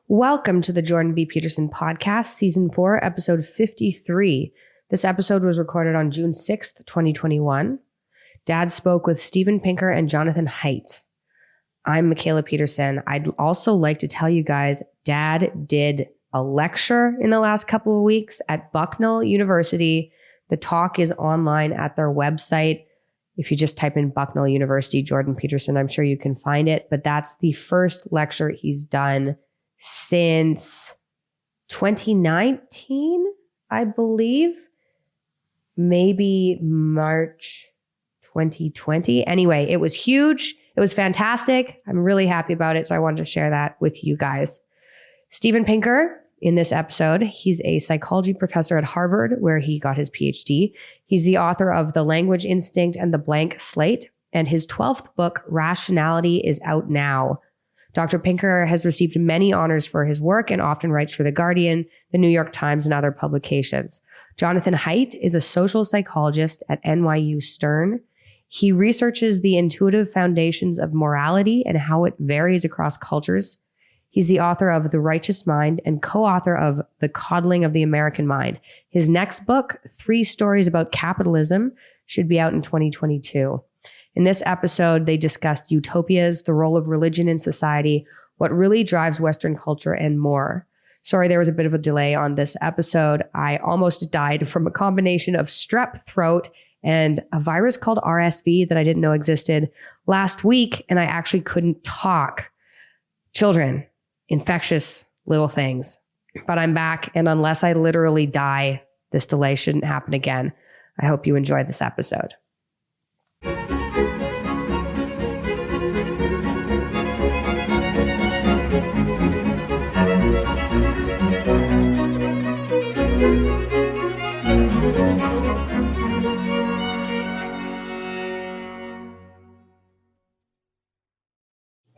Welcome to the Jordan B. Peterson podcast, season 4, episode 53. This episode was recorded on June 6th, 2021. Dad spoke with Steven Pinker and Jonathan Haidt. I'm Michaela Peterson. I'd also like to tell you guys, Dad did a lecture in the last couple of weeks at Bucknell University. The talk is online at their website. If you just type in Bucknell University, Jordan Peterson, I'm sure you can find it. But that's the first lecture he's done since 2019, I believe. Maybe March 2020. Anyway, it was huge. It was fantastic. I'm really happy about it. So I wanted to share that with you guys. Steven Pinker, in this episode, he's a psychology professor at Harvard, where he got his PhD. He's the author of The Language Instinct and the Blank Slate, and his 12th book, Rationality, is out now. Dr. Pinker has received many honors for his work and often writes for The Guardian, The New York Times, and other publications. Jonathan Haidt is a social psychologist at NYU Stern. He researches the intuitive foundations of morality and how it varies across cultures. He's the author of The Righteous Mind and co-author of The Coddling of the American Mind. His next book, 3 Stories About Capitalism, should be out in 2022. In this episode, they discussed utopias, the role of religion in society, what really drives Western culture, and more. Sorry, there was a bit of a delay on this episode. I almost died from a combination of strep throat and a virus called RSV that I didn't know existed last week, and I actually couldn't talk. Children, infectious little things. But I'm back, and unless I literally die, this delay shouldn't happen again. I hope you enjoy this episode.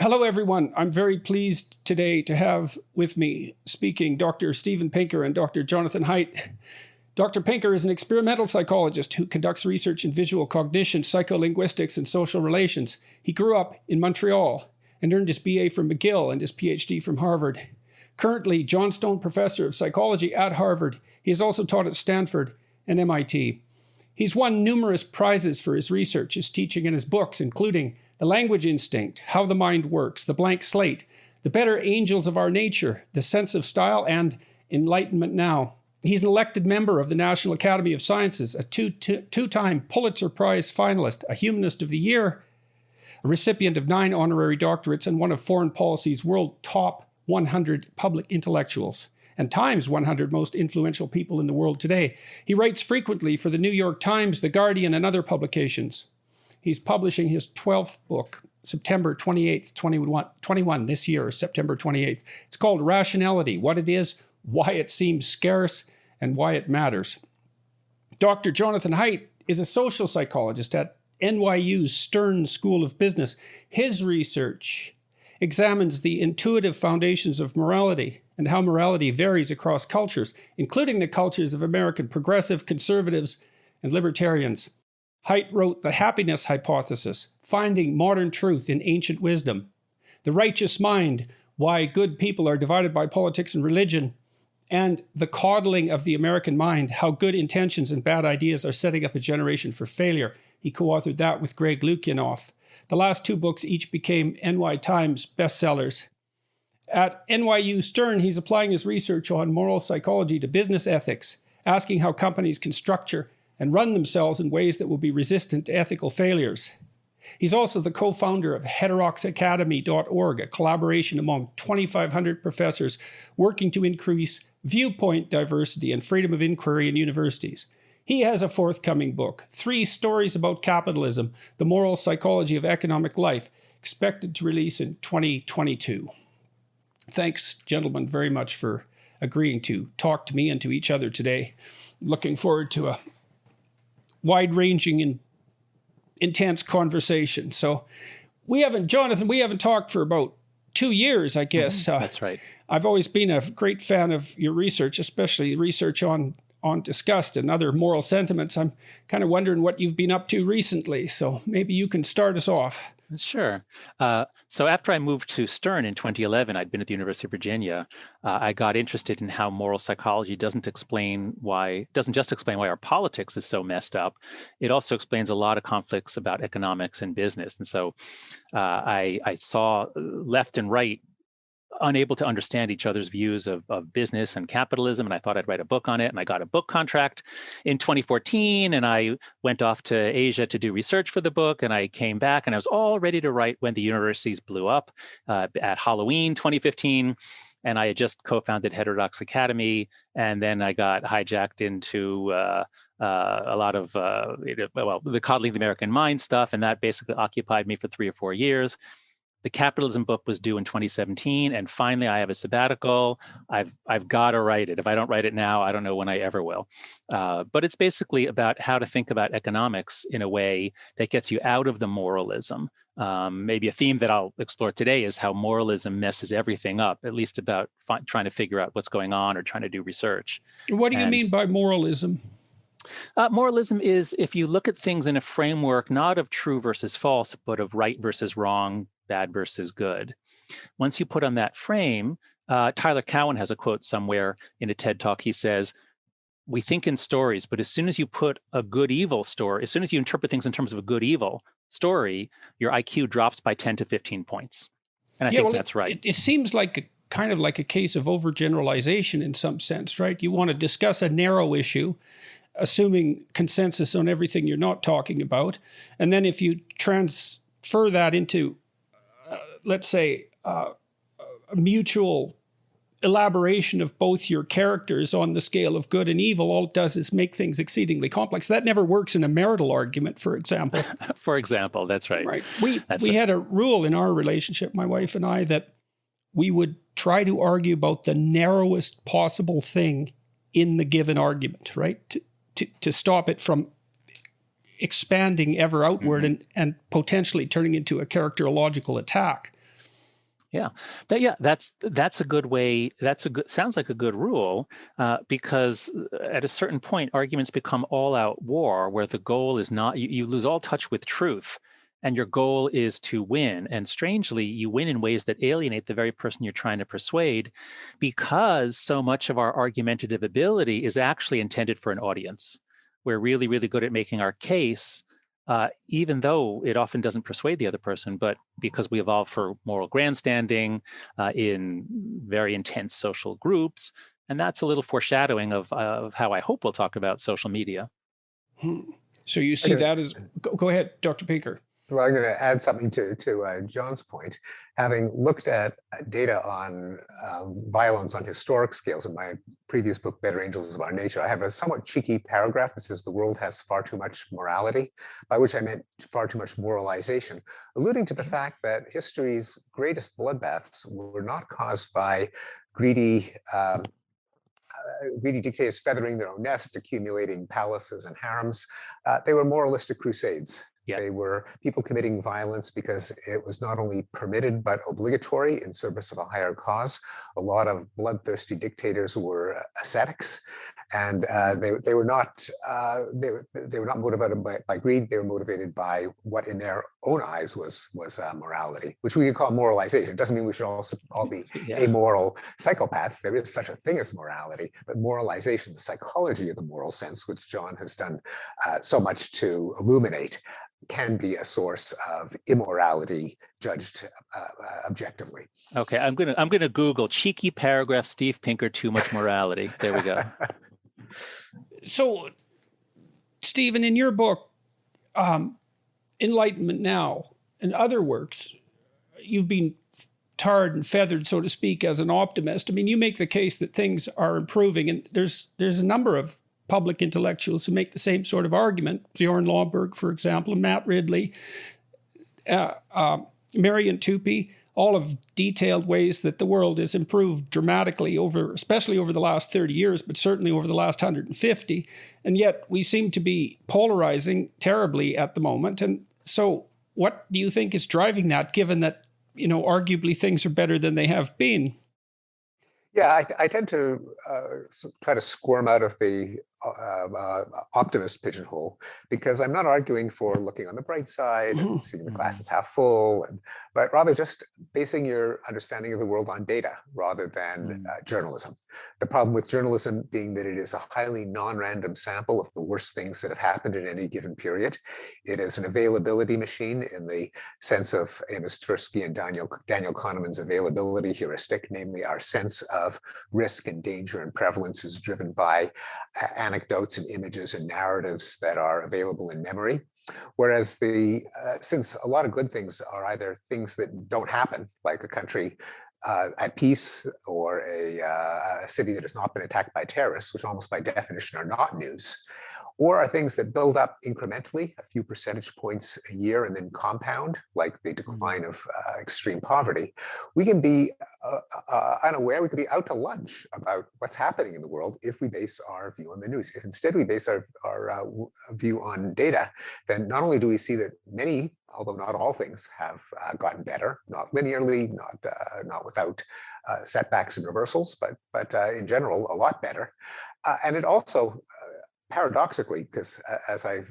Hello, everyone. I'm very pleased today to have with me speaking Dr. Steven Pinker and Dr. Jonathan Haidt. Dr. Pinker is an experimental psychologist who conducts research in visual cognition, psycholinguistics, and social relations. He grew up in Montreal and earned his BA from McGill and his PhD from Harvard. Currently, Johnstone Professor of Psychology at Harvard, he has also taught at Stanford and MIT. He's won numerous prizes for his research, his teaching, and his books, including The Language Instinct, How the Mind Works, The Blank Slate, The Better Angels of Our Nature, The Sense of Style, and Enlightenment Now. He's an elected member of the National Academy of Sciences, a two-time Pulitzer Prize finalist, a Humanist of the Year, a recipient of 9 honorary doctorates, and one of Foreign Policy's World Top 100 Public Intellectuals, and Time's 100 Most Influential People in the World Today. He writes frequently for the New York Times, The Guardian, and other publications. He's publishing his 12th book, September 28th, 2021, this year, September 28th. It's called Rationality, What It Is, Why It Seems Scarce, and Why It Matters. Dr. Jonathan Haidt is a social psychologist at NYU's Stern School of Business. His research examines the intuitive foundations of morality and how morality varies across cultures, including the cultures of American progressive, conservatives, and libertarians. Haidt wrote The Happiness Hypothesis, Finding Modern Truth in Ancient Wisdom, The Righteous Mind, Why Good People Are Divided by Politics and Religion, and The Coddling of the American Mind, How Good Intentions and Bad Ideas Are Setting Up a Generation for Failure. He co-authored that with Greg Lukianoff. The last 2 books each became NY Times bestsellers. At NYU Stern, he's applying his research on moral psychology to business ethics, asking how companies can structure and run themselves in ways that will be resistant to ethical failures. He's also the co-founder of heteroxacademy.org, a collaboration among 2,500 professors working to increase viewpoint diversity and freedom of inquiry in universities. He has a forthcoming book, 3 Stories About Capitalism, The Moral Psychology of Economic Life, expected to release in 2022. Thanks, gentlemen, very much for agreeing to talk to me and to each other today. Looking forward to a wide-ranging and intense conversation. So Jonathan, we haven't talked for about 2 years, I guess. That's right. I've always been a great fan of your research, especially research on disgust and other moral sentiments. I'm kind of wondering what you've been up to recently. So maybe you can start us off. Sure. So after I moved to Stern in 2011, I'd been at the University of Virginia. I got interested in how moral psychology doesn't just explain why our politics is so messed up. It also explains a lot of conflicts about economics and business. And so I saw left and right unable to understand each other's views of business and capitalism. And I thought I'd write a book on it. And I got a book contract in 2014. And I went off to Asia to do research for the book. And I came back and I was all ready to write when the universities blew up at Halloween 2015. And I had just co-founded Heterodox Academy. And then I got hijacked into a lot of, the Coddling the American Mind stuff. And that basically occupied me for 3 or 4 years. The capitalism book was due in 2017, and finally I have a sabbatical. I've got to write it. If I don't write it now, I don't know when I ever will. But it's basically about how to think about economics in a way that gets you out of the moralism. Maybe a theme that I'll explore today is how moralism messes everything up, at least about trying to figure out what's going on or trying to do research. What do you mean by moralism? Moralism is if you look at things in a framework not of true versus false, but of right versus wrong, bad versus good. Once you put on that frame, Tyler Cowen has a quote somewhere in a TED Talk. He says, we think in stories, but as soon as you put a good-evil story, as soon as you interpret things in terms of a good-evil story, your IQ drops by 10 to 15 points. And I think that's right. It seems like kind of like a case of overgeneralization in some sense, right? You want to discuss a narrow issue, assuming consensus on everything you're not talking about. And then if you transfer that into, let's say, a mutual elaboration of both your characters on the scale of good and evil, all it does is make things exceedingly complex. That never works in a marital argument, for example. For example, that's right. Right. We had a rule in our relationship, my wife and I, that we would try to argue about the narrowest possible thing in the given argument, right? To stop it from expanding ever outward and potentially turning into a characterological attack. Yeah, that's a good way. Sounds like a good rule, because at a certain point, arguments become all-out war, where the goal is not you lose all touch with truth, and your goal is to win. And strangely, you win in ways that alienate the very person you're trying to persuade, because so much of our argumentative ability is actually intended for an audience. We're really, really good at making our case, even though it often doesn't persuade the other person, but because we evolved for moral grandstanding in very intense social groups. And that's a little foreshadowing of how I hope we'll talk about social media. So you see that as... Go ahead, Dr. Pinker. Well, I'm going to add something to John's point. Having looked at data on violence on historic scales in my previous book, Better Angels of Our Nature, I have a somewhat cheeky paragraph that says the world has far too much morality, by which I meant far too much moralization, alluding to the fact that history's greatest bloodbaths were not caused by greedy dictators feathering their own nest, accumulating palaces and harems. They were moralistic crusades. Yeah. They were people committing violence because it was not only permitted but obligatory in service of a higher cause. A lot of bloodthirsty dictators were ascetics, and they were not motivated by greed. They were motivated by what, in their own eyes, was morality, which we could call moralization. It doesn't mean we should also all be amoral psychopaths. There is such a thing as morality, but moralization, the psychology of the moral sense, which John has done so much to illuminate, can be a source of immorality judged objectively. Okay, I'm gonna Google cheeky paragraph Steve Pinker too much morality. There we go. So, Stephen, in your book, Enlightenment Now, and other works, you've been tarred and feathered, so to speak, as an optimist. I mean, you make the case that things are improving, and there's a number of public intellectuals who make the same sort of argument. Bjorn Lomborg, for example, and Matt Ridley, Marian Tupy, all have detailed ways that the world has improved dramatically especially over the last 30 years, but certainly over the last 150. And yet we seem to be polarizing terribly at the moment. And so what do you think is driving that, given that, arguably things are better than they have been? Yeah, I tend to try to squirm out of the optimist pigeonhole, because I'm not arguing for looking on the bright side and seeing the glass is half full, but rather just basing your understanding of the world on data rather than journalism. The problem with journalism being that it is a highly non-random sample of the worst things that have happened in any given period. It is an availability machine in the sense of Amos Tversky and Daniel Kahneman's availability heuristic, namely our sense of risk and danger and prevalence is driven by anecdotes and images and narratives that are available in memory. Whereas since a lot of good things are either things that don't happen, like a country at peace or a city that has not been attacked by terrorists, which almost by definition are not news, or are things that build up incrementally, a few percentage points a year and then compound, like the decline of extreme poverty, we can be unaware, we could be out to lunch about what's happening in the world if we base our view on the news. If instead we base our view on data, then not only do we see that many, although not all things, have gotten better, not linearly, not without setbacks and reversals, but in general, a lot better. And it also, paradoxically, because as I've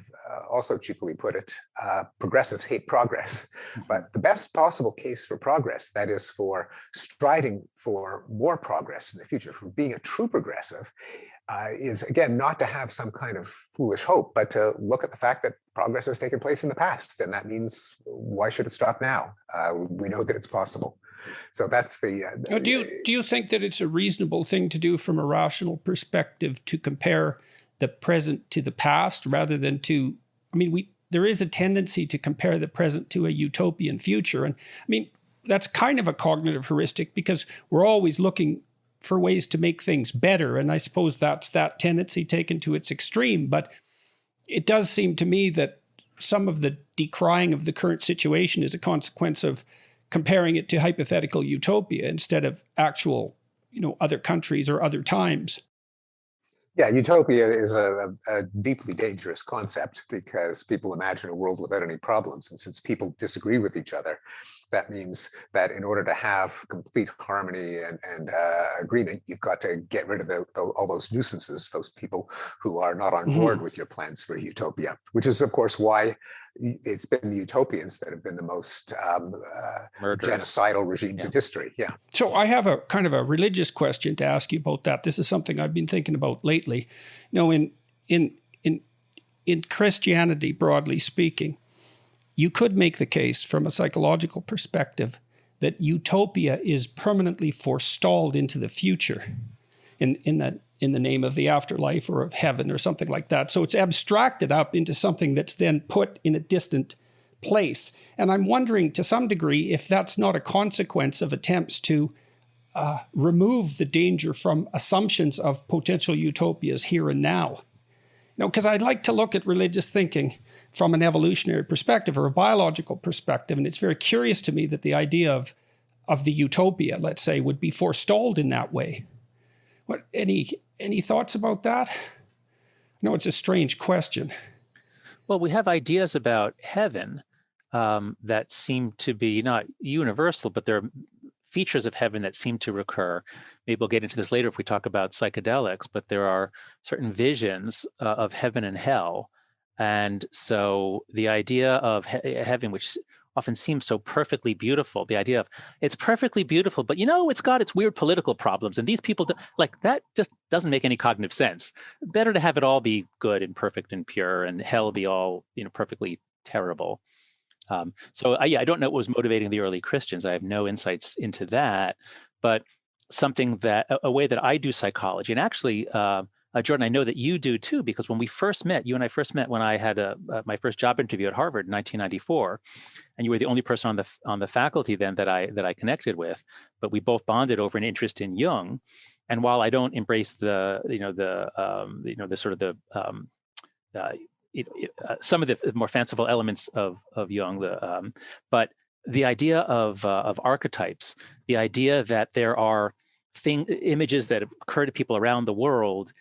also cheekily put it, progressives hate progress. But the best possible case for progress, that is for striving for more progress in the future, for being a true progressive, is again, not to have some kind of foolish hope, but to look at the fact that progress has taken place in the past. And that means, why should it stop now? We know that it's possible. So that's the... Do you think that it's a reasonable thing to do from a rational perspective to compare the present to the past rather than to, there is a tendency to compare the present to a utopian future. And that's kind of a cognitive heuristic because we're always looking for ways to make things better. And I suppose that's that tendency taken to its extreme. But it does seem to me that some of the decrying of the current situation is a consequence of comparing it to hypothetical utopia instead of actual, other countries or other times. Yeah, utopia is a deeply dangerous concept because people imagine a world without any problems. And since people disagree with each other, that means that in order to have complete harmony and agreement, you've got to get rid of all those nuisances, those people who are not on board with your plans for utopia, which is, of course, why it's been the utopians that have been the most genocidal regimes in history. Yeah. So I have a kind of a religious question to ask you about that. This is something I've been thinking about lately. In Christianity, broadly speaking, you could make the case from a psychological perspective that utopia is permanently forestalled into the future in the name of the afterlife or of heaven or something like that. So it's abstracted up into something that's then put in a distant place. And I'm wondering to some degree if that's not a consequence of attempts to remove the danger from assumptions of potential utopias here and now. Because I'd like to look at religious thinking from an evolutionary perspective or a biological perspective. And it's very curious to me that the idea of the utopia, let's say, would be forestalled in that way. Any thoughts about that? No, it's a strange question. Well, we have ideas about heaven that seem to be not universal, but there are features of heaven that seem to recur. Maybe we'll get into this later if we talk about psychedelics, but there are certain visions of heaven and hell. And so the idea of heaven, which often seems so perfectly beautiful, the idea of it's perfectly beautiful, but it's got its weird political problems. And these people, that just doesn't make any cognitive sense. Better to have it all be good and perfect and pure and hell be all, perfectly terrible. I don't know what was motivating the early Christians. I have no insights into that, but a way that I do psychology, and actually, Jordan, I know that you do too, because when we first met, you and I first met when I had my first job interview at Harvard in 1994, and you were the only person on the faculty then that I connected with, but we both bonded over an interest in Jung. And while I don't embrace some of the more fanciful elements of Jung, but the idea of archetypes, the idea that there are images that occur to people around the world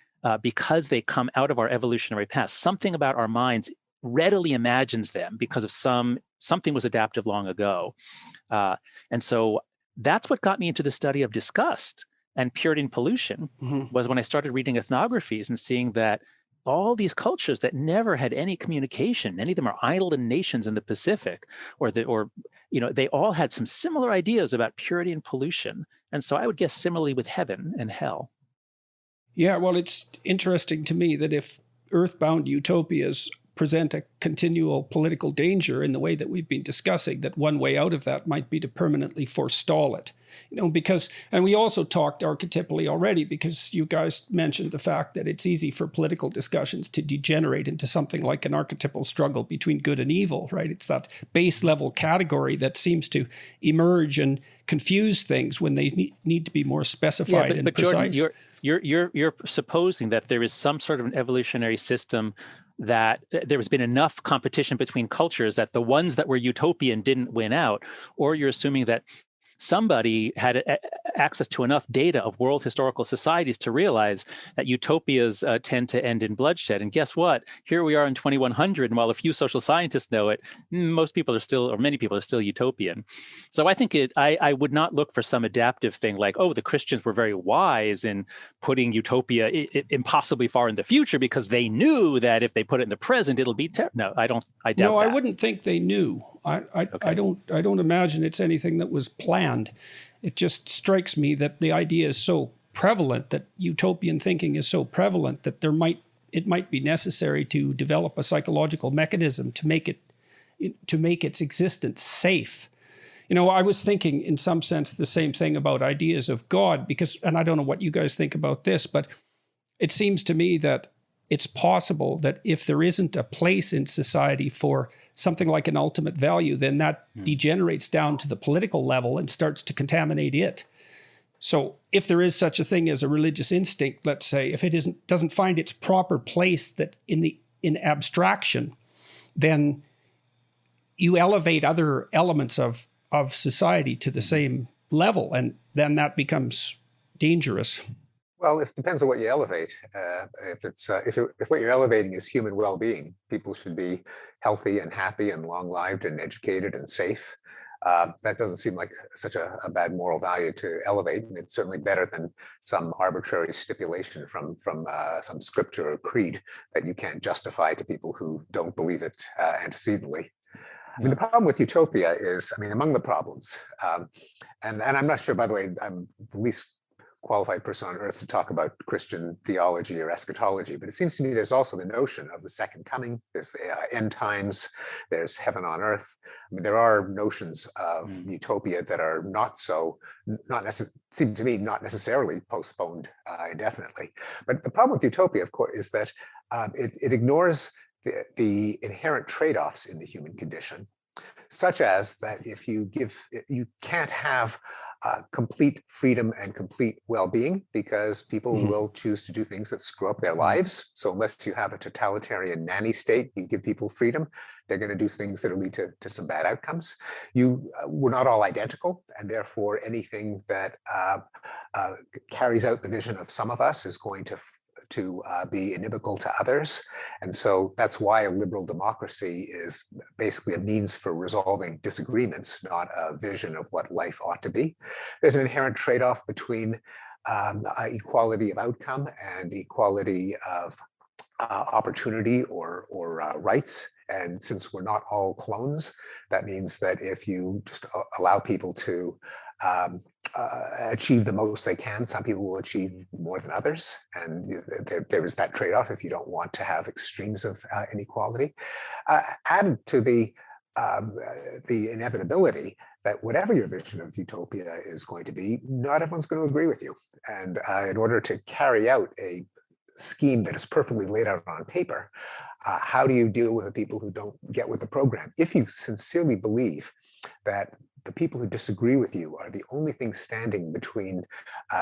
because they come out of our evolutionary past. Something about our minds readily imagines them because of something was adaptive long ago. And so that's what got me into the study of disgust and Puritan pollution, was when I started reading ethnographies and seeing that all these cultures that never had any communication. Many of them are island nations in the Pacific, they all had some similar ideas about purity and pollution. And so I would guess similarly with heaven and hell. Yeah, well, it's interesting to me that if earthbound utopias present a continual political danger in the way that we've been discussing, that one way out of that might be to permanently forestall it. Because, and we also talked archetypally already, because you guys mentioned the fact that it's easy for political discussions to degenerate into something like an archetypal struggle between good and evil, right? It's that base level category that seems to emerge and confuse things when they need to be more specified and precise. Jordan, you're supposing that there is some sort of an evolutionary system, that there has been enough competition between cultures that the ones that were utopian didn't win out, or you're assuming that somebody had access to enough data of world historical societies to realize that utopias tend to end in bloodshed. And guess what? Here we are in 2100, and while a few social scientists know it, most people are still, or many people are still utopian. So I think I would not look for some adaptive thing like, oh, the Christians were very wise in putting utopia impossibly far in the future because they knew that if they put it in the present, it'll be terrible. No, I doubt that. No, I wouldn't think they knew. Okay. I don't imagine it's anything that was planned. It just strikes me that the idea is so prevalent, that utopian thinking is so prevalent, that it might be necessary to develop a psychological mechanism to make its existence safe. I was thinking in some sense the same thing about ideas of God, because, and I don't know what you guys think about this, but it seems to me that it's possible that if there isn't a place in society for something like an ultimate value, then that degenerates down to the political level and starts to contaminate it. So if there is such a thing as a religious instinct, let's say, if it doesn't find its proper place that in abstraction, then you elevate other elements of society to the same level, and then that becomes dangerous. Well, it depends on what you elevate. If what you're elevating is human well-being, people should be healthy and happy and long-lived and educated and safe. That doesn't seem like such a bad moral value to elevate, and it's certainly better than some arbitrary stipulation from some scripture or creed that you can't justify to people who don't believe it antecedently. I mean, the problem with utopia is, among the problems, and I'm not sure, by the way, I'm the least qualified person on earth to talk about Christian theology or eschatology, but it seems to me there's also the notion of the second coming. There's end times, there's heaven on earth. There are notions of utopia that are seem to me not necessarily postponed indefinitely. But the problem with utopia, of course, is that it ignores the inherent trade-offs in the human condition, such as that if you can't have complete freedom and complete well-being, because people will choose to do things that screw up their lives. So unless you have a totalitarian nanny state, you give people freedom, they're going to do things that will lead to some bad outcomes. We're not all identical, and therefore anything that carries out the vision of some of us is going to be inimical to others. And so that's why a liberal democracy is basically a means for resolving disagreements, not a vision of what life ought to be. There's an inherent trade-off between equality of outcome and equality of opportunity or rights. And since we're not all clones, that means that if you just allow people to achieve the most they can, some people will achieve more than others, and there is that trade-off if you don't want to have extremes of inequality. Added to the inevitability that whatever your vision of utopia is going to be, not everyone's going to agree with you, and in order to carry out a scheme that is perfectly laid out on paper, how do you deal with the people who don't get with the program? If you sincerely believe that the people who disagree with you are the only thing standing between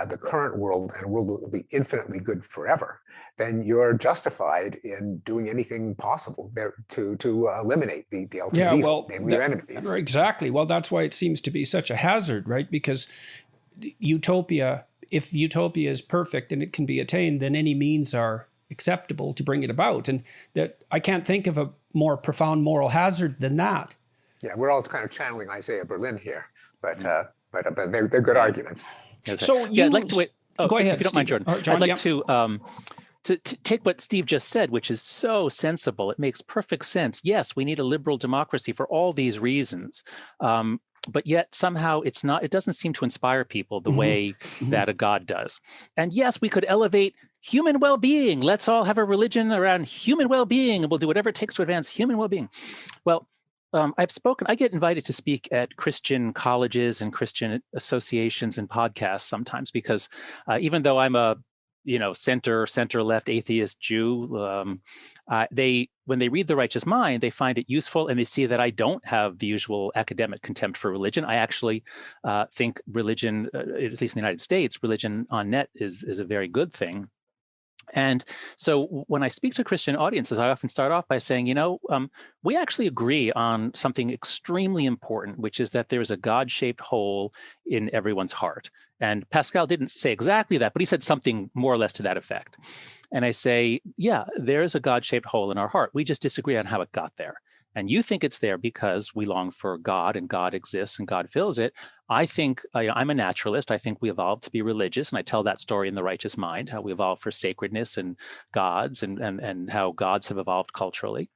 the current world and a world that will be infinitely good forever, then you're justified in doing anything possible there to eliminate the ultimate evil, namely your enemies. Exactly. Well, that's why it seems to be such a hazard, right? Because utopia, if utopia is perfect and it can be attained, then any means are acceptable to bring it about. And that I can't think of a more profound moral hazard than that. Yeah, we're all kind of channeling Isaiah Berlin here, but they're good arguments. Okay. So I'd like to wait. Oh, go ahead, if you don't mind, Jordan. John, I'd like to to take what Steve just said, which is so sensible, it makes perfect sense. Yes, we need a liberal democracy for all these reasons. But yet somehow it doesn't seem to inspire people the way that a God does. And yes, we could elevate human well-being. Let's all have a religion around human well-being, and we'll do whatever it takes to advance human well-being. Well, I get invited to speak at Christian colleges and Christian associations and podcasts sometimes because even though I'm a center-left atheist Jew, when they read The Righteous Mind, they find it useful, and they see that I don't have the usual academic contempt for religion. I actually think religion, at least in the United States, religion on net is a very good thing. And so when I speak to Christian audiences, I often start off by saying, we actually agree on something extremely important, which is that there is a God-shaped hole in everyone's heart. And Pascal didn't say exactly that, but he said something more or less to that effect. And I say, yeah, there is a God-shaped hole in our heart. We just disagree on how it got there. And you think it's there because we long for God and God exists and God fills it. I think I'm a naturalist. I think we evolved to be religious. And I tell that story in The Righteous Mind, how we evolved for sacredness and gods and how gods have evolved culturally.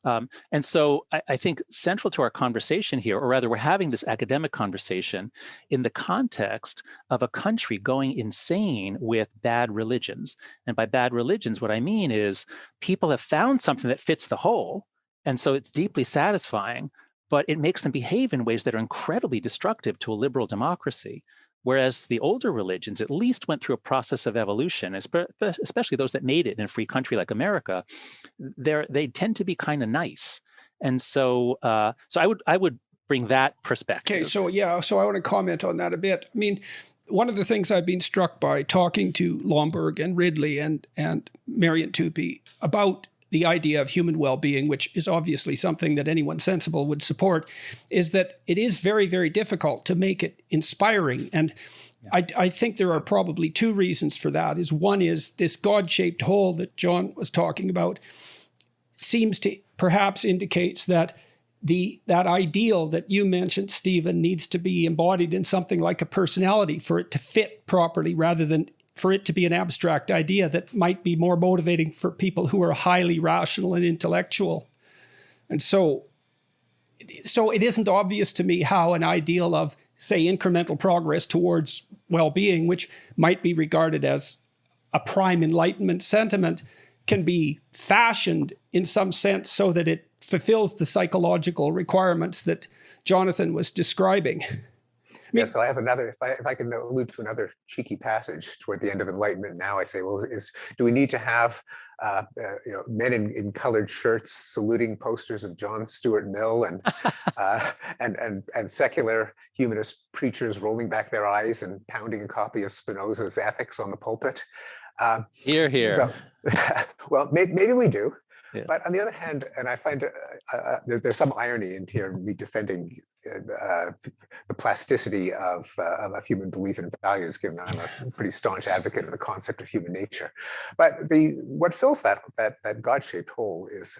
And so I think central to our conversation here, or rather we're having this academic conversation in the context of a country going insane with bad religions. And by bad religions, what I mean is people have found something that fits the hole. And so it's deeply satisfying, but it makes them behave in ways that are incredibly destructive to a liberal democracy. Whereas the older religions at least went through a process of evolution, especially those that made it in a free country like America. They tend to be kind of nice. And so I would bring that perspective. Okay, so I want to comment on that a bit. I mean, one of the things I've been struck by talking to Lomberg and Ridley and Marian Tupy about the idea of human well-being, which is obviously something that anyone sensible would support, is that it is very, very difficult to make it inspiring. And I think there are probably two reasons for that. One is this God-shaped hole that John was talking about seems to perhaps indicates that that ideal that you mentioned, Stephen, needs to be embodied in something like a personality for it to fit properly, rather than for it to be an abstract idea that might be more motivating for people who are highly rational and intellectual. And so it isn't obvious to me how an ideal of, say, incremental progress towards well-being, which might be regarded as a prime Enlightenment sentiment, can be fashioned in some sense so that it fulfills the psychological requirements that Jonathan was describing. Yeah, so I have another, if I can allude to another cheeky passage toward the end of Enlightenment now, I say, well, do we need to have men in colored shirts saluting posters of John Stuart Mill and secular humanist preachers rolling back their eyes and pounding a copy of Spinoza's Ethics on the pulpit? Hear, hear. So, well, maybe we do. Yeah. But on the other hand, and I find there's some irony in here, me defending the plasticity of human belief and values, given I'm a pretty staunch advocate of the concept of human nature. But what fills that God-shaped hole is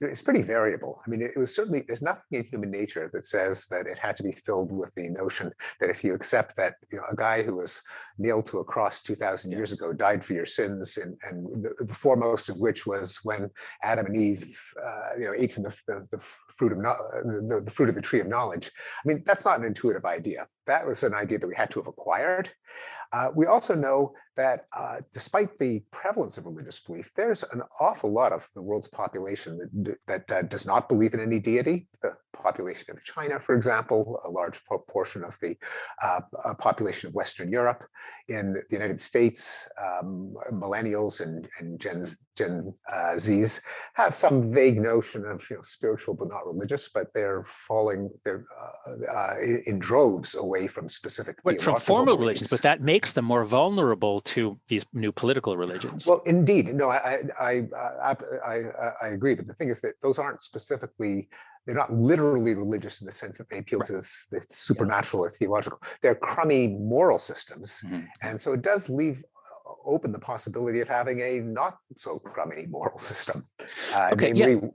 it's pretty variable. I mean, it was certainly, there's nothing in human nature that says that it had to be filled with the notion that if you accept that a guy who was nailed to a cross 2,000 years ago died for your sins, and the foremost of which was when Adam and Eve ate from the fruit of the fruit of the tree of knowledge. I mean, that's not an intuitive idea. That was an idea that we had to have acquired. We also know that despite the prevalence of religious belief, there's an awful lot of the world's population that does not believe in any deity. The population of China, for example, a large proportion of the population of Western Europe. In the United States, millennials and Gen Zs have some vague notion of spiritual but not religious, but they're falling in droves away from specific from formal religions, but that makes them more vulnerable to these new political religions. Well, indeed, no, I agree. But the thing is that those aren't specifically, they're not literally religious in the sense that they appeal to the supernatural or theological. They're crummy moral systems, and so it does leave open the possibility of having a not so crummy moral system. Okay, namely,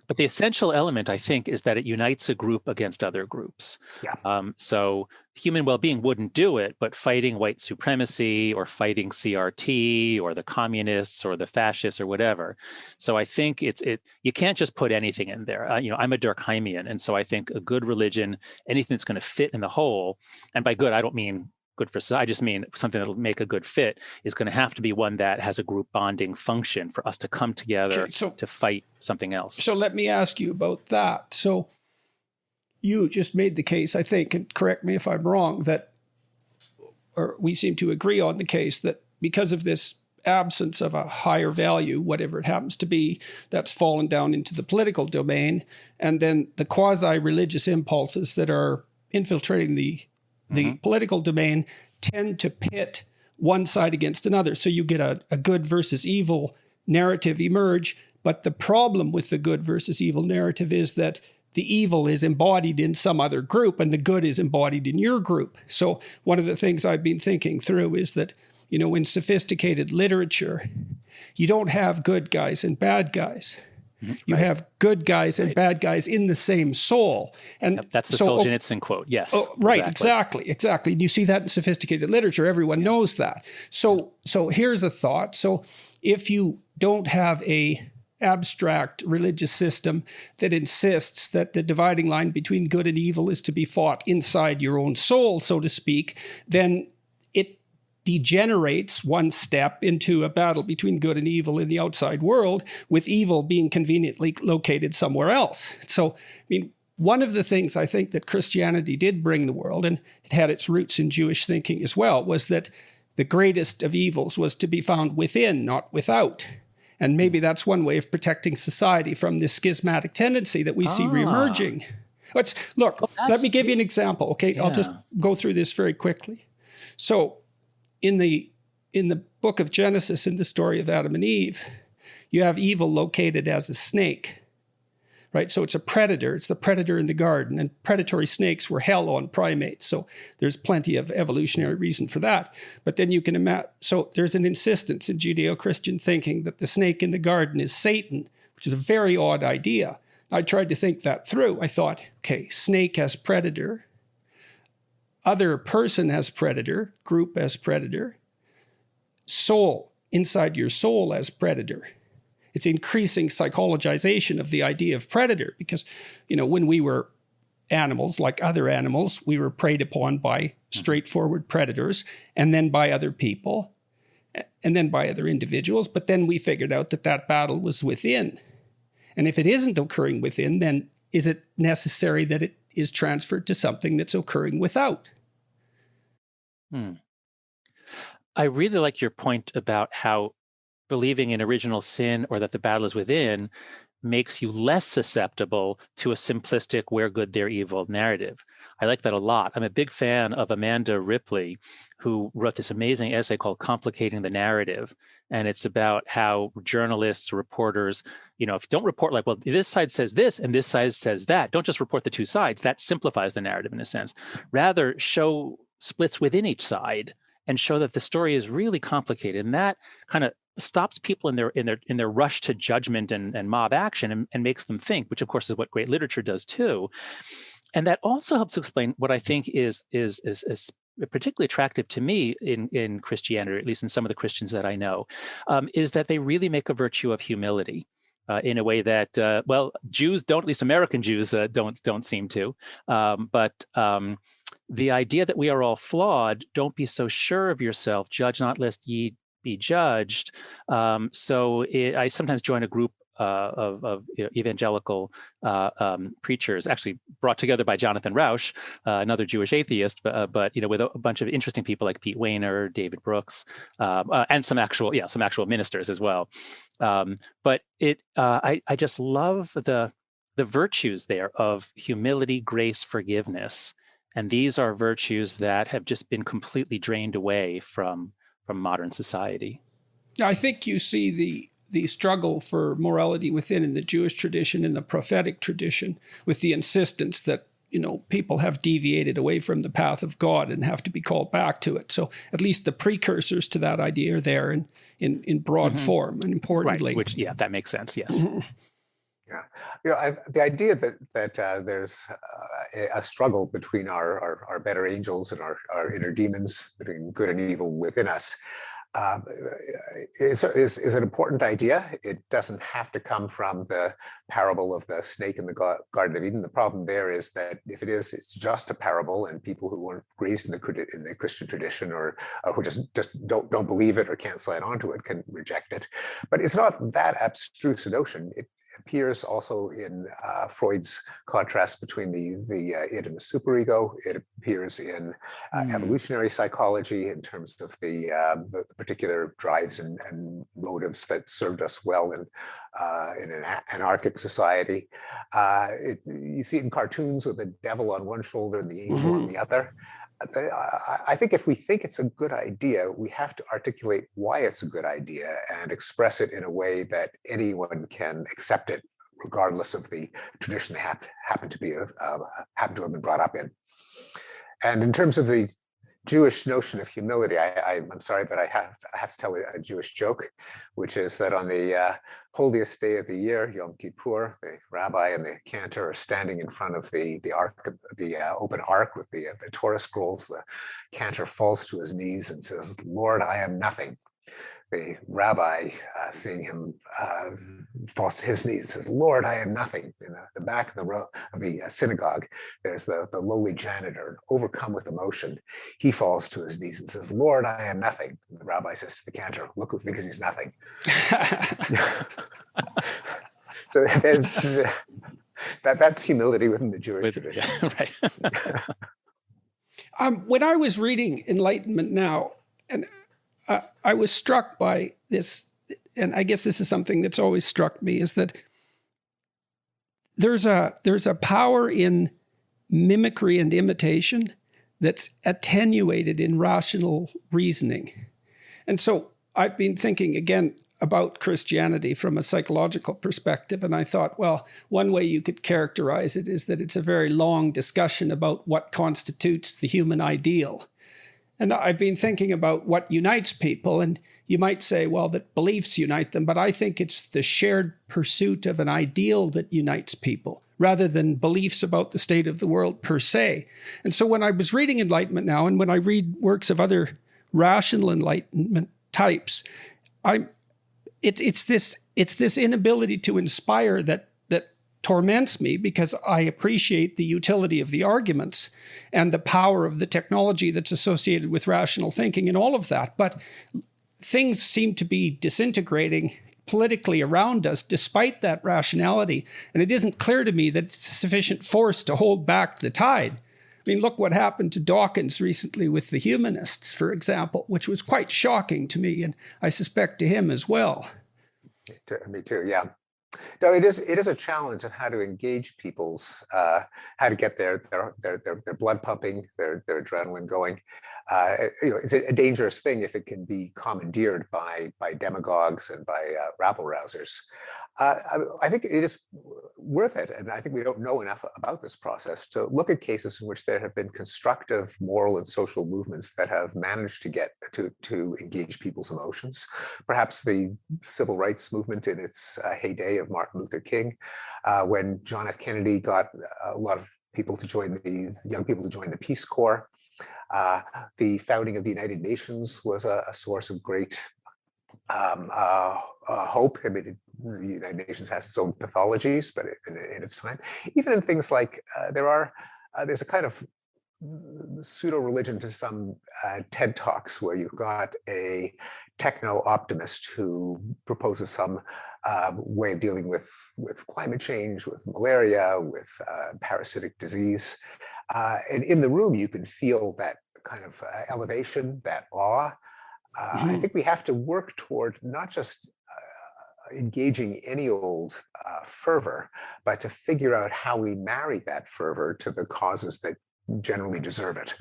But the essential element, I think, is that it unites a group against other groups. Yeah. So human well-being wouldn't do it, but fighting white supremacy or fighting CRT or the communists or the fascists or whatever. So I think you can't just put anything in there. I'm a Durkheimian, and so I think a good religion, anything that's going to fit in the whole, and by good, I don't mean good for society, I just mean something that'll make a good fit, is going to have to be one that has a group bonding function for us to come together to fight something else. So let me ask you about that. So you just made the case, I think, and correct me if I'm wrong, or we seem to agree on the case that because of this absence of a higher value, whatever it happens to be, that's fallen down into the political domain, and then the quasi-religious impulses that are infiltrating the political domain tend to pit one side against another. So you get a good versus evil narrative emerge. But the problem with the good versus evil narrative is that the evil is embodied in some other group and the good is embodied in your group. So one of the things I've been thinking through is that, in sophisticated literature, you don't have good guys and bad guys. You have good guys and bad guys in the same soul. And that's the Solzhenitsyn quote. Yes. Oh, right. Exactly. And you see that in sophisticated literature. Everyone knows that. So here's a thought. So if you don't have a abstract religious system that insists that the dividing line between good and evil is to be fought inside your own soul, so to speak, then it degenerates one step into a battle between good and evil in the outside world, with evil being conveniently located somewhere else. So, one of the things I think that Christianity did bring the world, and it had its roots in Jewish thinking as well, was that the greatest of evils was to be found within, not without. And maybe that's one way of protecting society from this schismatic tendency that we see reemerging. Let me give you an example, okay? Yeah. I'll just go through this very quickly. So, in the book of Genesis, in the story of Adam and Eve, you have evil located as a snake, right? So it's a predator. It's the predator in the garden, and predatory snakes were hell on primates. So there's plenty of evolutionary reason for that. But then you can imagine, so there's an insistence in Judeo-Christian thinking that the snake in the garden is Satan, which is a very odd idea. I tried to think that through. I thought, okay, snake as predator, other person as predator, group as predator, soul, inside your soul as predator. It's increasing psychologization of the idea of predator because, when we were animals, like other animals, we were preyed upon by straightforward predators and then by other people and then by other individuals. But then we figured out that battle was within. And if it isn't occurring within, then is it necessary that it is transferred to something that's occurring without? I really like your point about how believing in original sin or that the battle is within makes you less susceptible to a simplistic we're good, they're evil narrative. I like that a lot. I'm a big fan of Amanda Ripley, who wrote this amazing essay called Complicating the Narrative. And it's about how journalists, reporters, don't report like, well, this side says this and this side says that. Don't just report the two sides. That simplifies the narrative in a sense. Rather, show splits within each side and show that the story is really complicated. And that kind of stops people in their rush to judgment and mob action and makes them think, which of course is what great literature does too. And that also helps explain what I think is particularly attractive to me in Christianity, or at least in some of the Christians that I know, is that they really make a virtue of humility. In a way that, Jews don't, at least American Jews don't seem to. But the idea that we are all flawed, don't be so sure of yourself, judge not lest ye be judged. I sometimes join a group of evangelical preachers, actually brought together by Jonathan Rauch, another Jewish atheist, but with a bunch of interesting people like Pete Weiner, David Brooks, and some actual ministers as well. But I just love the virtues there of humility, grace, forgiveness, and these are virtues that have just been completely drained away from modern society. I think you see the struggle for morality within in the Jewish tradition and the prophetic tradition, with the insistence that people have deviated away from the path of God and have to be called back to it. So at least the precursors to that idea are there in broad form, and importantly, right, which that makes sense. Yes. Yeah, the idea that there's a struggle between our better angels and our inner demons, between good and evil within us, um, is an important idea. It doesn't have to come from the parable of the snake in the Garden of Eden. The problem there is that if it is, it's just a parable, and people who weren't raised in the Christian tradition, or who just don't believe it or can't sign on to it, can reject it. But it's not that abstruse a notion. It appears also in Freud's contrast between the id and the superego. It appears in evolutionary psychology in terms of the particular drives and motives that served us well in an anarchic society. You see it in cartoons with the devil on one shoulder and the angel on the other. I think if we think it's a good idea, we have to articulate why it's a good idea and express it in a way that anyone can accept it, regardless of the tradition they happen to have been brought up in. And in terms of the Jewish notion of humility, I'm sorry, but I have to tell a Jewish joke, which is that on the holiest day of the year, Yom Kippur, the rabbi and the cantor are standing in front of the open ark with the Torah scrolls. The cantor falls to his knees and says, "Lord, I am nothing." The rabbi, seeing him falls to his knees, says, "Lord, I am nothing." In the back of the row of the synagogue, there's the lowly janitor, overcome with emotion. He falls to his knees and says, "Lord, I am nothing." And the rabbi says to the cantor, "Look who thinks he's nothing." So that's humility within the Jewish tradition. Yeah, right. When I was reading Enlightenment Now, and I was struck by this, and I guess this is something that's always struck me, is that there's a power in mimicry and imitation that's attenuated in rational reasoning. And so I've been thinking again about Christianity from a psychological perspective, and I thought, well, one way you could characterize it is that it's a very long discussion about what constitutes the human ideal. And I've been thinking about what unites people, and you might say, well, that beliefs unite them, but I think it's the shared pursuit of an ideal that unites people, rather than beliefs about the state of the world per se. And so when I was reading Enlightenment Now, and when I read works of other rational Enlightenment types, it's this inability to inspire that torments me, because I appreciate the utility of the arguments and the power of the technology that's associated with rational thinking and all of that. But things seem to be disintegrating politically around us despite that rationality. And it isn't clear to me that it's sufficient force to hold back the tide. I mean, look what happened to Dawkins recently with the humanists, for example, which was quite shocking to me, and I suspect to him as well. Me too, yeah. No, it is a challenge of how to engage people's, how to get their blood pumping, their adrenaline going. It's a dangerous thing if it can be commandeered by demagogues and by rabble rousers. I think it is worth it, and I think we don't know enough about this process to look at cases in which there have been constructive moral and social movements that have managed to get to engage people's emotions. Perhaps the civil rights movement in its heyday of Martin Luther King, when John F. Kennedy got a lot of people to join young people to join the Peace Corps. The founding of the United Nations was a source of great hope. I mean, the United Nations has its own pathologies, but in its time, even in things like there's a kind of pseudo-religion to some TED Talks where you've got a techno-optimist who proposes some way of dealing with climate change, with malaria, with parasitic disease. And in the room, you can feel that kind of elevation, that awe. I think we have to work toward not just engaging any old fervor, but to figure out how we marry that fervor to the causes that generally deserve it.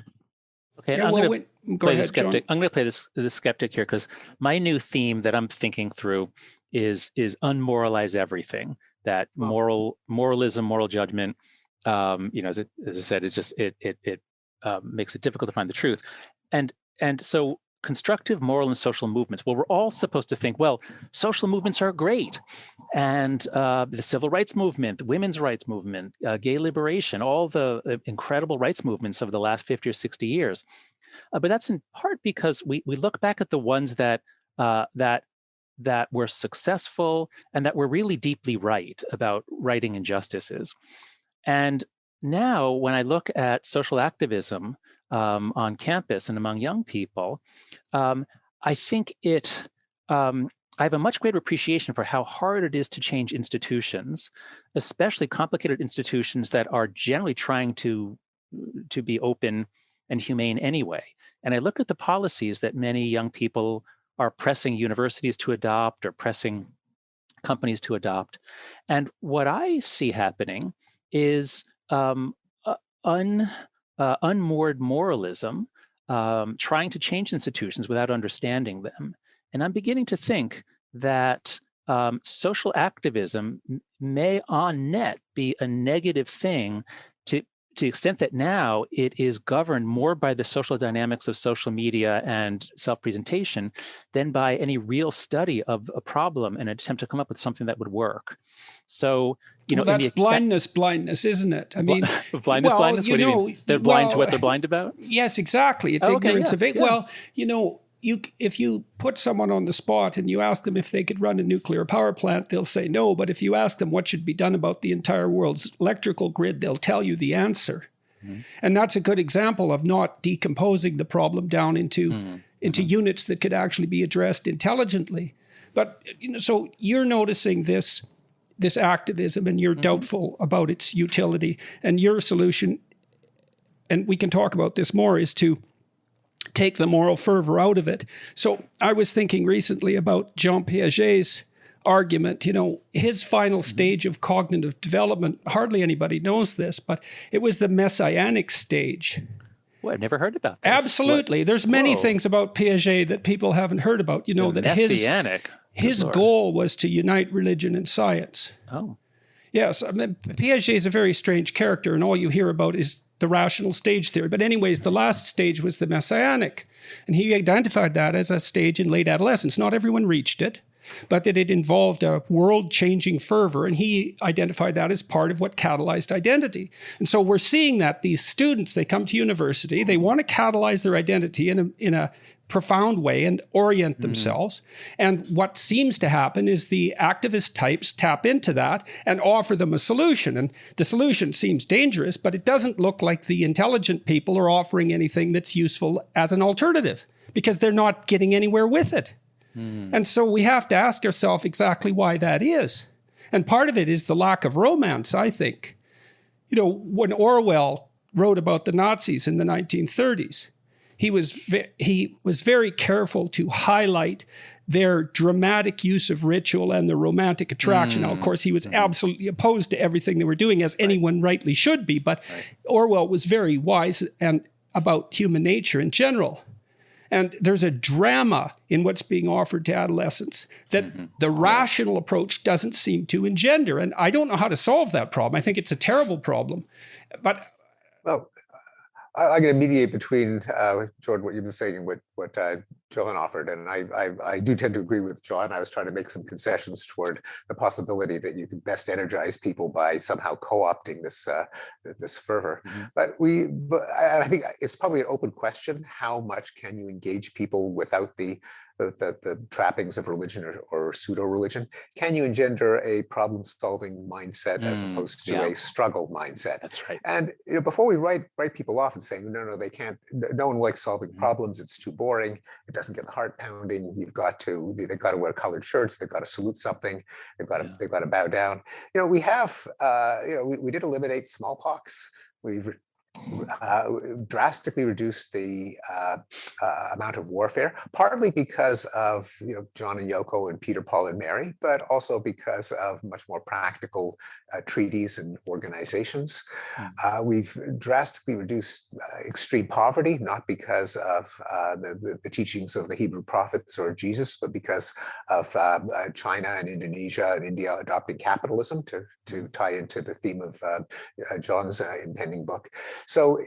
Okay, Yeah, I'm well, going to play the skeptic. I'm going to play the skeptic here, because my new theme that I'm thinking through is unmoralize everything. That moralism, moral judgment, as I said, it's just it makes it difficult to find the truth. And so constructive moral and social movements. Well, we're all supposed to think, well, social movements are great. And the civil rights movement, the women's rights movement, gay liberation, all the incredible rights movements of the last 50 or 60 years. But that's in part because we look back at the ones that were successful and that were really deeply right about righting injustices. And now when I look at social activism on campus and among young people, I think I have a much greater appreciation for how hard it is to change institutions, especially complicated institutions that are generally trying to be open and humane anyway. And I look at the policies that many young people are pressing universities to adopt or pressing companies to adopt. And what I see happening is unmoored moralism, trying to change institutions without understanding them. And I'm beginning to think that social activism may on net be a negative thing to the extent that now it is governed more by the social dynamics of social media and self-presentation than by any real study of a problem and an attempt to come up with something that would work. So, that's blindness, isn't it? I mean, blindness. What do you mean? They're blind to what they're blind about? Yes, exactly. It's ignorance of it. Yeah. Well, if you put someone on the spot and you ask them if they could run a nuclear power plant, they'll say no. But if you ask them what should be done about the entire world's electrical grid, they'll tell you the answer. Mm-hmm. And that's a good example of not decomposing the problem down into units that could actually be addressed intelligently. But so you're noticing this activism and you're doubtful about its utility. And your solution, and we can talk about this more, is to take the moral fervor out of it. So I was thinking recently about Jean Piaget's argument, his final stage of cognitive development. Hardly anybody knows this, but it was the messianic stage. Well, I've never heard about this. Absolutely. There's many things about Piaget that people haven't heard about. That messianic. His goal was to unite religion and science. Oh. Yes. I mean, Piaget is a very strange character, and all you hear about is the rational stage theory. But anyways, the last stage was the messianic. And he identified that as a stage in late adolescence. Not everyone reached it, but that it involved a world-changing fervor. And he identified that as part of what catalyzed identity. And so we're seeing that these students, they come to university, they want to catalyze their identity in a profound way and orient themselves. And what seems to happen is the activist types tap into that and offer them a solution. And the solution seems dangerous, but it doesn't look like the intelligent people are offering anything that's useful as an alternative because they're not getting anywhere with it. And so we have to ask ourselves exactly why that is. And part of it is the lack of romance, I think. When Orwell wrote about the Nazis in the 1930s, he was very careful to highlight their dramatic use of ritual and the romantic attraction. Now, of course, he was absolutely opposed to everything they were doing, as anyone rightly should be. But Orwell was very wise and about human nature in general. And there's a drama in what's being offered to adolescents that the rational approach doesn't seem to engender. And I don't know how to solve that problem. I think it's a terrible problem. But I'm going to mediate between Jordan, what you've been saying, and what John offered, and I do tend to agree with John. I was trying to make some concessions toward the possibility that you can best energize people by somehow co-opting this fervor. But I think it's probably an open question: how much can you engage people without the trappings of religion or pseudo-religion? Can you engender a problem-solving mindset as opposed to a struggle mindset? That's right. And before we write people off and saying, no, they can't, no one likes solving problems, it's too boring, it doesn't get the heart pounding, they've got to wear colored shirts, they've got to salute something, they've got to bow down. We have, we did eliminate smallpox. We've drastically reduced the amount of warfare, partly because of John and Yoko and Peter, Paul and Mary, but also because of much more practical treaties and organizations. We've drastically reduced extreme poverty, not because of the teachings of the Hebrew prophets or Jesus, but because of China and Indonesia and India adopting capitalism to tie into the theme of John's impending book. So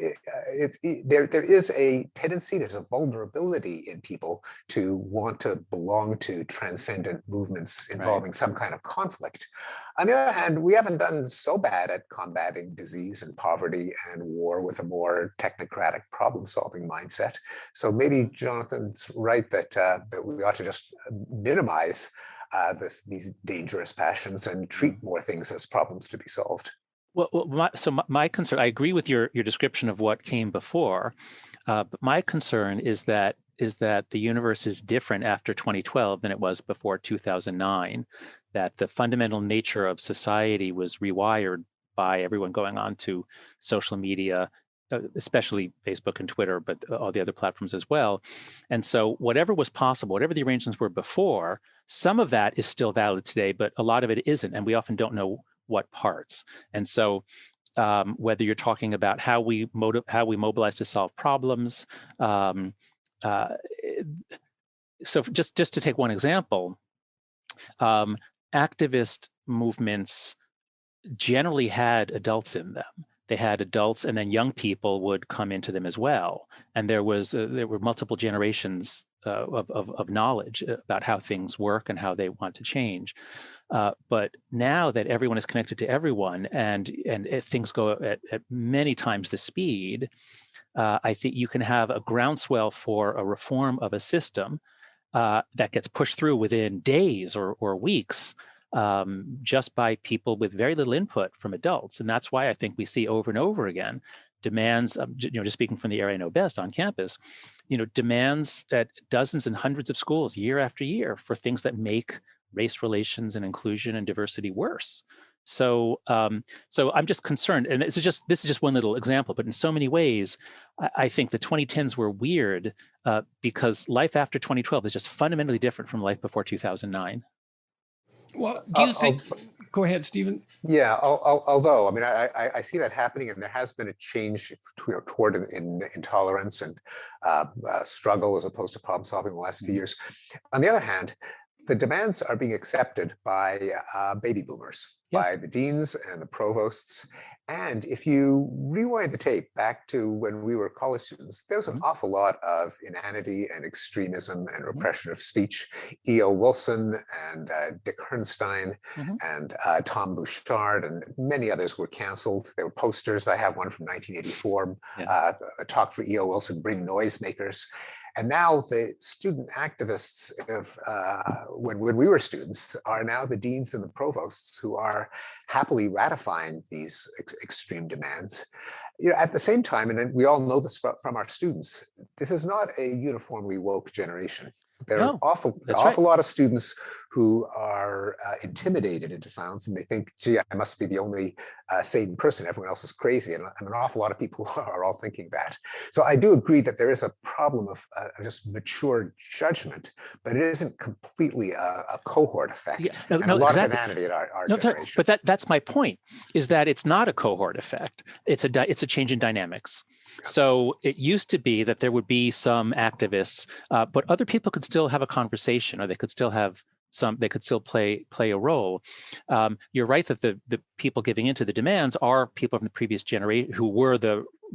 there is a tendency, there's a vulnerability in people to want to belong to transcendent movements involving some kind of conflict. On the other hand, we haven't done so bad at combating disease and poverty and war with a more technocratic problem-solving mindset. So maybe Jonathan's right that we ought to just minimize these dangerous passions and treat more things as problems to be solved. Well, my concern, I agree with your description of what came before, but my concern is that the universe is different after 2012 than it was before 2009, that the fundamental nature of society was rewired by everyone going on to social media, especially Facebook and Twitter, but all the other platforms as well. And so whatever was possible, whatever the arrangements were before, some of that is still valid today, but a lot of it isn't. And we often don't know what parts. And so whether you're talking about how we mobilize to solve problems. So just to take one example, activist movements generally had adults in them. They had adults, and then young people would come into them as well. And there were multiple generations of knowledge about how things work and how they want to change. But now that everyone is connected to everyone, and if things go at many times the speed, I think you can have a groundswell for a reform of a system that gets pushed through within days or weeks, just by people with very little input from adults. And that's why I think we see over and over again demands, just speaking from the area I know best on campus, demands at dozens and hundreds of schools year after year for things that make race relations and inclusion and diversity worse. So I'm just concerned, and this is just one little example, but in so many ways, I think the 2010s were weird because life after 2012 is just fundamentally different from life before 2009. Well, do you think? Go ahead, Stephen. Yeah, although I mean, I see that happening, and there has been a change toward intolerance and struggle as opposed to problem solving in the last few years. On the other hand, the demands are being accepted by baby boomers, by the deans and the provosts. And if you rewind the tape back to when we were college students, there was an awful lot of inanity and extremism and repression of speech. E.O. Wilson and Dick Herrnstein and Tom Bouchard and many others were canceled. There were posters. I have one from 1984, a talk for E.O. Wilson, Bring Noisemakers. And now the student activists of when we were students are now the deans and the provosts who are happily ratifying these extreme demands. At the same time, and we all know this from our students, this is not a uniformly woke generation. There are an awful lot of students who are intimidated into silence, and they think, gee, I must be the only sane person. Everyone else is crazy. And an awful lot of people are all thinking that. So I do agree that there is a problem of just mature judgment, but it isn't completely a cohort effect. A lot of inanity in our generation. But that's my point, is that it's not a cohort effect. It's a change in dynamics. So it used to be that there would be some activists, but other people could still have a conversation, or they could still have they could still play a role. You're right that the people giving into the demands are people from the previous generation who were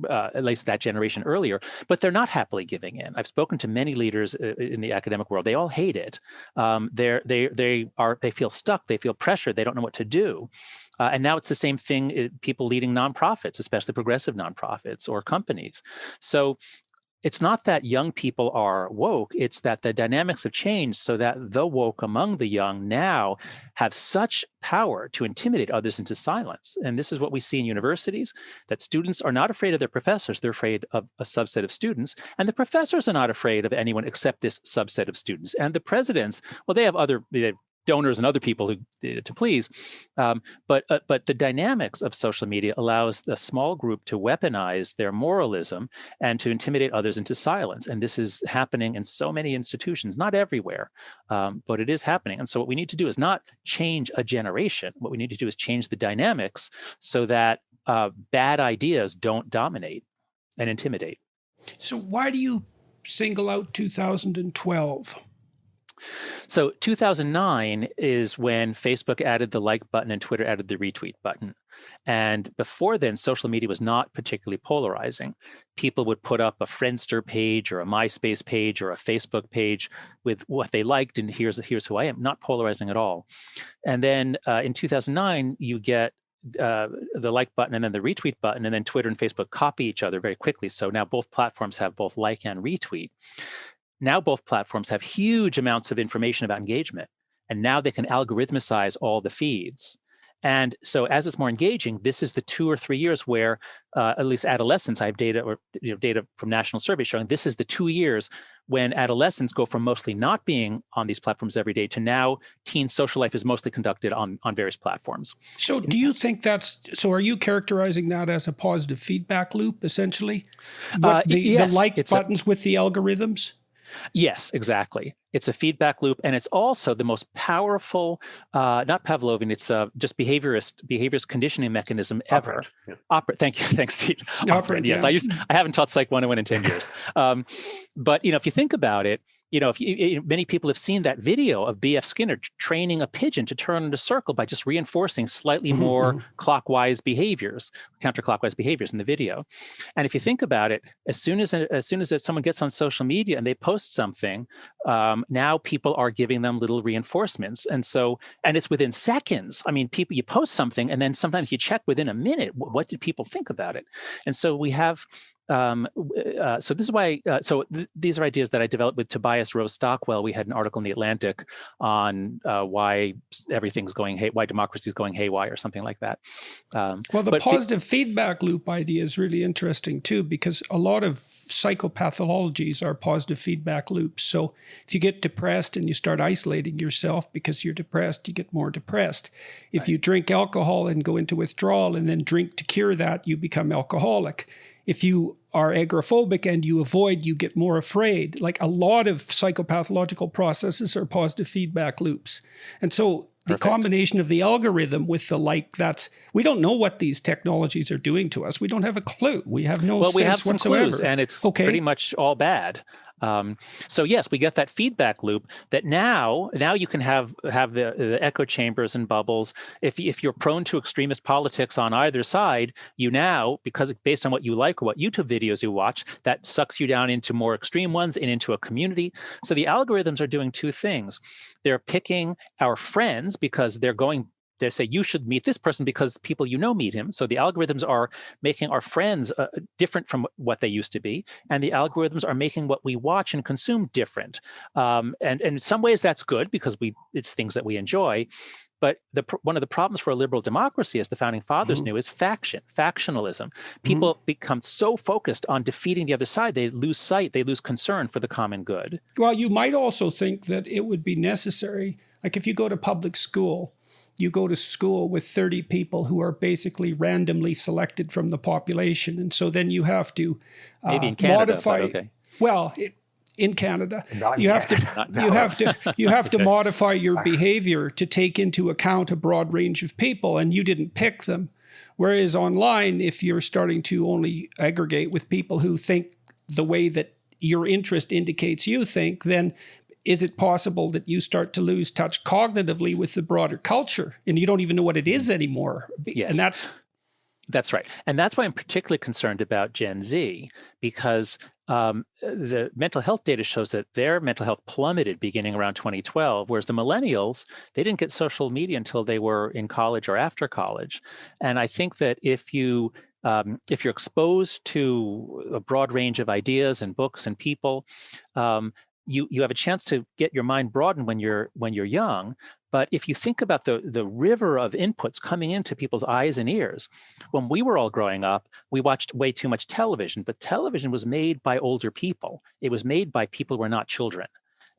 at least that generation earlier, but they're not happily giving in. I've spoken to many leaders in the academic world. They all hate it. They feel stuck. They feel pressured. They don't know what to do. And now it's the same thing, people leading nonprofits, especially progressive nonprofits or companies. So it's not that young people are woke, it's that the dynamics have changed so that the woke among the young now have such power to intimidate others into silence. And this is what we see in universities, that students are not afraid of their professors, they're afraid of a subset of students. And the professors are not afraid of anyone except this subset of students. And the presidents, well, they have donors and other people to please, but the dynamics of social media allows a small group to weaponize their moralism and to intimidate others into silence. And this is happening in so many institutions, not everywhere, but it is happening. And so what we need to do is not change a generation. What we need to do is change the dynamics so that bad ideas don't dominate and intimidate. So why do you single out 2012? So 2009 is when Facebook added the like button and Twitter added the retweet button. And before then, social media was not particularly polarizing. People would put up a Friendster page or a MySpace page or a Facebook page with what they liked, and here's who I am, not polarizing at all. And then in 2009, you get the like button and then the retweet button, and then Twitter and Facebook copy each other very quickly. So now both platforms have both like and retweet. Now both platforms have huge amounts of information about engagement, and now they can algorithmicize all the feeds. And so as it's more engaging, this is the 2 or 3 years where, at least adolescents, I have data data from national surveys showing this is the 2 years when adolescents go from mostly not being on these platforms every day to now teen social life is mostly conducted on various platforms. So do you think are you characterizing that as a positive feedback loop, essentially? The like buttons with the algorithms? Yes, exactly. It's a feedback loop, and it's also the most powerful, not Pavlovian, it's just behaviorist conditioning mechanism ever. Thank you. Thanks, Steve. Operant, yes. Yeah. I haven't taught Psych 101 in 10 years. But, if you think about it, many people have seen that video of B.F. Skinner training a pigeon to turn in a circle by just reinforcing slightly more counterclockwise behaviors in the video. And if you think about it, as soon as someone gets on social media and they post something, now people are giving them little reinforcements. And it's within seconds. I mean, you post something and then sometimes you check within a minute, what did people think about it? And so we have, so this is why, these are ideas that I developed with Tobias Rose Stockwell. We had an article in The Atlantic on why why democracy is going haywire, or something like that. Well, the positive feedback loop idea is really interesting too, because a lot of psychopathologies are positive feedback loops. So if you get depressed and you start isolating yourself because you're depressed, you get more depressed. If you drink alcohol and go into withdrawal and then drink to cure that, you become alcoholic. If you are agoraphobic and you avoid, you get more afraid. Like a lot of psychopathological processes are positive feedback loops. And so the combination of the algorithm with the we don't know what these technologies are doing to us. We don't have a clue. We have no sense whatsoever. Well, we have some clues, and it's pretty much all bad. So yes, we get that feedback loop that now you can have the echo chambers and bubbles. If you're prone to extremist politics on either side, because based on what you like or what YouTube videos you watch, that sucks you down into more extreme ones and into a community. So the algorithms are doing two things. They're picking our friends because they say you should meet this person because people meet him. So the algorithms are making our friends different from what they used to be. And the algorithms are making what we watch and consume different. And in some ways that's good because it's things that we enjoy. But one of the problems for a liberal democracy, as the founding fathers knew, is factionalism. People become so focused on defeating the other side, they lose sight, they lose concern for the common good. Well, you might also think that it would be necessary, like if you go to public school, you go to school with 30 people who are basically randomly selected from the population. And so then you have to maybe in Canada, modify. Okay. Well, in Canada, you have to modify your behavior to take into account a broad range of people, and you didn't pick them. Whereas online, if you're starting to only aggregate with people who think the way that your interest indicates you think, then is it possible that you start to lose touch cognitively with the broader culture and you don't even know what it is anymore? Yes. And that's right. And that's why I'm particularly concerned about Gen Z, because the mental health data shows that their mental health plummeted beginning around 2012, whereas the millennials, they didn't get social media until they were in college or after college. And I think that if you're exposed to a broad range of ideas and books and people, you have a chance to get your mind broadened when you're young. But if you think about the river of inputs coming into people's eyes and ears, when we were all growing up, we watched way too much television, but television was made by older people. It was made by people who were not children.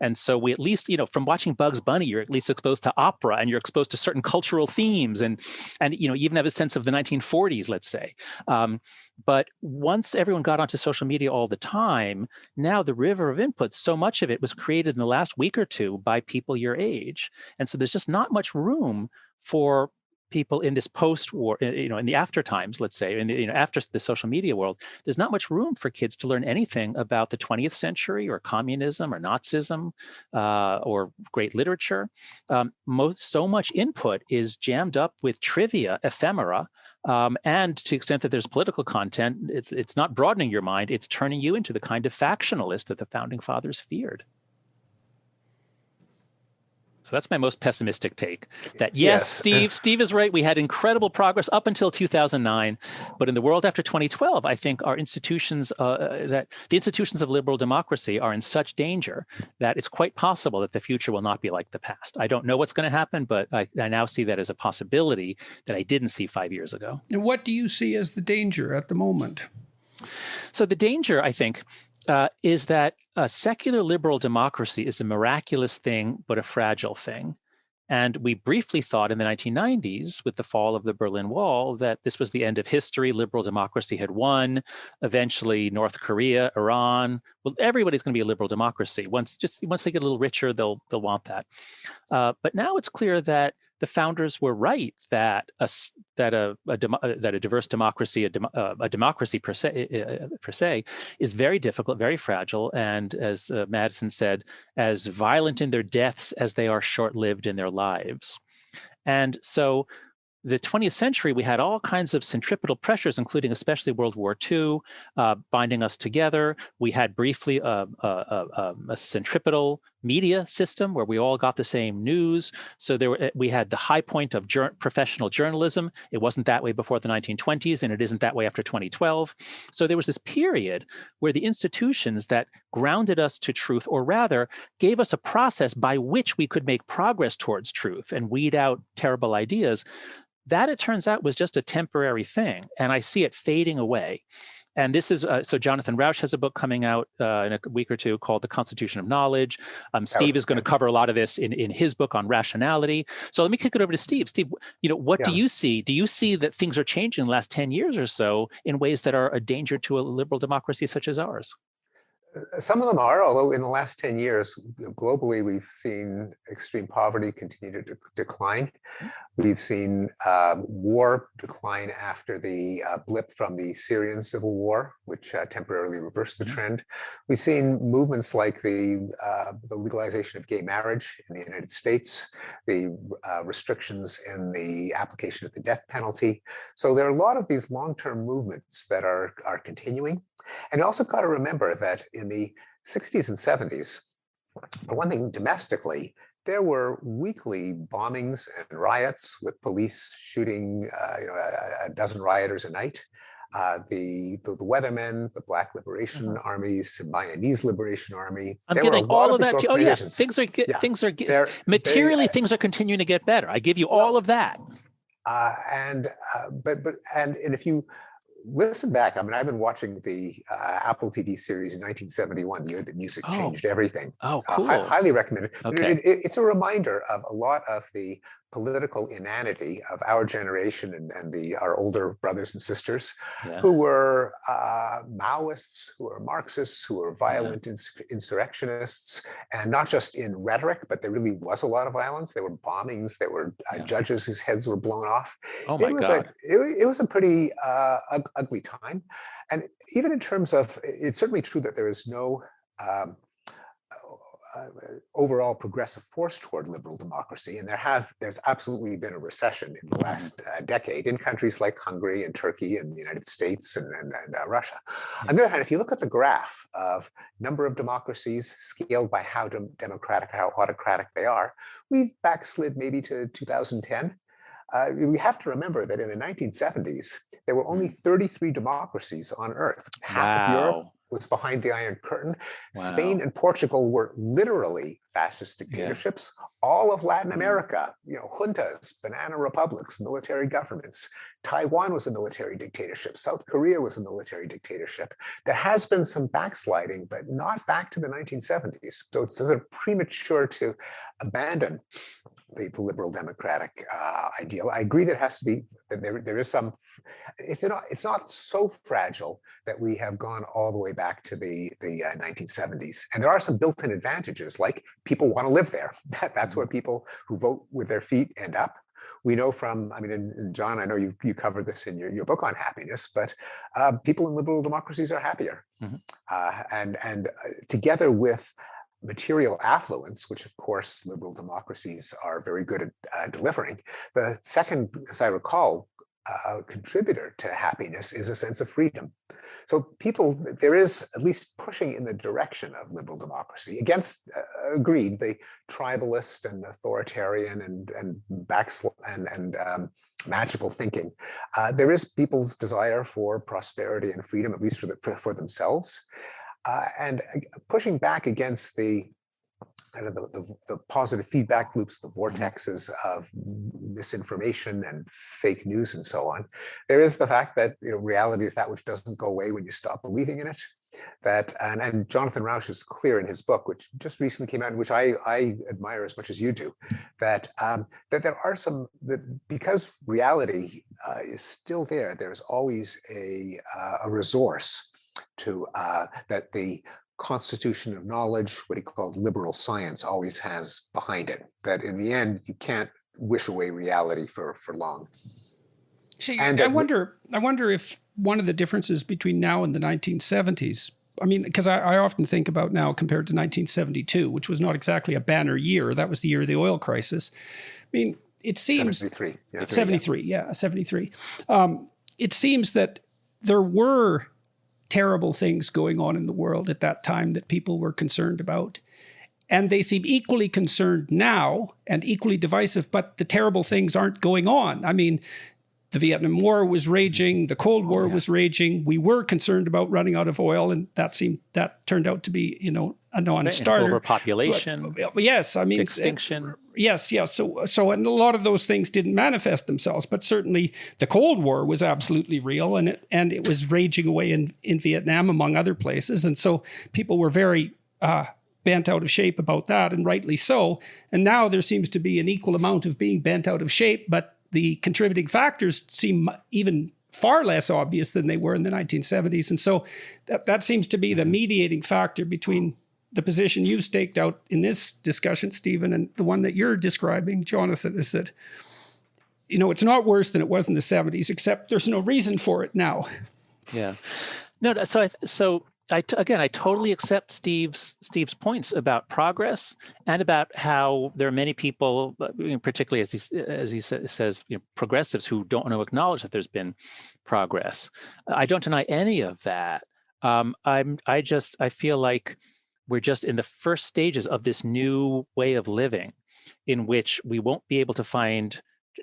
And so we at least, from watching Bugs Bunny, you're at least exposed to opera and you're exposed to certain cultural themes and even have a sense of the 1940s, let's say. But once everyone got onto social media all the time, now the river of inputs, so much of it was created in the last week or two by people your age. And so there's just not much room for people in this post-war, in the after times, let's say, after the social media world, there's not much room for kids to learn anything about the 20th century or communism or Nazism or great literature. So much input is jammed up with trivia, ephemera, and to the extent that there's political content, it's not broadening your mind, it's turning you into the kind of factionalist that the founding fathers feared. So that's my most pessimistic take. That yes, Steve is right. We had incredible progress up until 2009, but in the world after 2012, I think our institutions, the institutions of liberal democracy, are in such danger that it's quite possible that the future will not be like the past. I don't know what's going to happen, but I now see that as a possibility that I didn't see 5 years ago. And what do you see as the danger at the moment? So the danger, I think, is that a secular liberal democracy is a miraculous thing, but a fragile thing. And we briefly thought in the 1990s, with the fall of the Berlin Wall, that this was the end of history. Liberal democracy had won. Eventually, North Korea, Iran, well, everybody's going to be a liberal democracy. Once they get a little richer, they'll want that. But now it's clear that the founders were right that a diverse democracy, a democracy per se, is very difficult, very fragile, and as Madison said, as violent in their deaths as they are short-lived in their lives. And so the 20th century, we had all kinds of centripetal pressures, including especially World War II, binding us together. We had briefly a centripetal media system where we all got the same news. So we had the high point of professional journalism. It wasn't that way before the 1920s, and it isn't that way after 2012. So there was this period where the institutions that grounded us to truth, or rather gave us a process by which we could make progress towards truth and weed out terrible ideas, that it turns out was just a temporary thing. And I see it fading away. And this is, so Jonathan Rauch has a book coming out in a week or two called The Constitution of Knowledge. Steve is going to cover a lot of this in his book on rationality. So let me kick it over to Steve. Steve, what do you see? Do you see that things are changing in the last 10 years or so in ways that are a danger to a liberal democracy such as ours? Some of them are, although in the last 10 years, globally, we've seen extreme poverty continue to decline. We've seen war decline after the blip from the Syrian civil war, which temporarily reversed the trend. We've seen movements like the legalization of gay marriage in the United States, the restrictions in the application of the death penalty. So there are a lot of these long-term movements that are continuing. And you also got to remember that in the 60s and 70s, for one thing, domestically, there were weekly bombings and riots with police shooting a dozen rioters a night. The Weathermen, the Black Liberation Armies, Mayanese Liberation Army. I'm getting all of that too. Oh yeah, things are materially things are continuing to get better. I give you all of that. And if you listen back, I mean, I've been watching the Apple TV series 1971, the year that music changed everything. Oh, cool. Highly recommended. Okay. It's a reminder of a lot of the political inanity of our generation and our older brothers and sisters who were Maoists, who were Marxists, who were violent insurrectionists, and not just in rhetoric, but there really was a lot of violence. There were bombings, there were judges whose heads were blown off. Oh my God. It was a pretty ugly time. And even in terms of, it's certainly true that there is no overall progressive force toward liberal democracy, and there's absolutely been a recession in the last decade in countries like Hungary and Turkey and the United States and Russia. On the other hand, if you look at the graph of number of democracies scaled by how democratic, how autocratic they are, we've backslid maybe to 2010. We have to remember that in the 1970s, there were only 33 democracies on Earth. Half of Europe was behind the Iron Curtain. Spain and Portugal were literally fascist dictatorships. All of Latin America, juntas, banana republics, military governments. Taiwan was a military dictatorship. South Korea was a military dictatorship. There has been some backsliding, but not back to the 1970s. So it's sort of premature to abandon the liberal democratic ideal. I agree that it has to be, that there is some, it's not so fragile that we have gone all the way back to the 1970s. And there are some built-in advantages, like people want to live there. That's where people who vote with their feet end up. We know from, I mean, and John, I know you covered this in your book on happiness, but people in liberal democracies are happier. And together with material affluence, which of course liberal democracies are very good at delivering, the second, as I recall, contributor to happiness is a sense of freedom. So there is at least pushing in the direction of liberal democracy against, agreed, the tribalist and authoritarian and magical thinking. There is people's desire for prosperity and freedom, at least for themselves, and pushing back against the kind of the positive feedback loops, the vortexes of misinformation and fake news and so on. There is the fact that reality is that which doesn't go away when you stop believing in it. That and Jonathan Rauch is clear in his book, which just recently came out, which I admire as much as you do, that that there are because reality is still there. There's always a resource to that the constitution of knowledge, what he called liberal science, always has behind it. That in the end, you can't wish away reality for long. See, and I wonder if one of the differences between now and the 1970s, I mean, because I often think about now compared to 1972, which was not exactly a banner year. That was the year of the oil crisis. I mean, it seems 73. Yeah, 73. Yeah, 73. It seems that there were terrible things going on in the world at that time that people were concerned about. And they seem equally concerned now and equally divisive, but the terrible things aren't going on. I mean, the Vietnam War was raging, the Cold War was raging. We were concerned about running out of oil, and that turned out to be, a non-starter. Overpopulation. Yes, I mean extinction. Yes. So and a lot of those things didn't manifest themselves, but certainly the Cold War was absolutely real, and it was raging away in Vietnam, among other places, and so people were very bent out of shape about that, and rightly so. And now there seems to be an equal amount of being bent out of shape, but the contributing factors seem even far less obvious than they were in the 1970s. And so that seems to be the mediating factor between the position you've staked out in this discussion, Stephen, and the one that you're describing, Jonathan, is that, it's not worse than it was in the 70s, except there's no reason for it now. Yeah. No, I totally accept Steve's points about progress and about how there are many people, particularly as he says, progressives who don't want to acknowledge that there's been progress. I don't deny any of that. I feel like we're just in the first stages of this new way of living, in which we won't be able to find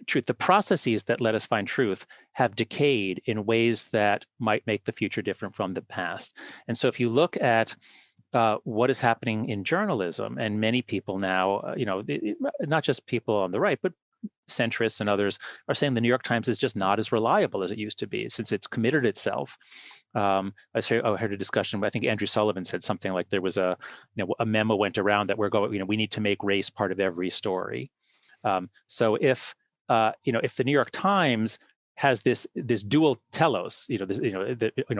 truth. The processes that let us find truth have decayed in ways that might make the future different from the past. And so if you look at what is happening in journalism, and many people now, not just people on the right, but centrists and others are saying the New York Times is just not as reliable as it used to be, since it's committed itself. I heard a discussion. I think Andrew Sullivan said something like there was a memo went around that we need to make race part of every story. So if the New York Times has this dual telos,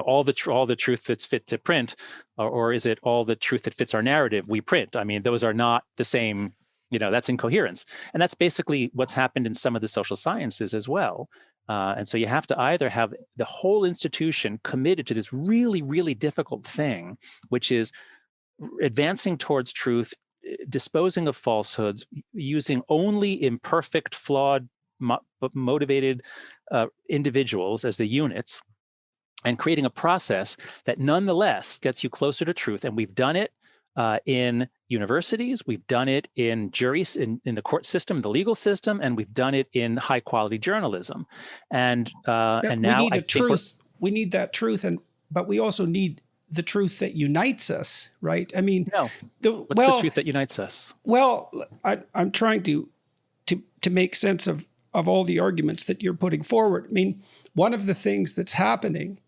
all the truth that's fit to print, or is it all the truth that fits our narrative we print? I mean, those are not the same. That's incoherence, and that's basically what's happened in some of the social sciences as well. And so you have to either have the whole institution committed to this really, really difficult thing, which is advancing towards truth, disposing of falsehoods, using only imperfect, flawed, motivated individuals as the units, and creating a process that nonetheless gets you closer to truth. And we've done it in universities, we've done it in juries, in the court system, the legal system, and we've done it in high quality journalism. And now we need that truth, but we also need the truth that unites us, right? I mean, what's the truth that unites us? Well, I'm trying to make sense of all the arguments that you're putting forward. I mean, one of the things that's happening,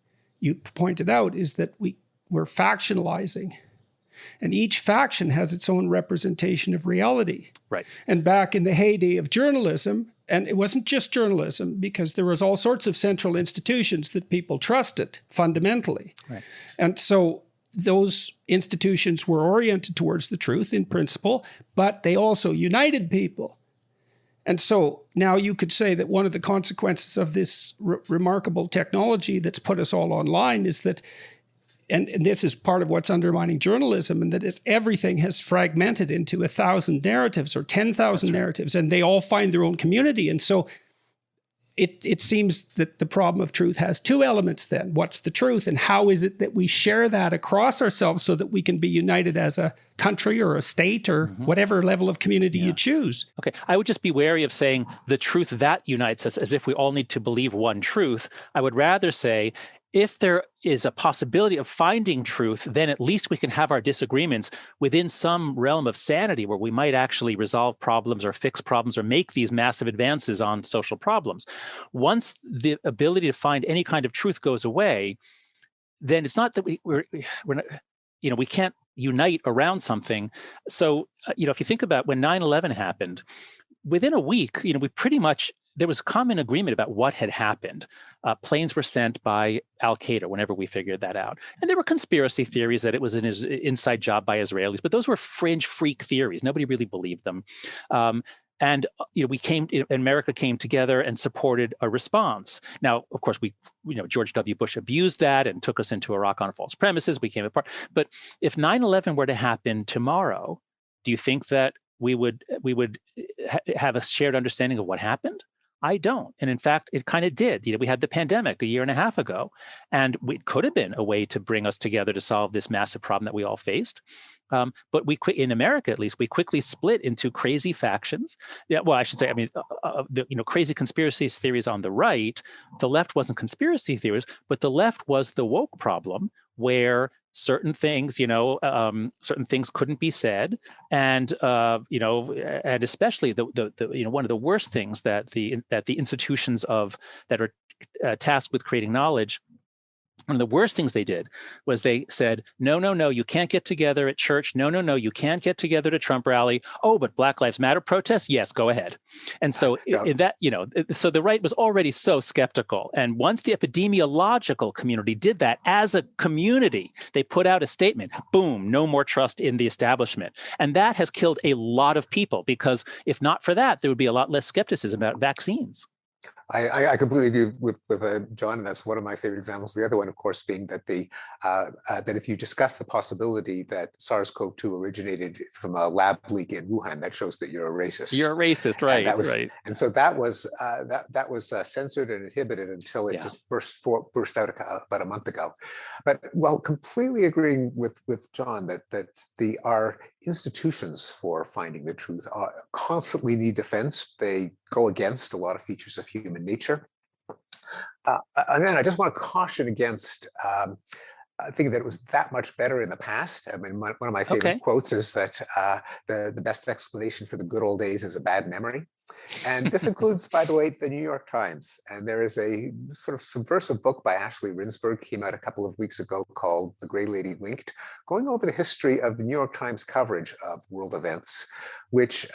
you pointed out, is that we're factionalizing. And each faction has its own representation of reality. Right. And back in the heyday of journalism, and it wasn't just journalism, because there was all sorts of central institutions that people trusted fundamentally. Right. And so those institutions were oriented towards the truth in principle, but they also united people. And so now you could say that one of the consequences of this remarkable technology that's put us all online is that, and this is part of what's undermining journalism, and that is everything has fragmented into 1,000 narratives or 10,000 narratives, and they all find their own community. And so it seems that the problem of truth has two elements then. What's the truth, and how is it that we share that across ourselves so that we can be united as a country or a state or whatever level of community you choose? Okay, I would just be wary of saying the truth that unites us as if we all need to believe one truth. I would rather say, if there is a possibility of finding truth, then at least we can have our disagreements within some realm of sanity where we might actually resolve problems or fix problems or make these massive advances on social problems. Once the ability to find any kind of truth goes away, then it's not that we're not, we can't unite around something. So, if you think about when 9/11 happened, within a week, we pretty much, there was common agreement about what had happened. Planes were sent by al-Qaeda whenever we figured that out. And there were conspiracy theories that it was an inside job by Israelis, but those were fringe freak theories. Nobody really believed them. America came together and supported a response. Now, of course, George W. Bush abused that and took us into Iraq on false premises. We came apart. But if 9/11 were to happen tomorrow, do you think that we would have a shared understanding of what happened? I don't. And in fact, it kind of did. We had the pandemic a year and a half ago, and it could have been a way to bring us together to solve this massive problem that we all faced. But in America, at least, we quickly split into crazy factions. Yeah, well, I should say, crazy conspiracy theories on the right. The left wasn't conspiracy theories, but the left was the woke problem, where certain things, certain things couldn't be said, and and especially the one of the worst things that the institutions that are tasked with creating knowledge. One of the worst things they did was they said, no, you can't get together at church. No, you can't get together at a Trump rally. Oh, but Black Lives Matter protests? Yes, go ahead. And so so the right was already so skeptical. And once the epidemiological community did that as a community, they put out a statement, boom, no more trust in the establishment. And that has killed a lot of people, because if not for that, there would be a lot less skepticism about vaccines. I completely agree with John, and that's one of my favorite examples. The other one, of course, being that that if you discuss the possibility that SARS-CoV-2 originated from a lab leak in Wuhan, that shows that you're a racist. You're a racist, right? Right. And so that was censored and inhibited until it just burst out about a month ago. But completely agreeing with John that our institutions for finding the truth constantly need defense. They go against a lot of features of human nature. And then I just want to caution against thinking that it was that much better in the past. I mean, one of my favorite quotes is that the best explanation for the good old days is a bad memory. And this includes, by the way, the New York Times. And there is a sort of subversive book by Ashley Rinsberg, came out a couple of weeks ago, called The Gray Lady Winked, going over the history of the New York Times coverage of world events, which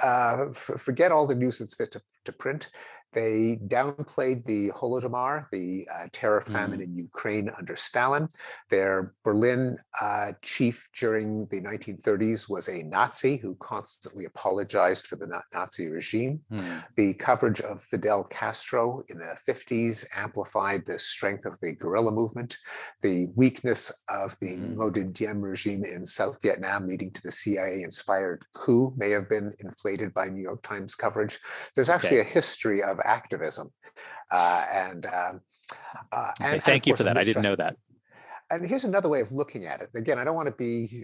forget all the news that's fit to print. They downplayed the Holodomor, the terror famine in Ukraine under Stalin. Their Berlin chief during the 1930s was a Nazi who constantly apologized for the Nazi regime. The coverage of Fidel Castro in the 50s amplified the strength of the guerrilla movement. The weakness of the Ngo Dinh Diem regime in South Vietnam, leading to the CIA-inspired coup, may have been inflated by New York Times coverage. There's actually a history of activism. Thank you for that. I didn't know that. And here's another way of looking at it. Again, I don't want to be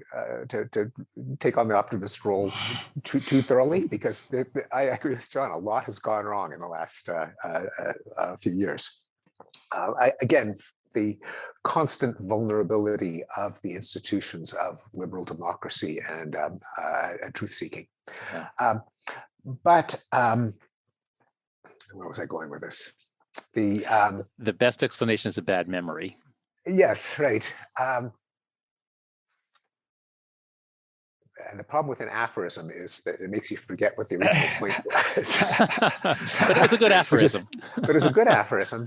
to take on the optimist role too thoroughly, because I agree with John. A lot has gone wrong in the last few years. Again, the constant vulnerability of the institutions of liberal democracy and truth-seeking. But where was I going with this? The best explanation is a bad memory. Yes, right. And the problem with an aphorism is that it makes you forget what the original point was. But it was a good aphorism. But it was a good aphorism.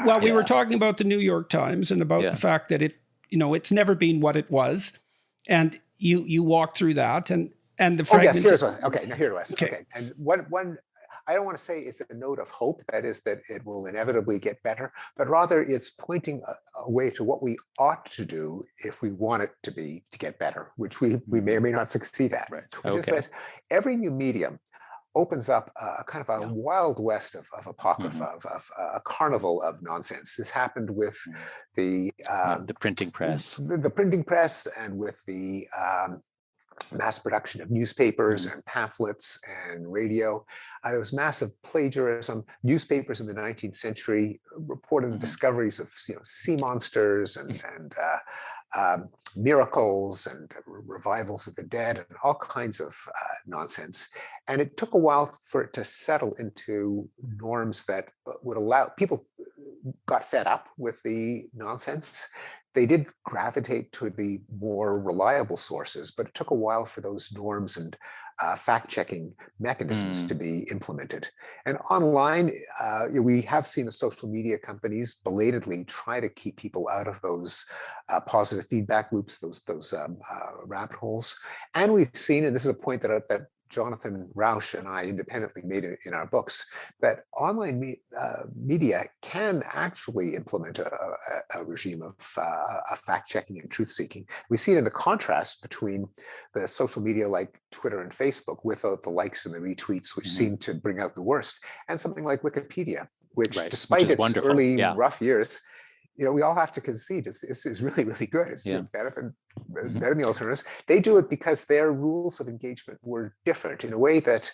Well, we were talking about the New York Times and about the fact that it's never been what it was. And you walked through that. And and the fragment. fragment. Oh, yes, here's one. Okay, now here it was. Okay. Okay. And one, I don't want to say it's a note of hope, that is that it will inevitably get better, but rather it's pointing a way to what we ought to do if we want it to get better, which we may or may not succeed at, Right. which is that every new medium opens up a kind of a wild west of apocrypha, of a carnival of nonsense. This happened with the printing press, the printing press, and with the mass production of newspapers and pamphlets and radio. There was massive plagiarism. Newspapers in the 19th century reported the discoveries of sea monsters and miracles and revivals of the dead and all kinds of nonsense. And it took a while for it to settle into norms that would allow people got fed up with the nonsense. They did gravitate to the more reliable sources, but it took a while for those norms and fact-checking mechanisms to be implemented. And online, we have seen the social media companies belatedly try to keep people out of those positive feedback loops, those rabbit holes. And we've seen, and this is a point that Jonathan Rausch and I independently made it in our books, that online media can actually implement a regime of fact-checking and truth-seeking. We see it in the contrast between the social media like Twitter and Facebook, without the likes and the retweets, which seem to bring out the worst, and something like Wikipedia, which despite its early rough years, we all have to concede it's really, really good. It's better than the alternatives. They do it because their rules of engagement were different in a way that,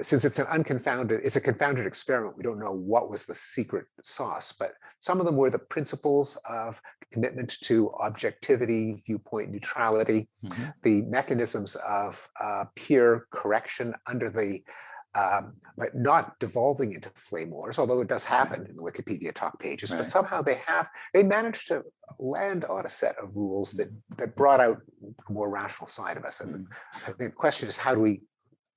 since it's a confounded experiment, we don't know what was the secret sauce, but some of them were the principles of commitment to objectivity, viewpoint neutrality, the mechanisms of peer correction under the but not devolving into flame wars, although it does happen in the Wikipedia talk pages. But somehow they managed to land on a set of rules that brought out a more rational side of us. And the question is, how do we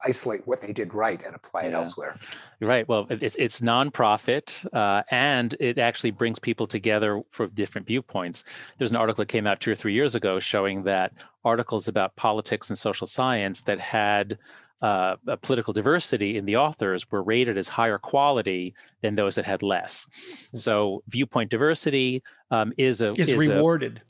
isolate what they did right and apply it elsewhere? Right. Well, it's nonprofit, and it actually brings people together for different viewpoints. There's an article that came out 2 or 3 years ago showing that articles about politics and social science that had a political diversity in the authors were rated as higher quality than those that had less. So viewpoint diversity is rewarded.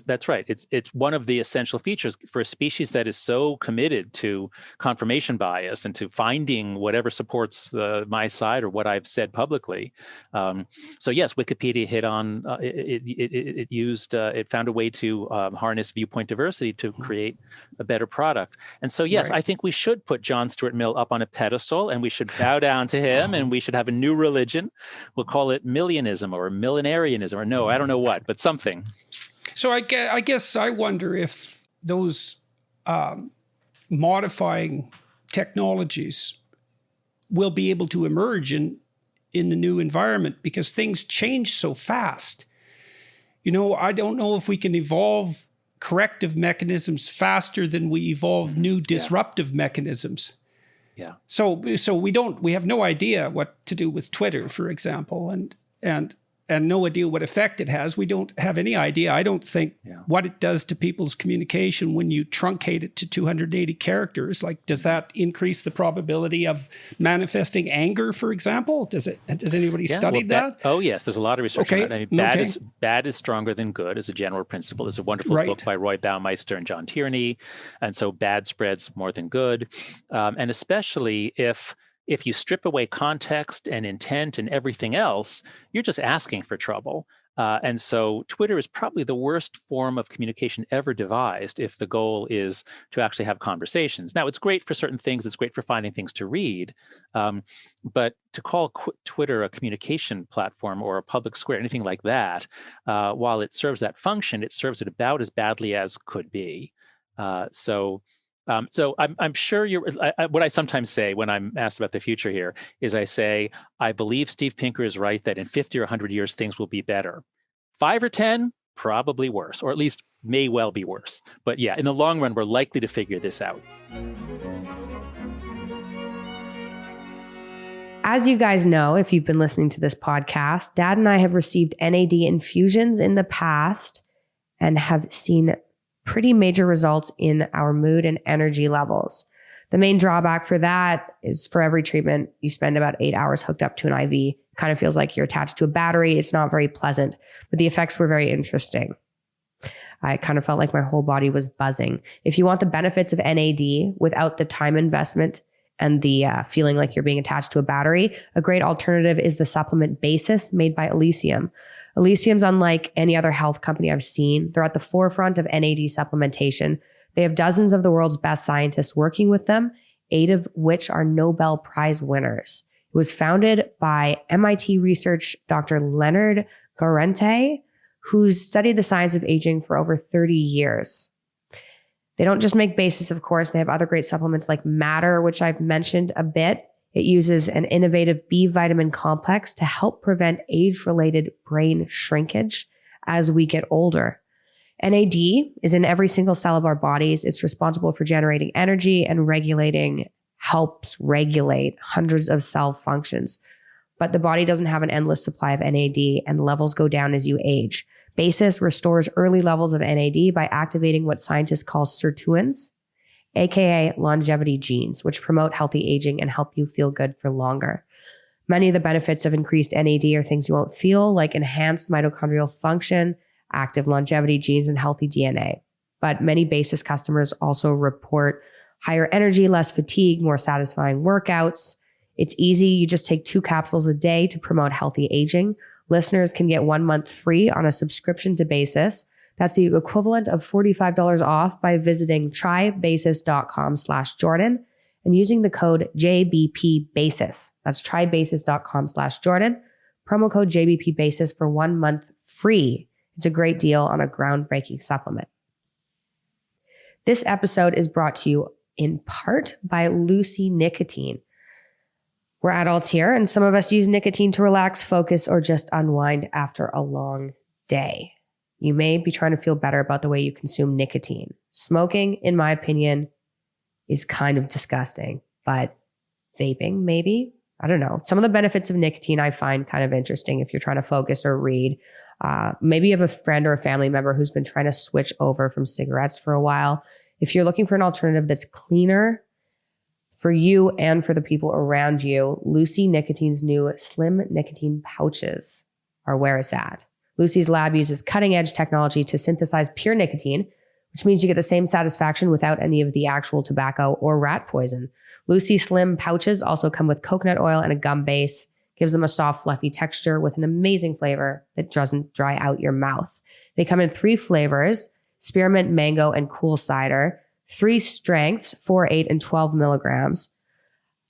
That's right. It's one of the essential features for a species that is so committed to confirmation bias and to finding whatever supports my side or what I've said publicly. So yes, Wikipedia hit on it found a way to harness viewpoint diversity to create a better product. And so yes, I think we should put John Stuart Mill up on a pedestal, and we should bow down to him, and we should have a new religion. We'll call it Millionism or millenarianism, or no, I don't know what, but something. So I guess I wonder if those modifying technologies will be able to emerge in the new environment, because things change so fast. I don't know if we can evolve corrective mechanisms faster than we evolve new disruptive mechanisms. Yeah. So we have no idea what to do with Twitter, for example, and no idea what effect it has. We don't have any idea, I don't think, what it does to people's communication when you truncate it to 280 characters. Like, does that increase the probability of manifesting anger, for example? Has anybody studied that? Oh, yes. There's a lot of research on that. I mean, bad is stronger than good as a general principle. There's a wonderful book by Roy Baumeister and John Tierney. And so bad spreads more than good. And especially if you strip away context and intent and everything else, you're just asking for trouble. And so Twitter is probably the worst form of communication ever devised if the goal is to actually have conversations. Now, it's great for certain things. It's great for finding things to read. But to call Twitter a communication platform or a public square, anything like that, while it serves that function, it serves it about as badly as could be. So I'm sure what I sometimes say when I'm asked about the future here is I say, I believe Steve Pinker is right that in 50 or 100 years, things will be better. 5 or 10, probably worse, or at least may well be worse. But yeah, in the long run, we're likely to figure this out. As you guys know, if you've been listening to this podcast, Dad and I have received NAD infusions in the past and have seen pretty major results in our mood and energy levels. The main drawback for that is for every treatment, you spend about 8 hours hooked up to an IV. It kind of feels like you're attached to a battery. It's not very pleasant, but the effects were very interesting. I kind of felt like my whole body was buzzing. If you want the benefits of NAD without the time investment and the feeling like you're being attached to a battery, a great alternative is the supplement Basis made by Elysium. Elysium's unlike any other health company I've seen. They're at the forefront of NAD supplementation. They have dozens of the world's best scientists working with them, 8 of which are Nobel Prize winners. It was founded by MIT research Dr. Leonard Guarente, who's studied the science of aging for over 30 years. They don't just make Basis, of course. They have other great supplements like Matter, which I've mentioned a bit. It uses an innovative B vitamin complex to help prevent age-related brain shrinkage as we get older. NAD is in every single cell of our bodies. It's responsible for generating energy and helps regulate hundreds of cell functions. But the body doesn't have an endless supply of NAD, and levels go down as you age. Basis restores early levels of NAD by activating what scientists call sirtuins, aka longevity genes, which promote healthy aging and help you feel good for longer. Many of the benefits of increased NAD are things you won't feel, like enhanced mitochondrial function, active longevity genes, and healthy DNA. But many Basis customers also report higher energy, less fatigue, more satisfying workouts. It's easy. You just take 2 capsules a day to promote healthy aging. Listeners can get 1 month free on a subscription to Basis. That's the equivalent of $45 off by visiting trybasis.com/Jordan and using the code JBPBasis. That's trybasis.com/Jordan. Promo code JBPBasis for 1 month free. It's a great deal on a groundbreaking supplement. This episode is brought to you in part by Lucy Nicotine. We're adults here, and some of us use nicotine to relax, focus, or just unwind after a long day. You may be trying to feel better about the way you consume nicotine. Smoking, in my opinion, is kind of disgusting, but vaping, maybe? I don't know. Some of the benefits of nicotine I find kind of interesting if you're trying to focus or read. Maybe you have a friend or a family member who's been trying to switch over from cigarettes for a while. If you're looking for an alternative that's cleaner for you and for the people around you, Lucy Nicotine's new slim nicotine pouches are where it's at. Lucy's lab uses cutting-edge technology to synthesize pure nicotine, which means you get the same satisfaction without any of the actual tobacco or rat poison. Lucy slim pouches also come with coconut oil and a gum base. Gives them a soft, fluffy texture with an amazing flavor that doesn't dry out your mouth. They come in 3 flavors: spearmint, mango, and cool cider. 3 strengths, 4, 8, and 12 milligrams.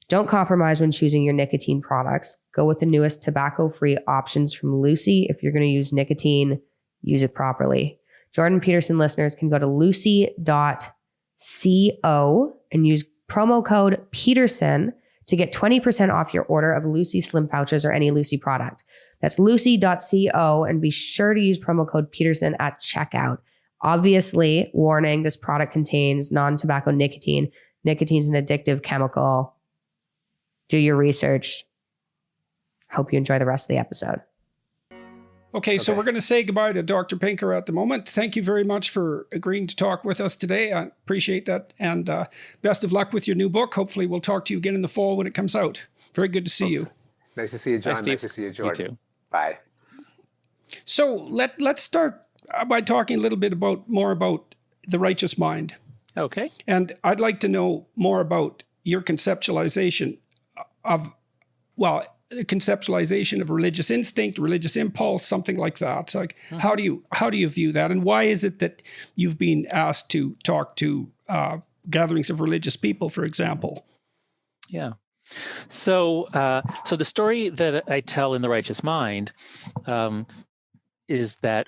Don't compromise when choosing your nicotine products. Go with the newest tobacco-free options from Lucy. If you're going to use nicotine, use it properly. Jordan Peterson listeners can go to lucy.co and use promo code Peterson to get 20% off your order of Lucy Slim Pouches or any Lucy product. That's lucy.co, and be sure to use promo code Peterson at checkout. Obviously, warning, this product contains non-tobacco nicotine. Nicotine is an addictive chemical. Do your research. Hope you enjoy the rest of the episode. Okay, so we're going to say goodbye to Dr. Pinker at the moment. Thank you very much for agreeing to talk with us today. I appreciate that. And best of luck with your new book. Hopefully we'll talk to you again in the fall when it comes out. Very good to see you. Nice to see you, John. Nice to see you, Jordan. You too. Bye. So let's start by talking a little bit more about the righteous mind. Okay. And I'd like to know more about your conceptualization of religious instinct, religious impulse, something like that. It's like, how do you view that? And why is it that you've been asked to talk to gatherings of religious people, for example? Yeah. So the story that I tell in The Righteous Mind is that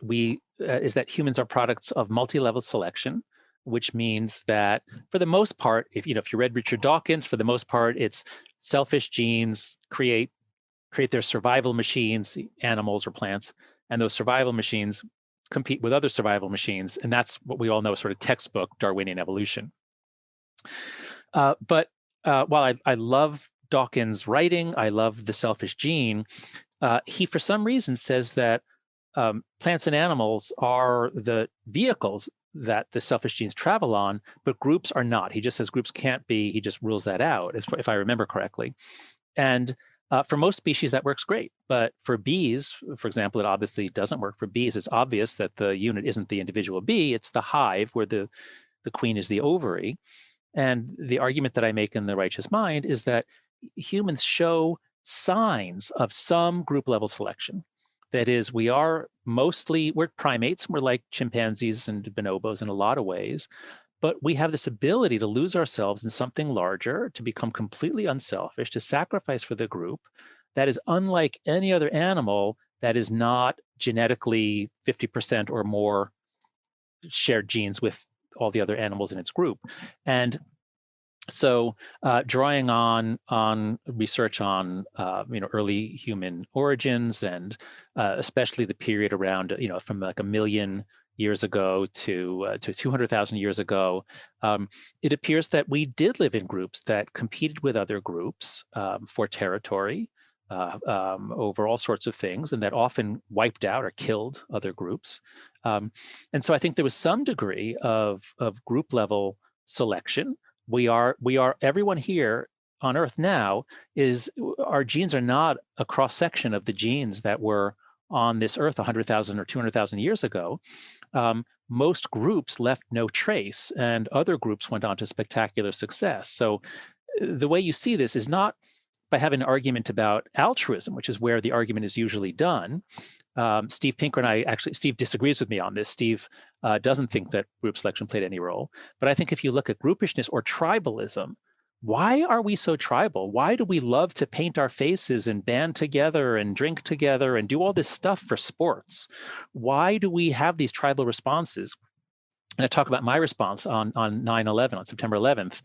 humans are products of multi-level selection, which means that for the most part, if you read Richard Dawkins, for the most part, it's selfish genes create their survival machines, animals or plants, and those survival machines compete with other survival machines. And that's what we all know, sort of textbook Darwinian evolution. But while I love Dawkins' writing, I love the selfish gene, he, for some reason, says that plants and animals are the vehicles that the selfish genes travel on, but groups are not. He just says groups can't be. He just rules that out, if I remember correctly. And for most species, that works great. But for bees, for example, it obviously doesn't work. For bees, it's obvious that the unit isn't the individual bee. It's the hive where the queen is the ovary. And the argument that I make in The Righteous Mind is that humans show signs of some group level selection. That is, we're primates. We're like chimpanzees and bonobos in a lot of ways. But we have this ability to lose ourselves in something larger, to become completely unselfish, to sacrifice for the group. That is unlike any other animal that is not genetically 50% or more shared genes with all the other animals in its group. And so drawing on research on early human origins, and especially the period around from like 1 million years ago to 200,000 years ago, it appears that we did live in groups that competed with other groups for territory over all sorts of things, and that often wiped out or killed other groups. And so I think there was some degree of group level selection. We are everyone here on Earth now our genes are not a cross section of the genes that were on this Earth 100,000 or 200,000 years ago. Most groups left no trace, and other groups went on to spectacular success. So the way you see this is not by having an argument about altruism, which is where the argument is usually done. Steve Pinker and I Steve disagrees with me on this. Steve doesn't think that group selection played any role. But I think if you look at groupishness or tribalism, why are we so tribal? Why do we love to paint our faces and band together and drink together and do all this stuff for sports? Why do we have these tribal responses? And I talk about my response on 9/11, on September 11th.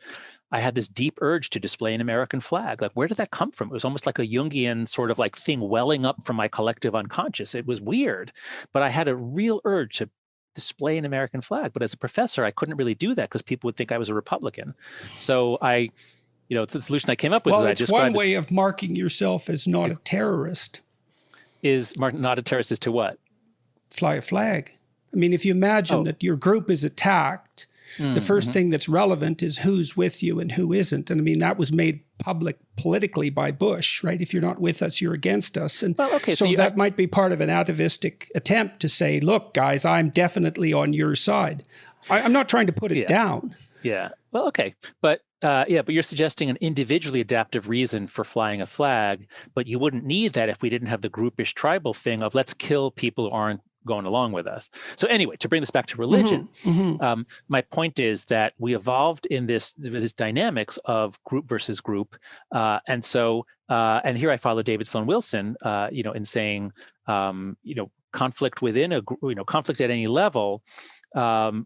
I had this deep urge to display an American flag. Like, where did that come from? It was almost like a Jungian sort of like thing welling up from my collective unconscious. It was weird, but I had a real urge to display an American flag. But as a professor, I couldn't really do that because people would think I was a Republican. So it's the solution I came up with. Well, it's one way of marking yourself as not a terrorist. Not a terrorist is to what? Fly a flag. I mean, if you imagine that your group is attacked, the first thing that's relevant is who's with you and who isn't. And I mean, that was made public politically by Bush, right? If you're not with us, you're against us. And so that might be part of an atavistic attempt to say, look, guys, I'm definitely on your side. I'm not trying to put it down. Yeah. Well, okay. But but you're suggesting an individually adaptive reason for flying a flag, but you wouldn't need that if we didn't have the groupish tribal thing of let's kill people who aren't going along with us. So anyway, to bring this back to religion, my point is that we evolved in this dynamics of group versus group. And here I follow David Sloan Wilson, in saying, conflict within conflict at any level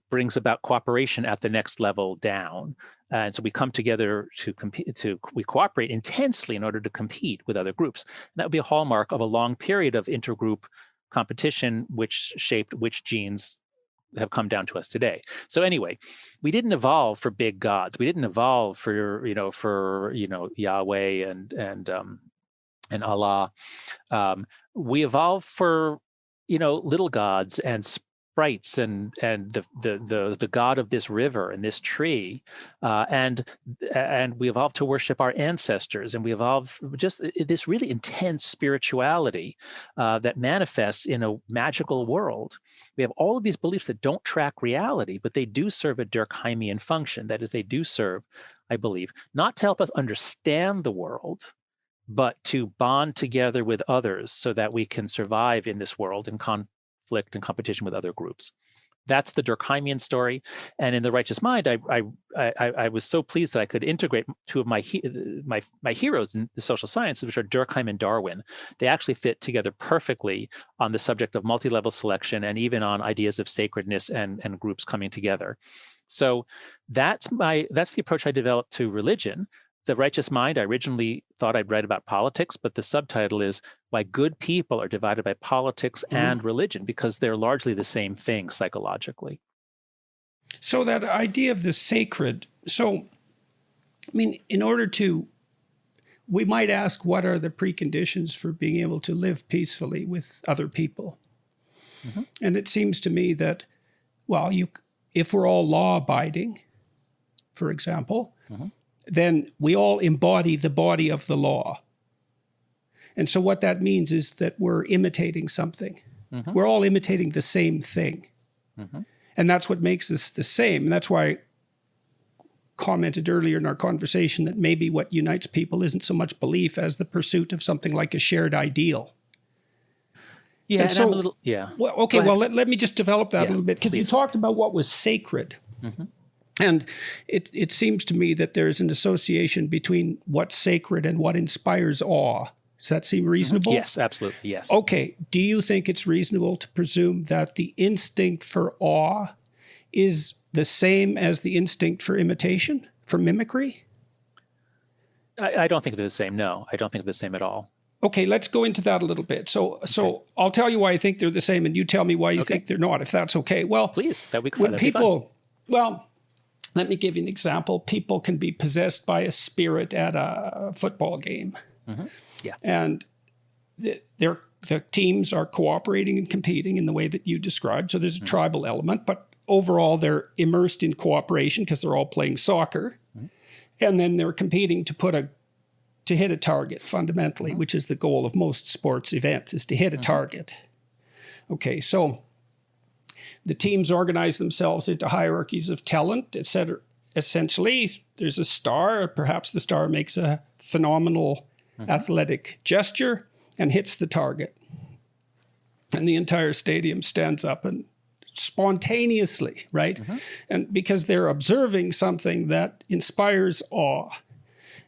brings about cooperation at the next level down. And so we come together to compete, we cooperate intensely in order to compete with other groups. And that would be a hallmark of a long period of intergroup competition, which shaped which genes have come down to us today. So anyway, we didn't evolve for big gods. We didn't evolve for Yahweh and Allah. We evolved for little gods and sprites and the god of this river and this tree, and we evolved to worship our ancestors, and we evolved just this really intense spirituality that manifests in a magical world. We have all of these beliefs that don't track reality, but they do serve a Durkheimian function. That is, they do serve, I believe, not to help us understand the world, but to bond together with others so that we can survive in this world in conflict and competition with other groups. That's the Durkheimian story. And in The Righteous Mind, I was so pleased that I could integrate two of my heroes in the social sciences, which are Durkheim and Darwin. They actually fit together perfectly on the subject of multi-level selection and even on ideas of sacredness and groups coming together. So that's the approach I developed to religion. The Righteous Mind, I originally thought I'd write about politics, but the subtitle is Why Good People Are Divided by Politics and Religion, because they're largely the same thing psychologically. So that idea of the sacred, we might ask, what are the preconditions for being able to live peacefully with other people? And it seems to me that, if we're all law-abiding, for example, then we all embody the body of the law. And so what that means is that we're imitating something. We're all imitating the same thing. And that's what makes us the same. And that's why I commented earlier in our conversation that maybe what unites people isn't so much belief as the pursuit of something like a shared ideal. Yeah, and so, I'm a little, yeah. Well, okay, well, let me just develop that a little bit, because you talked about what was sacred. And it seems to me that there's an association between what's sacred and what inspires awe. Does that seem reasonable? Yes, absolutely, yes. Okay, do you think it's reasonable to presume that the instinct for awe is the same as the instinct for imitation, for mimicry? I don't think they're the same, no. I don't think they're the same at all. Okay, let's go into that a little bit. So I'll tell you why I think they're the same, and you tell me why you think they're not, if that's okay. Well, please, that'd be when people, well, let me give you an example. People can be possessed by a spirit at a football game. Yeah. And the teams are cooperating and competing in the way that you described. So there's a tribal element, but overall they're immersed in cooperation because they're all playing soccer. And then they're competing to hit a target fundamentally, which is the goal of most sports events, is to hit a target. Okay, so the teams organize themselves into hierarchies of talent, etc. Essentially, there's a star. Perhaps the star makes a phenomenal athletic gesture and hits the target. And the entire stadium stands up and spontaneously, right? And because they're observing something that inspires awe.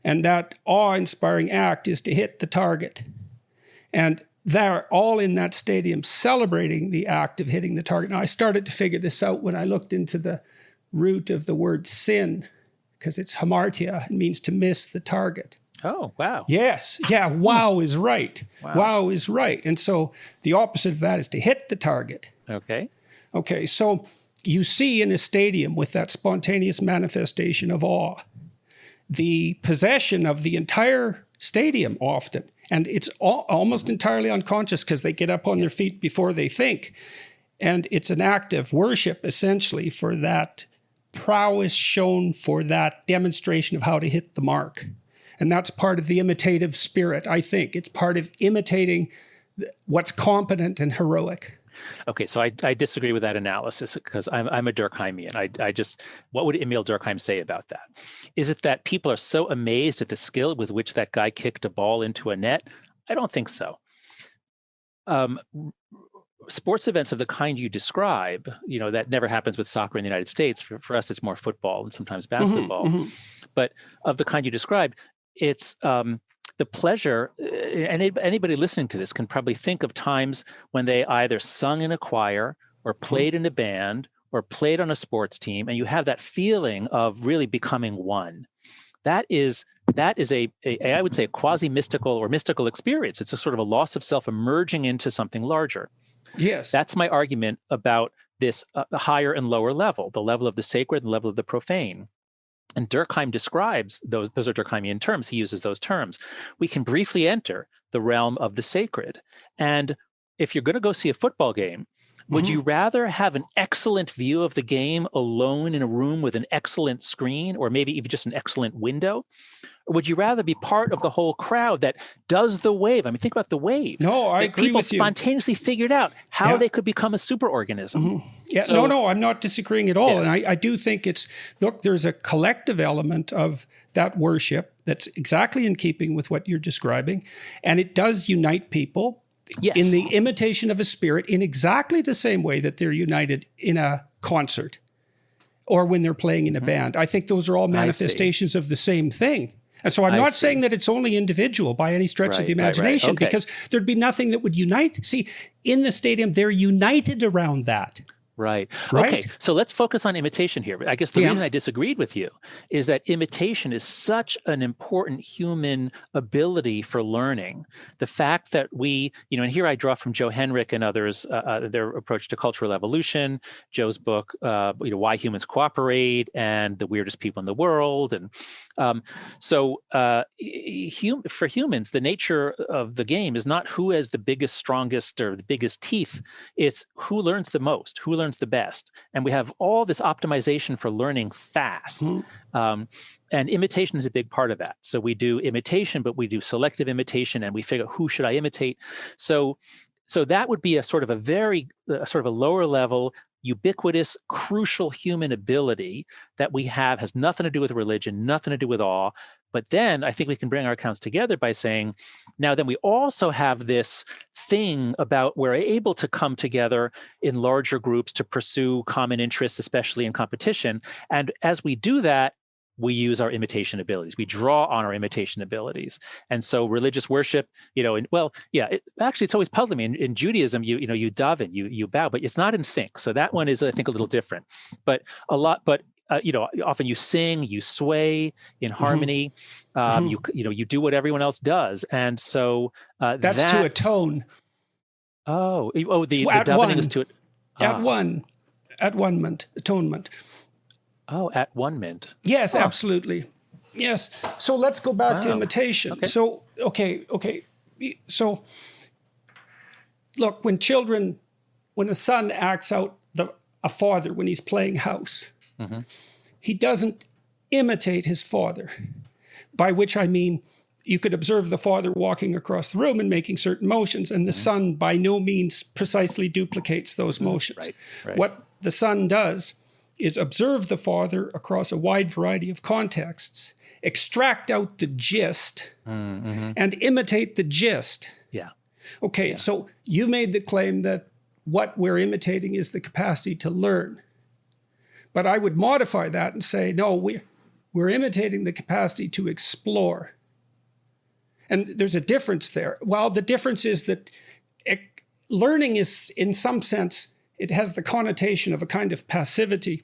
And that awe-inspiring act is to hit the target. And they're all in that stadium celebrating the act of hitting the target. Now, I started to figure this out when I looked into the root of the word sin, because it's hamartia. It means to miss the target. Oh, wow. Yes. Yeah, wow is right. Wow is right. And so the opposite of that is to hit the target. Okay. Okay, so you see in a stadium with that spontaneous manifestation of awe, the possession of the entire stadium often. And it's almost entirely unconscious because they get up on their feet before they think. And it's an act of worship, essentially, for that prowess shown, for that demonstration of how to hit the mark. And that's part of the imitative spirit, I think. It's part of imitating what's competent and heroic. Okay, so I disagree with that analysis because I'm a Durkheimian. I just, what would Emil Durkheim say about that? Is it that people are so amazed at the skill with which that guy kicked a ball into a net? I don't think so. Sports events of the kind you describe, that never happens with soccer in the United States. For us, it's more football and sometimes basketball. But of the kind you describe, it's the pleasure, and anybody listening to this can probably think of times when they either sung in a choir or played in a band or played on a sports team, and you have that feeling of really becoming one. That is a I would say, a quasi-mystical or mystical experience. It's a sort of a loss of self emerging into something larger. Yes. That's my argument about this higher and lower level, the level of the sacred and the level of the profane. And Durkheim describes those are Durkheimian terms. He uses those terms. We can briefly enter the realm of the sacred. And if you're going to go see a football game, would you rather have an excellent view of the game alone in a room with an excellent screen, or maybe even just an excellent window? Or would you rather be part of the whole crowd that does the wave? I mean, think about the wave. No, I agree with you. People spontaneously figured out how they could become a superorganism. Yeah, so, no, I'm not disagreeing at all. And I do think there's a collective element of that worship that's exactly in keeping with what you're describing. And it does unite people. Yes. In the imitation of a spirit in exactly the same way that they're united in a concert or when they're playing in a band. I think those are all manifestations of the same thing. And so I'm not saying that it's only individual by any stretch of the imagination, because there'd be nothing that would unite. See, in the stadium, they're united around that. Right. Okay. So let's focus on imitation here. I guess the reason I disagreed with you is that imitation is such an important human ability for learning. The fact that we, and here I draw from Joe Henrich and others, their approach to cultural evolution, Joe's book, Why Humans Cooperate and The Weirdest People in the World. And for humans, the nature of the game is not who has the biggest, strongest, or the biggest teeth. It's who learns the most, who learns learns the best. And we have all this optimization for learning fast. And imitation is a big part of that. So we do imitation, but we do selective imitation, and we figure who should I imitate. So that would be a sort of a lower level, ubiquitous, crucial human ability that we have, has nothing to do with religion, nothing to do with awe. But then I think we can bring our accounts together by saying, now then we also have this thing about we're able to come together in larger groups to pursue common interests, especially in competition. And as we do that, we use our imitation abilities. We draw on our imitation abilities. And so religious worship, it's always puzzling me. In Judaism, you daven, you bow, but it's not in sync. So that one is, I think, a little different. But often you sing, you sway in harmony. You do what everyone else does. And so that's to atone. The davening is to at one ment, atonement. Oh, at one mint. Yes, absolutely. Yes. So let's go back to imitation. Okay. So, okay. So, look, when a son acts out a father when he's playing house, he doesn't imitate his father, by which I mean you could observe the father walking across the room and making certain motions, and the son by no means precisely duplicates those motions. Right. What the son does is observe the father across a wide variety of contexts, extract out the gist, and imitate the gist. Yeah. Okay, so you made the claim that what we're imitating is the capacity to learn. But I would modify that and say, no, we're imitating the capacity to explore. And there's a difference there. Well, the difference is that learning is, in some sense, it has the connotation of a kind of passivity.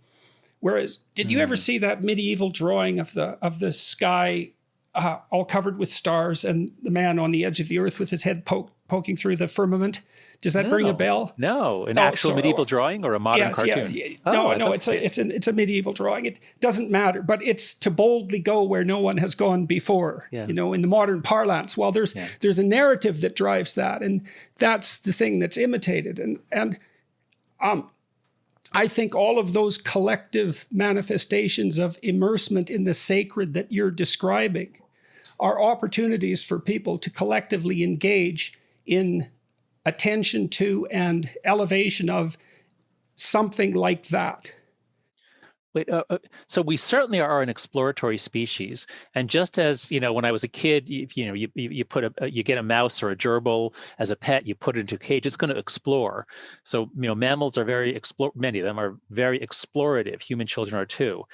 Whereas, did you ever see that medieval drawing of the sky all covered with stars and the man on the edge of the earth with his head poking through the firmament? Does that ring a bell? No, actual medieval drawing or a modern cartoon? Yes. No, it's a medieval drawing. It doesn't matter, but it's to boldly go where no one has gone before. Yeah. In the modern parlance. Well, there's a narrative that drives that, and that's the thing that's imitated. And I think all of those collective manifestations of immersement in the sacred that you're describing are opportunities for people to collectively engage in attention to and elevation of something like that. Wait, so we certainly are an exploratory species, and just as when I was a kid, you get a mouse or a gerbil as a pet, you put it into a cage, it's going to explore. So mammals are many of them are very explorative. Human children are too.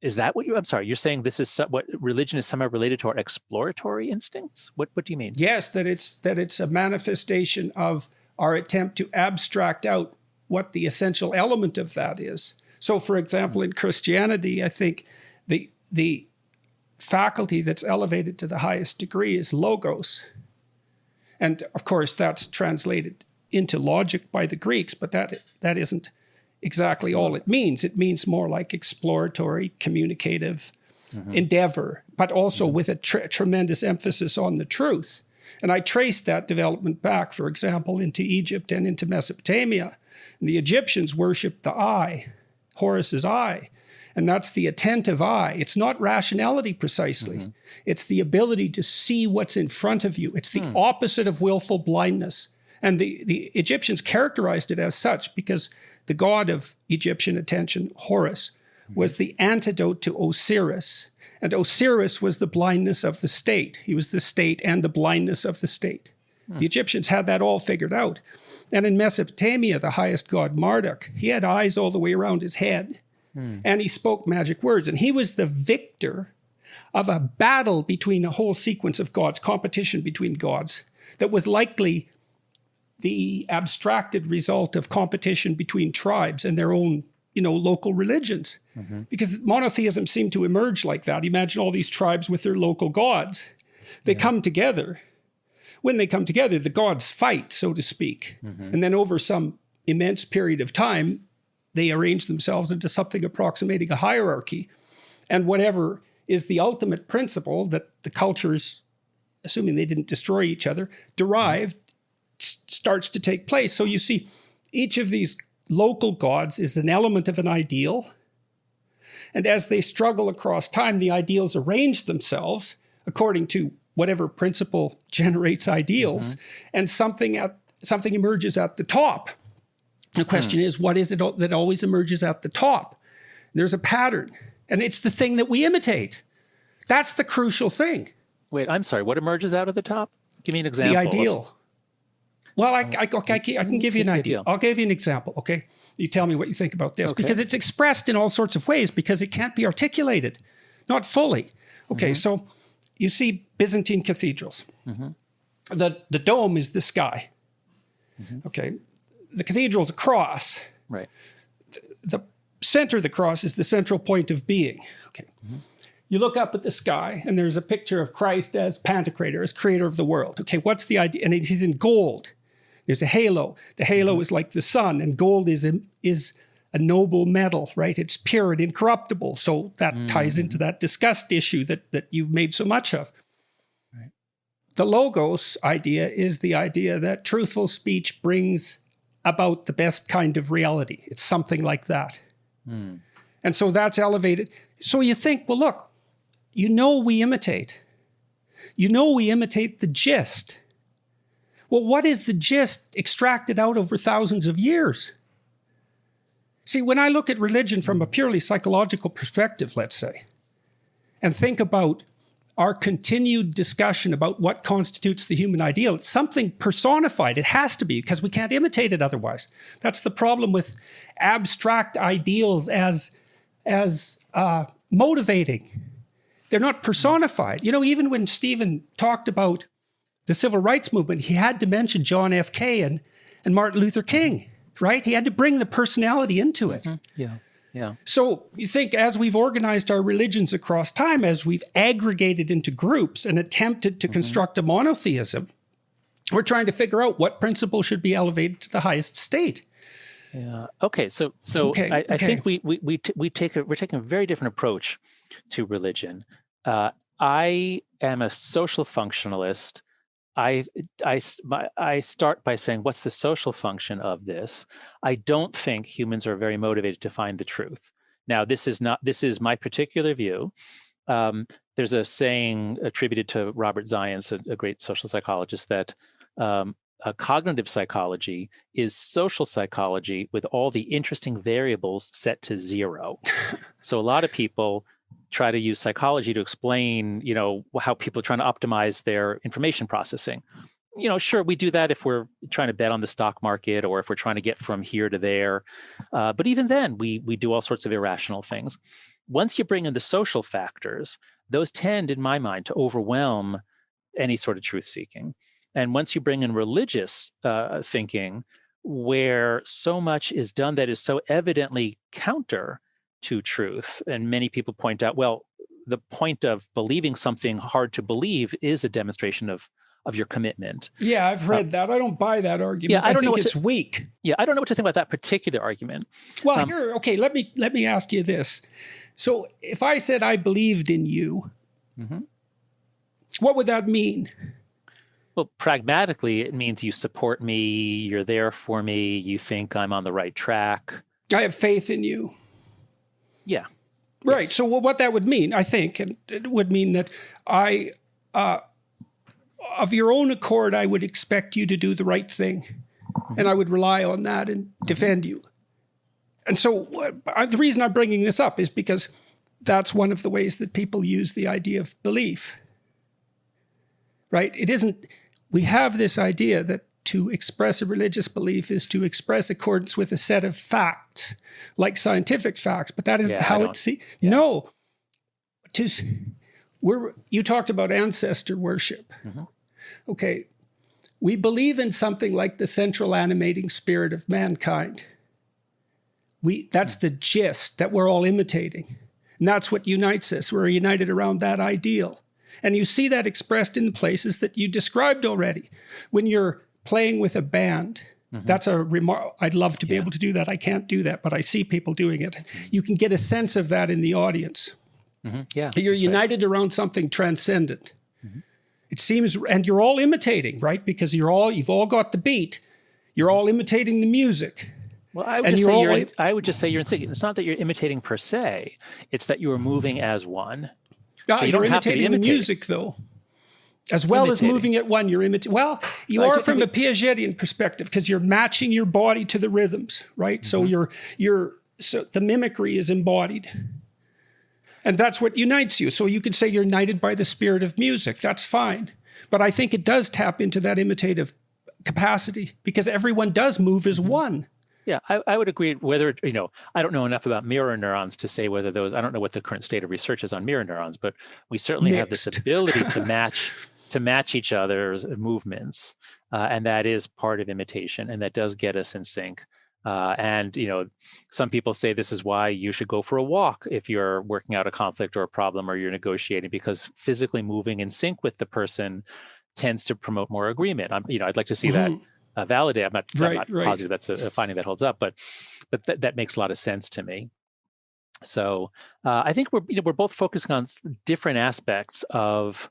Is that what I'm sorry, you're saying this is what religion is somehow related to our exploratory instincts? What do you mean? Yes, that it's a manifestation of our attempt to abstract out what the essential element of that is. So, for example, in Christianity, I think the faculty that's elevated to the highest degree is logos. And, of course, that's translated into logic by the Greeks, but that isn't exactly all it means. It means more like exploratory, communicative endeavor, but also with a tremendous emphasis on the truth. And I traced that development back, for example, into Egypt and into Mesopotamia. And the Egyptians worshipped the eye, Horus's eye, and that's the attentive eye. It's not rationality precisely. It's the ability to see what's in front of you. It's the opposite of willful blindness. And the Egyptians characterized it as such because the god of Egyptian attention, Horus, was the antidote to Osiris. And Osiris was the blindness of the state. He was the state and the blindness of the state. The Egyptians had that all figured out. And in Mesopotamia, the highest god, Marduk, he had eyes all the way around his head. And he spoke magic words. And he was the victor of a battle between a whole sequence of gods, competition between gods, that was likely the abstracted result of competition between tribes and their own, local religions. Because monotheism seemed to emerge like that. Imagine all these tribes with their local gods. They come together. When they come together, the gods fight, so to speak. And then over some immense period of time, they arrange themselves into something approximating a hierarchy. And whatever is the ultimate principle that the cultures, assuming they didn't destroy each other, derived, starts to take place. So you see, each of these local gods is an element of an ideal. And as they struggle across time, the ideals arrange themselves according to whatever principle generates ideals, and something emerges at the top. The question is, what is it that always emerges at the top? There's a pattern, and it's the thing that we imitate. That's the crucial thing. Wait, I'm sorry. What emerges out of the top? Give me an example. The ideal. Well, I can give you an idea. I'll give you an example, okay? You tell me what you think about this, because it's expressed in all sorts of ways, because it can't be articulated, not fully. Okay, so you see Byzantine cathedrals. The dome is the sky. Okay, the cathedral's a cross. Right. The center of the cross is the central point of being. Okay. You look up at the sky, and there's a picture of Christ as Pantocrator, as creator of the world. Okay, what's the idea? And he's in gold. There's a halo. The halo is like the sun, and gold is a noble metal, right? It's pure and incorruptible. So that ties into that disgust issue that you've made so much of. Right. The logos idea is the idea that truthful speech brings about the best kind of reality. It's something like that. And so that's elevated. So you think, well, look, we imitate. We imitate the gist. Well, what is the gist extracted out over thousands of years? See, when I look at religion from a purely psychological perspective, let's say, and think about our continued discussion about what constitutes the human ideal, it's something personified. It has to be, because we can't imitate it otherwise. That's the problem with abstract ideals as motivating. They're not personified. Even when Stephen talked about the civil rights movement, he had to mention John F. K. and Martin Luther King, right? He had to bring the personality into it. Yeah. So you think, as we've organized our religions across time, as we've aggregated into groups and attempted to construct a monotheism, we're trying to figure out what principle should be elevated to the highest state. Yeah. Okay. So I think we're taking a very different approach to religion. I am a social functionalist. I start by saying, what's the social function of this? I don't think humans are very motivated to find the truth. Now, this is my particular view. There's a saying attributed to Robert Zients, a great social psychologist, that cognitive psychology is social psychology with all the interesting variables set to zero. So a lot of people try to use psychology to explain, how people are trying to optimize their information processing. Sure, we do that if we're trying to bet on the stock market or if we're trying to get from here to there. But even then, we do all sorts of irrational things. Once you bring in the social factors, those tend, in my mind, to overwhelm any sort of truth seeking. And once you bring in religious thinking, where so much is done that is so evidently counter to truth, and many people point out, well, the point of believing something hard to believe is a demonstration of your commitment. Yeah, I've read that. I don't buy that argument. Yeah, I don't think know it's weak. Yeah, I don't know what to think about that particular argument. Well, let me ask you this. So if I said I believed in you, what would that mean? Well, pragmatically, it means you support me, you're there for me, you think I'm on the right track. I have faith in you. Yeah. Right. Yes. So what that would mean, I think, it would mean that I, of your own accord, I would expect you to do the right thing. And I would rely on that and defend you. And so the reason I'm bringing this up is because that's one of the ways that people use the idea of belief. Right? It isn't, we have this idea that to express a religious belief is to express accordance with a set of facts, like scientific facts, but that isn't how it's seen. Yeah. No. You talked about ancestor worship. Okay. We believe in something like the central animating spirit of mankind. That's the gist that we're all imitating. And that's what unites us. We're united around that ideal. And you see that expressed in the places that you described already. When you're playing with a band, that's a remark. I'd love to be able to do that. I can't do that, but I see people doing it. You can get a sense of that in the audience. Yeah, you're united around something transcendent. It seems, and you're all imitating, right? Because you've all got the beat. You're all imitating the music. Well, I would just say you're in sync. It's not that you're imitating per se. It's that you are moving as one. So you you're don't have to be imitating the music, though. As well as moving at one, you're imitating. Well, you are from a Piagetian perspective because you're matching your body to the rhythms, right? So so the mimicry is embodied. And that's what unites you. So you could say you're united by the spirit of music. That's fine. But I think it does tap into that imitative capacity because everyone does move as one. Yeah, I would agree. Whether, I don't know enough about mirror neurons to say whether those, I don't know what the current state of research is on mirror neurons, but we certainly have this ability to match each other's movements. And that is part of imitation. And that does get us in sync. And some people say this is why you should go for a walk if you're working out a conflict or a problem or you're negotiating, because physically moving in sync with the person tends to promote more agreement. I'd like to see that validated. I'm not positive that's a finding that holds up, but that makes a lot of sense to me. So I think we're both focusing on different aspects of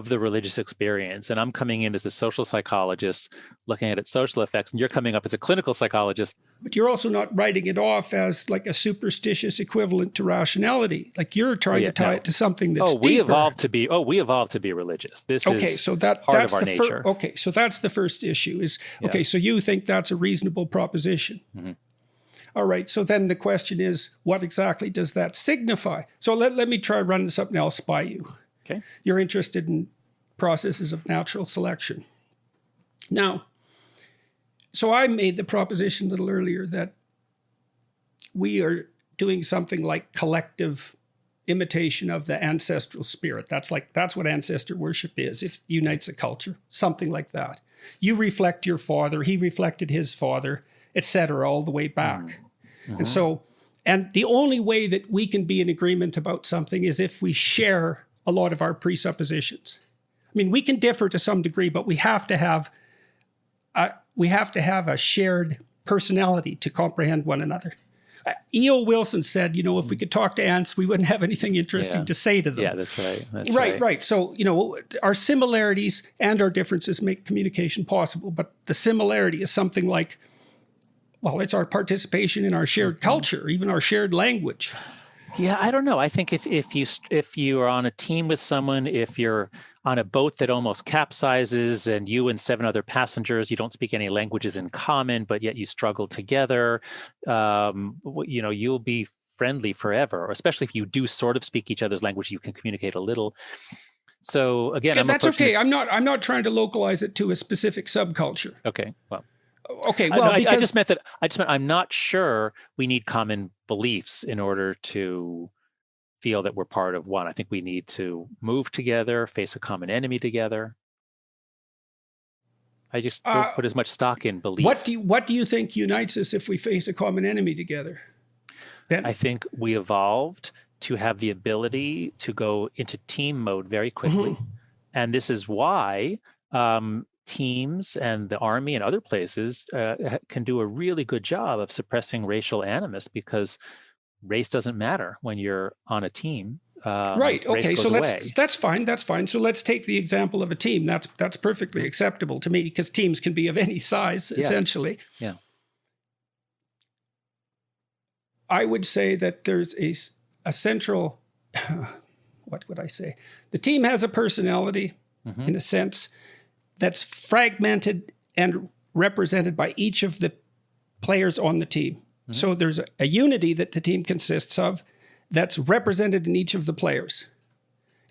the religious experience. And I'm coming in as a social psychologist looking at its social effects, and you're coming up as a clinical psychologist. But you're also not writing it off as like a superstitious equivalent to rationality. Like you're trying to tie it to something that's deeper. We evolved to be religious. This is so part of our nature. So that's the first issue is, so you think that's a reasonable proposition. Mm-hmm. All right, so then the question is, what exactly does that signify? So let me try running something else by you. Okay. You're interested in processes of natural selection. Now, so I made the proposition a little earlier that we are doing something like collective imitation of the ancestral spirit. That's what ancestor worship is. It unites a culture, something like that. You reflect your father, he reflected his father, etc., all the way back. Mm-hmm. And the only way that we can be in agreement about something is if we share a lot of our presuppositions. I mean, we can differ to some degree, but we have to have a shared personality to comprehend one another. E.O. Wilson said, if we could talk to ants, we wouldn't have anything interesting to say to them. Yeah, that's right. Right. So, our similarities and our differences make communication possible, but the similarity is something like, well, it's our participation in our shared culture, even our shared language. Yeah, I don't know. I think if you are on a team with someone, if you're on a boat that almost capsizes and you and 7 other passengers, you don't speak any languages in common, but yet you struggle together, you'll be friendly forever, or especially if you do sort of speak each other's language, you can communicate a little. So again, that's okay. I'm not trying to localize it to a specific subculture. Okay, well. Okay, well, I just meant I'm not sure we need common beliefs in order to feel that we're part of one. I think we need to move together, face a common enemy together. I just don't put as much stock in belief. What do you think unites us if we face a common enemy together? Then I think we evolved to have the ability to go into team mode very quickly. Mm-hmm. And this is why teams and the army and other places can do a really good job of suppressing racial animus, because race doesn't matter when you're on a team. Right. Okay. So that's fine. That's fine. So let's take the example of a team. That's perfectly acceptable to me, because teams can be of any size, essentially. Yeah. I would say that there's a central, what would I say? The team has a personality, in a sense, that's fragmented and represented by each of the players on the team. Mm-hmm. So there's a unity that the team consists of that's represented in each of the players.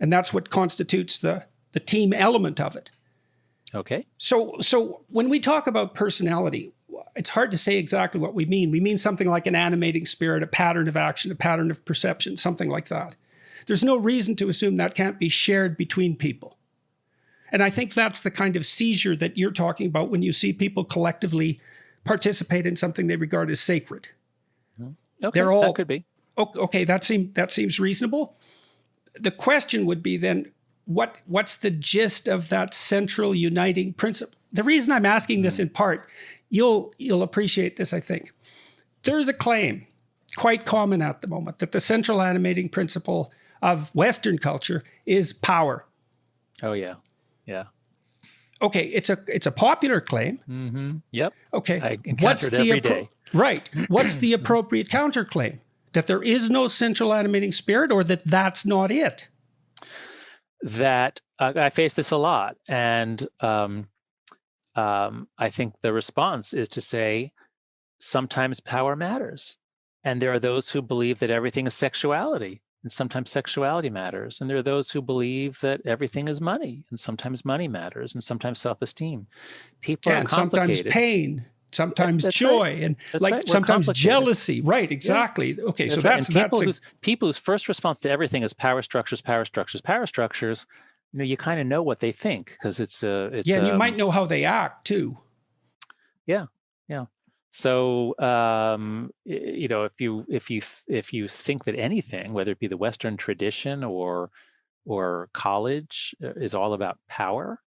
And that's what constitutes the team element of it. Okay. So when we talk about personality, it's hard to say exactly what we mean. We mean something like an animating spirit, a pattern of action, a pattern of perception, something like that. There's no reason to assume that can't be shared between people. And I think that's the kind of seizure that you're talking about when you see people collectively participate in something they regard as sacred. Okay, that could be. Okay, that seems reasonable. The question would be then, what's the gist of that central uniting principle? The reason I'm asking this in part, you'll appreciate this, I think. There's a claim, quite common at the moment, that the central animating principle of Western culture is power. Oh, yeah. Yeah. okay, it's a popular claim. Mm-hmm. Yep. Okay. I encounter it every day. Right. What's the appropriate counterclaim? That there is no central animating spirit, or that that's not it? That I face this a lot. And I think the response is to say, sometimes power matters. And there are those who believe that everything is sexuality, and sometimes sexuality matters. And there are those who believe that everything is money, and sometimes money matters, and sometimes self-esteem. People are complicated. Sometimes pain, sometimes That's joy, right. and That's like right. We're sometimes complicated. jealousy. Right, exactly. Yeah. Okay, so right. that's people whose first response to everything is power structures, power structures, power structures. You know, you kind of know what they think, because it's and you might know how they act too. Yeah. So you know, if you think that anything, whether it be the Western tradition or college, is all about power,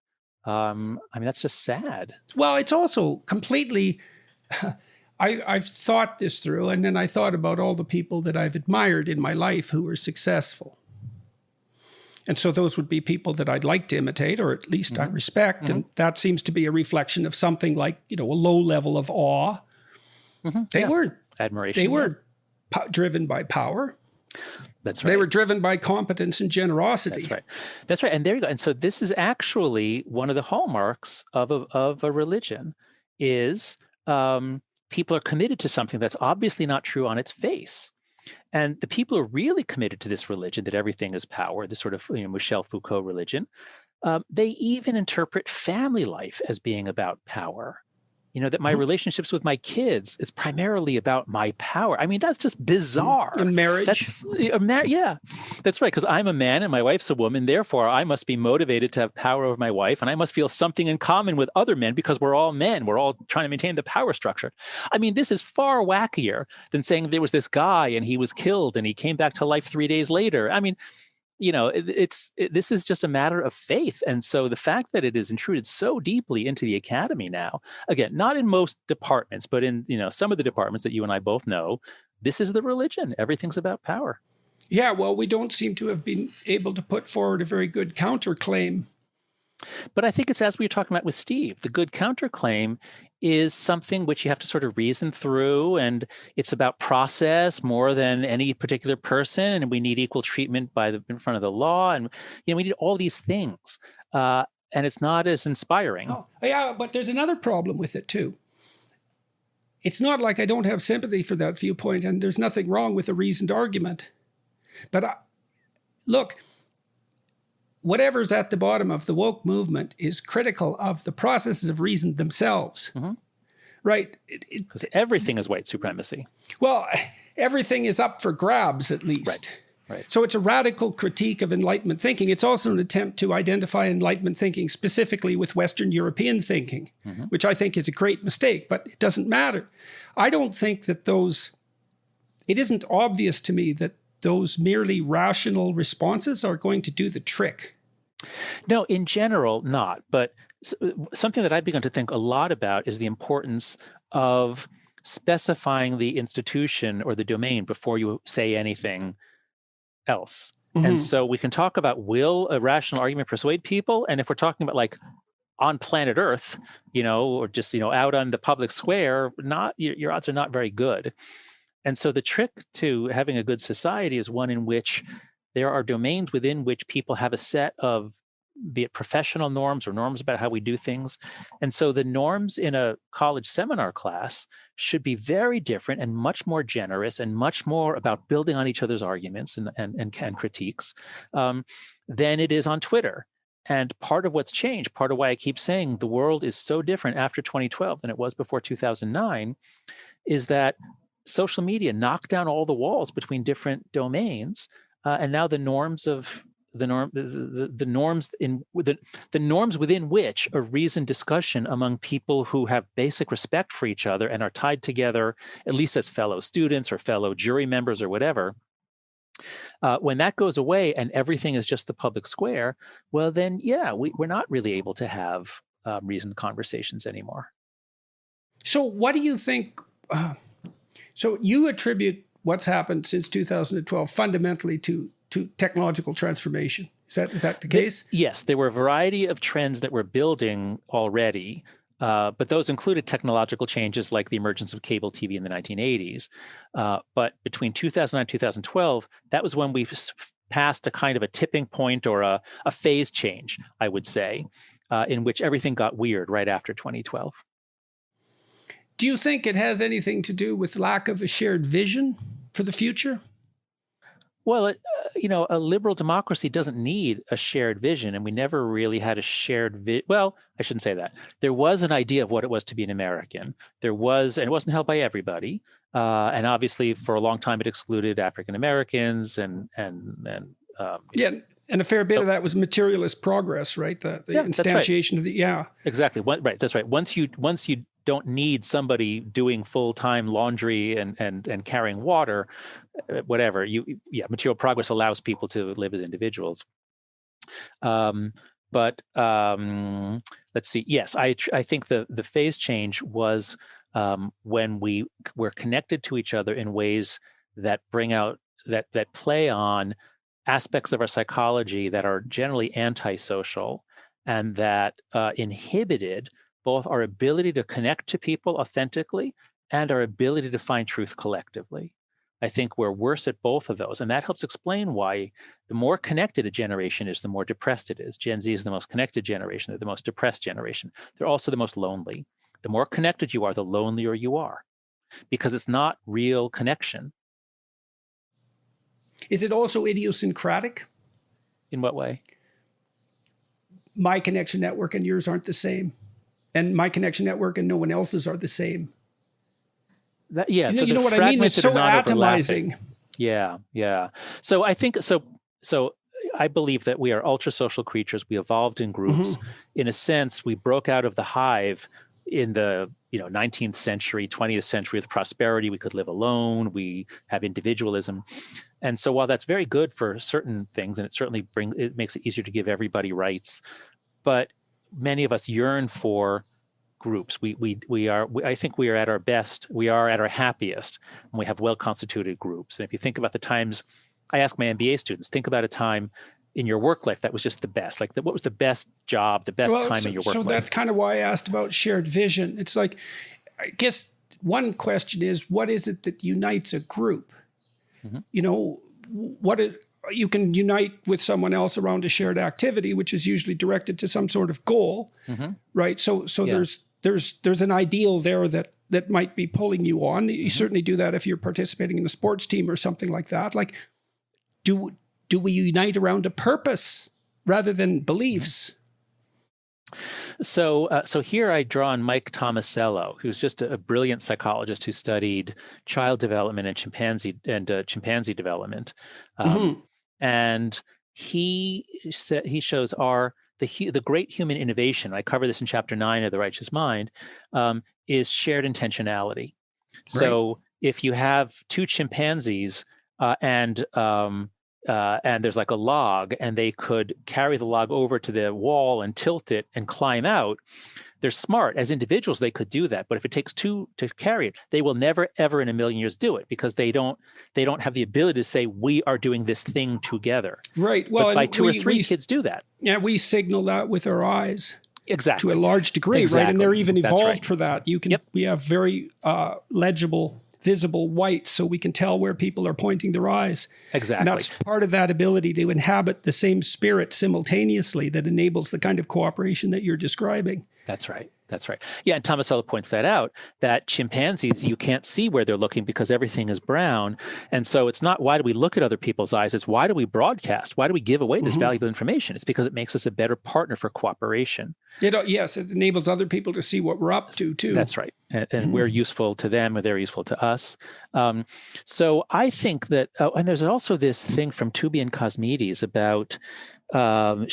I mean, that's just sad. Well, it's also completely. I've thought this through, and then I thought about all the people that I've admired in my life who were successful. And so those would be people that I'd like to imitate, or at least I respect. And that seems to be a reflection of something like, you know, a low level of awe. They weren't admiration. They weren't driven by power. That's right. They were driven by competence and generosity. That's right. And there you go. And so this is actually one of the hallmarks of a religion is people are committed to something that's obviously not true on its face. And the people who are really committed to this religion, that everything is power, this sort of, you know, Michel Foucault religion, they even interpret family life as being about power. You know, that my relationships with my kids is primarily about my power. I mean, that's just bizarre. And marriage. That's right. Because I'm a man and my wife's a woman. Therefore, I must be motivated to have power over my wife. And I must feel something in common with other men because we're all men. We're all trying to maintain the power structure. I mean, this is far wackier than saying there was this guy and he was killed and he came back to life 3 days later. I mean, you know, this is just a matter of faith. And so the fact that it is intruded so deeply into the academy now, again, not in most departments, but in, you know, some of the departments that you and I both know, this is the religion. Everything's about power. Yeah, well, we don't seem to have been able to put forward a very good counterclaim. But I think it's as we were talking about with Steve, the good counterclaim is something which you have to sort of reason through, and it's about process more than any particular person, and we need equal treatment in front of the law, and you know, we need all these things, and it's not as inspiring. Oh, yeah, but there's another problem with it too. It's not like I don't have sympathy for that viewpoint, and there's nothing wrong with a reasoned argument. But look, whatever's at the bottom of the woke movement is critical of the processes of reason themselves. Right? Because everything is white supremacy. Well, everything is up for grabs, at least. Right. So it's a radical critique of Enlightenment thinking. It's also an attempt to identify Enlightenment thinking specifically with Western European thinking, which I think is a great mistake, but it doesn't matter. I don't think that it isn't obvious to me that those merely rational responses are going to do the trick. No, in general, not. But something that I've begun to think a lot about is the importance of specifying the institution or the domain before you say anything else. And so we can talk about, will a rational argument persuade people? And if we're talking about like on planet Earth, you know, or just, you know, out on the public square, your odds are not very good. And so the trick to having a good society is one in which there are domains within which people have a set of, be it professional norms or norms about how we do things. And so the norms in a college seminar class should be very different and much more generous and much more about building on each other's arguments and critiques than it is on Twitter. And part of what's changed, part of why I keep saying the world is so different after 2012 than it was before 2009, is that social media knocked down all the walls between different domains, and now the norms within which a reasoned discussion among people who have basic respect for each other and are tied together, at least as fellow students or fellow jury members or whatever, when that goes away and everything is just the public square, well then, yeah, we're not really able to have reasoned conversations anymore. So what do you think? So you attribute what's happened since 2012 fundamentally to technological transformation. Is that the case? Yes, there were a variety of trends that were building already, but those included technological changes like the emergence of cable TV in the 1980s. But between 2009 and 2012, that was when we passed a kind of a tipping point or a phase change, I would say, in which everything got weird right after 2012. Do you think it has anything to do with lack of a shared vision for the future? Well, a liberal democracy doesn't need a shared vision, and we never really had a shared well, I shouldn't say that. There was an idea of what it was to be an American. There was, and it wasn't held by everybody. And obviously, for a long time, it excluded African Americans and and a fair bit of that was materialist progress, right? The instantiation of the exactly. Right, that's right. Once you don't need somebody doing full-time laundry and carrying water, whatever. Material progress allows people to live as individuals. But let's see. Yes, I think the phase change was when we were connected to each other in ways that bring out that play on aspects of our psychology that are generally antisocial and that inhibited both our ability to connect to people authentically and our ability to find truth collectively. I think we're worse at both of those. And that helps explain why the more connected a generation is, the more depressed it is. Gen Z is the most connected generation. They're the most depressed generation. They're also the most lonely. The more connected you are, the lonelier you are, because it's not real connection. Is it also idiosyncratic? In what way? My connection network and yours aren't the same. And my connection network and no one else's are the same. So you know what I mean? It's so atomizing. Yeah. So I think so I believe that we are ultra social creatures. We evolved in groups. Mm-hmm. In a sense, we broke out of the hive in the 19th century, 20th century with prosperity. We could live alone. We have individualism. And so while that's very good for certain things, and it makes it easier to give everybody rights, but many of us yearn for groups. I think we are at our best. We are at our happiest when we have well-constituted groups. And if you think about the times, I ask my MBA students, think about a time in your work life that was just the best. Like, what was the best job, the best time in your work life? So that's kind of why I asked about shared vision. It's like, I guess one question is, what is it that unites a group? Mm-hmm. You can unite with someone else around a shared activity, which is usually directed to some sort of goal, mm-hmm. right? So there's an ideal there that might be pulling you on. You mm-hmm. certainly do that if you're participating in a sports team or something like that. Like, do we unite around a purpose rather than beliefs? So here I draw on Mike Tomasello, who's just a brilliant psychologist who studied child development and chimpanzee development. Mm-hmm. And he shows the great human innovation. I cover this in chapter 9 of The Righteous Mind, is shared intentionality. Right. So if you have two chimpanzees and there's like a log, and they could carry the log over to the wall and tilt it and climb out, they're smart. As individuals, they could do that. But if it takes two to carry it, they will never, ever in a million years do it, because they don't have the ability to say, we are doing this thing together. Right. Well, but by two or three, kids do that. Yeah, we signal that with our eyes. Exactly. To a large degree, exactly. Right? And they're even evolved for that. We have very legible, visible whites, so we can tell where people are pointing their eyes. Exactly. And that's part of that ability to inhabit the same spirit simultaneously that enables the kind of cooperation that you're describing. That's right. Yeah, and Tomasello points that out, that chimpanzees, you can't see where they're looking because everything is brown. And so it's not why do we look at other people's eyes, it's why do we broadcast? Why do we give away this mm-hmm. valuable information? It's because it makes us a better partner for cooperation. Yes, it enables other people to see what we're up to, too. That's right. And mm-hmm. we're useful to them, or they're useful to us. So I think that, and there's also this thing from Tubi and Cosmides about I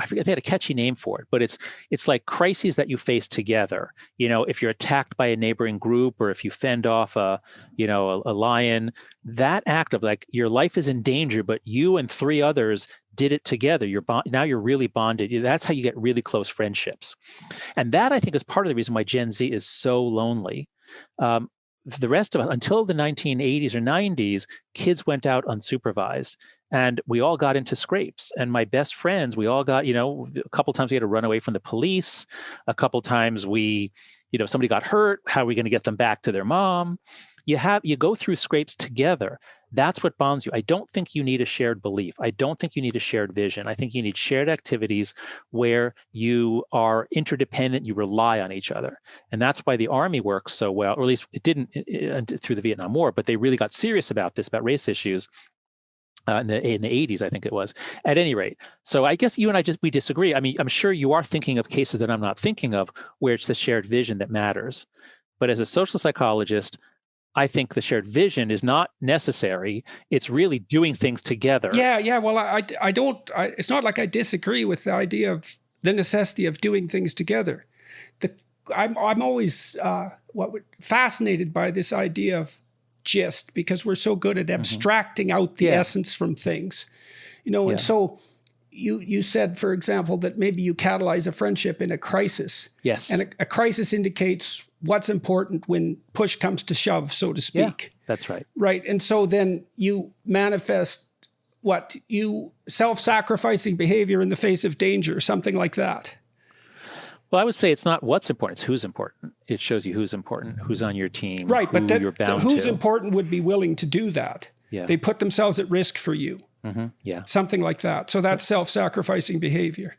forget, they had a catchy name for it, but it's like crises that you face together. If you're attacked by a neighboring group, or if you fend off a lion, that act of like your life is in danger, but you and three others did it together. Now you're really bonded. That's how you get really close friendships. And that, I think, is part of the reason why Gen Z is so lonely. the rest of us, until the 1980s or 90s, kids went out unsupervised. And we all got into scrapes. And my best friends, we all got, a couple times we had to run away from the police. A couple times somebody got hurt. How are we going to get them back to their mom? You go through scrapes together. That's what bonds you. I don't think you need a shared belief. I don't think you need a shared vision. I think you need shared activities where you are interdependent, you rely on each other. And that's why the Army works so well, or at least it didn't through the Vietnam War, but they really got serious about this, about race issues. In the 80s, I think it was. At any rate, so I guess you and we disagree. I mean, I'm sure you are thinking of cases that I'm not thinking of where it's the shared vision that matters. But as a social psychologist, I think the shared vision is not necessary. It's really doing things together. Yeah. Well, I don't. It's not like I disagree with the idea of the necessity of doing things together. I'm always fascinated by this idea of gist, because we're so good at abstracting out the essence from things, and so you said, for example, that maybe you catalyze a friendship in a crisis. Yes. And a crisis indicates what's important when push comes to shove, so to speak. Yeah, that's right. Right. And so then you manifest self-sacrificing behavior in the face of danger, something like that. Well, I would say it's not what's important, it's who's important. It shows you who's important, who's on your team, right, who but you're bound who's to. important would be willing to do that. Yeah. They put themselves at risk for you. Yeah. Something like that. So that's self-sacrificing behavior.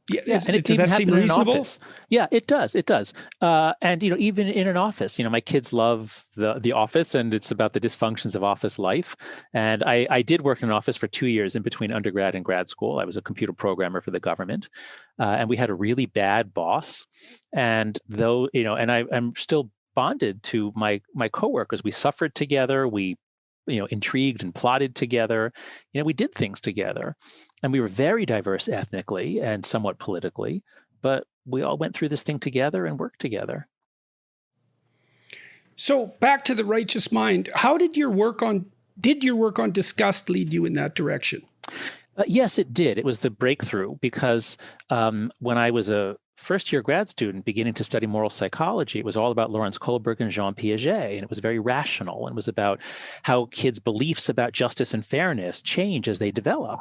Yeah, and it does even that seem happen in an reasonable? office. Yeah, it does. It does. And even in an office, my kids love the office, and it's about the dysfunctions of office life. And I did work in an office for 2 years in between undergrad and grad school. I was a computer programmer for the government, and we had a really bad boss. And though I'm still bonded to my coworkers. We suffered together. We intrigued and plotted together. We did things together, and we were very diverse ethnically and somewhat politically, but we all went through this thing together and worked together. So back to the righteous mind. How did your work on disgust lead you in that direction? Yes, it did. It was the breakthrough, because when I was a first-year grad student beginning to study moral psychology, it was all about Lawrence Kohlberg and Jean Piaget, and it was very rational, and it was about how kids' beliefs about justice and fairness change as they develop.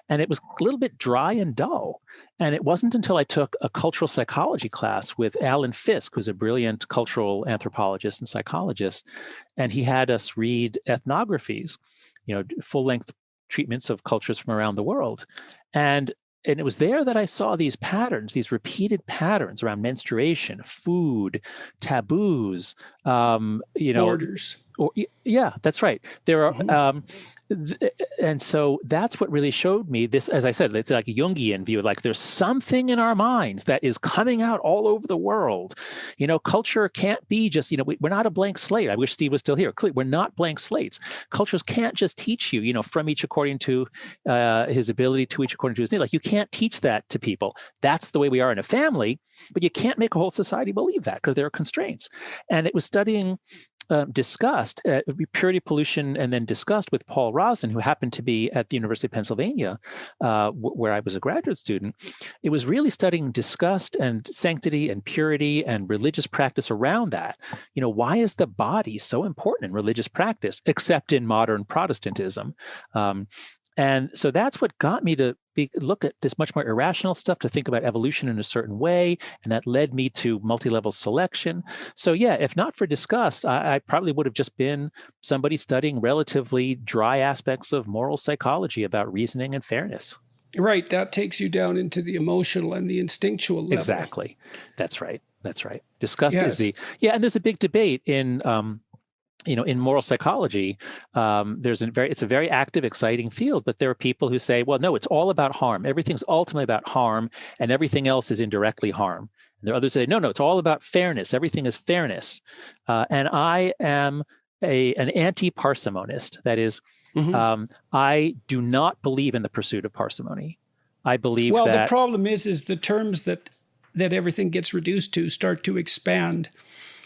And it was a little bit dry and dull. And it wasn't until I took a cultural psychology class with Alan Fisk, who's a brilliant cultural anthropologist and psychologist, and he had us read ethnographies, full-length treatments of cultures from around the world. And it was there that I saw these patterns, these repeated patterns around menstruation, food, taboos, Borders. Yeah, that's right. There are, and so that's what really showed me this. As I said, it's like a Jungian view. Like there's something in our minds that is coming out all over the world. Culture can't be just. We're not a blank slate. I wish Steve was still here. We're not blank slates. Cultures can't just teach you. From each according to his ability, to each according to his need. Like you can't teach that to people. That's the way we are in a family, but you can't make a whole society believe that because there are constraints. And it was studying disgust, purity, pollution, and then disgust with Paul Rosen, who happened to be at the University of Pennsylvania, where I was a graduate student. It was really studying disgust and sanctity and purity and religious practice around that. Why is the body so important in religious practice, except in modern Protestantism? And so that's what got me to look at this much more irrational stuff, to think about evolution in a certain way. And that led me to multi-level selection. So yeah, if not for disgust, I probably would have just been somebody studying relatively dry aspects of moral psychology about reasoning and fairness. Right. That takes you down into the emotional and the instinctual level. Exactly. That's right. Disgust is and there's a big debate in moral psychology. It's a very active, exciting field, but there are people who say, well, no, it's all about harm. Everything's ultimately about harm, and everything else is indirectly harm. And there are others who say, no, it's all about fairness. Everything is fairness. And I am an anti-parsimonist. That is, I do not believe in the pursuit of parsimony. I believe that... Well, the problem is the terms that everything gets reduced to start to expand.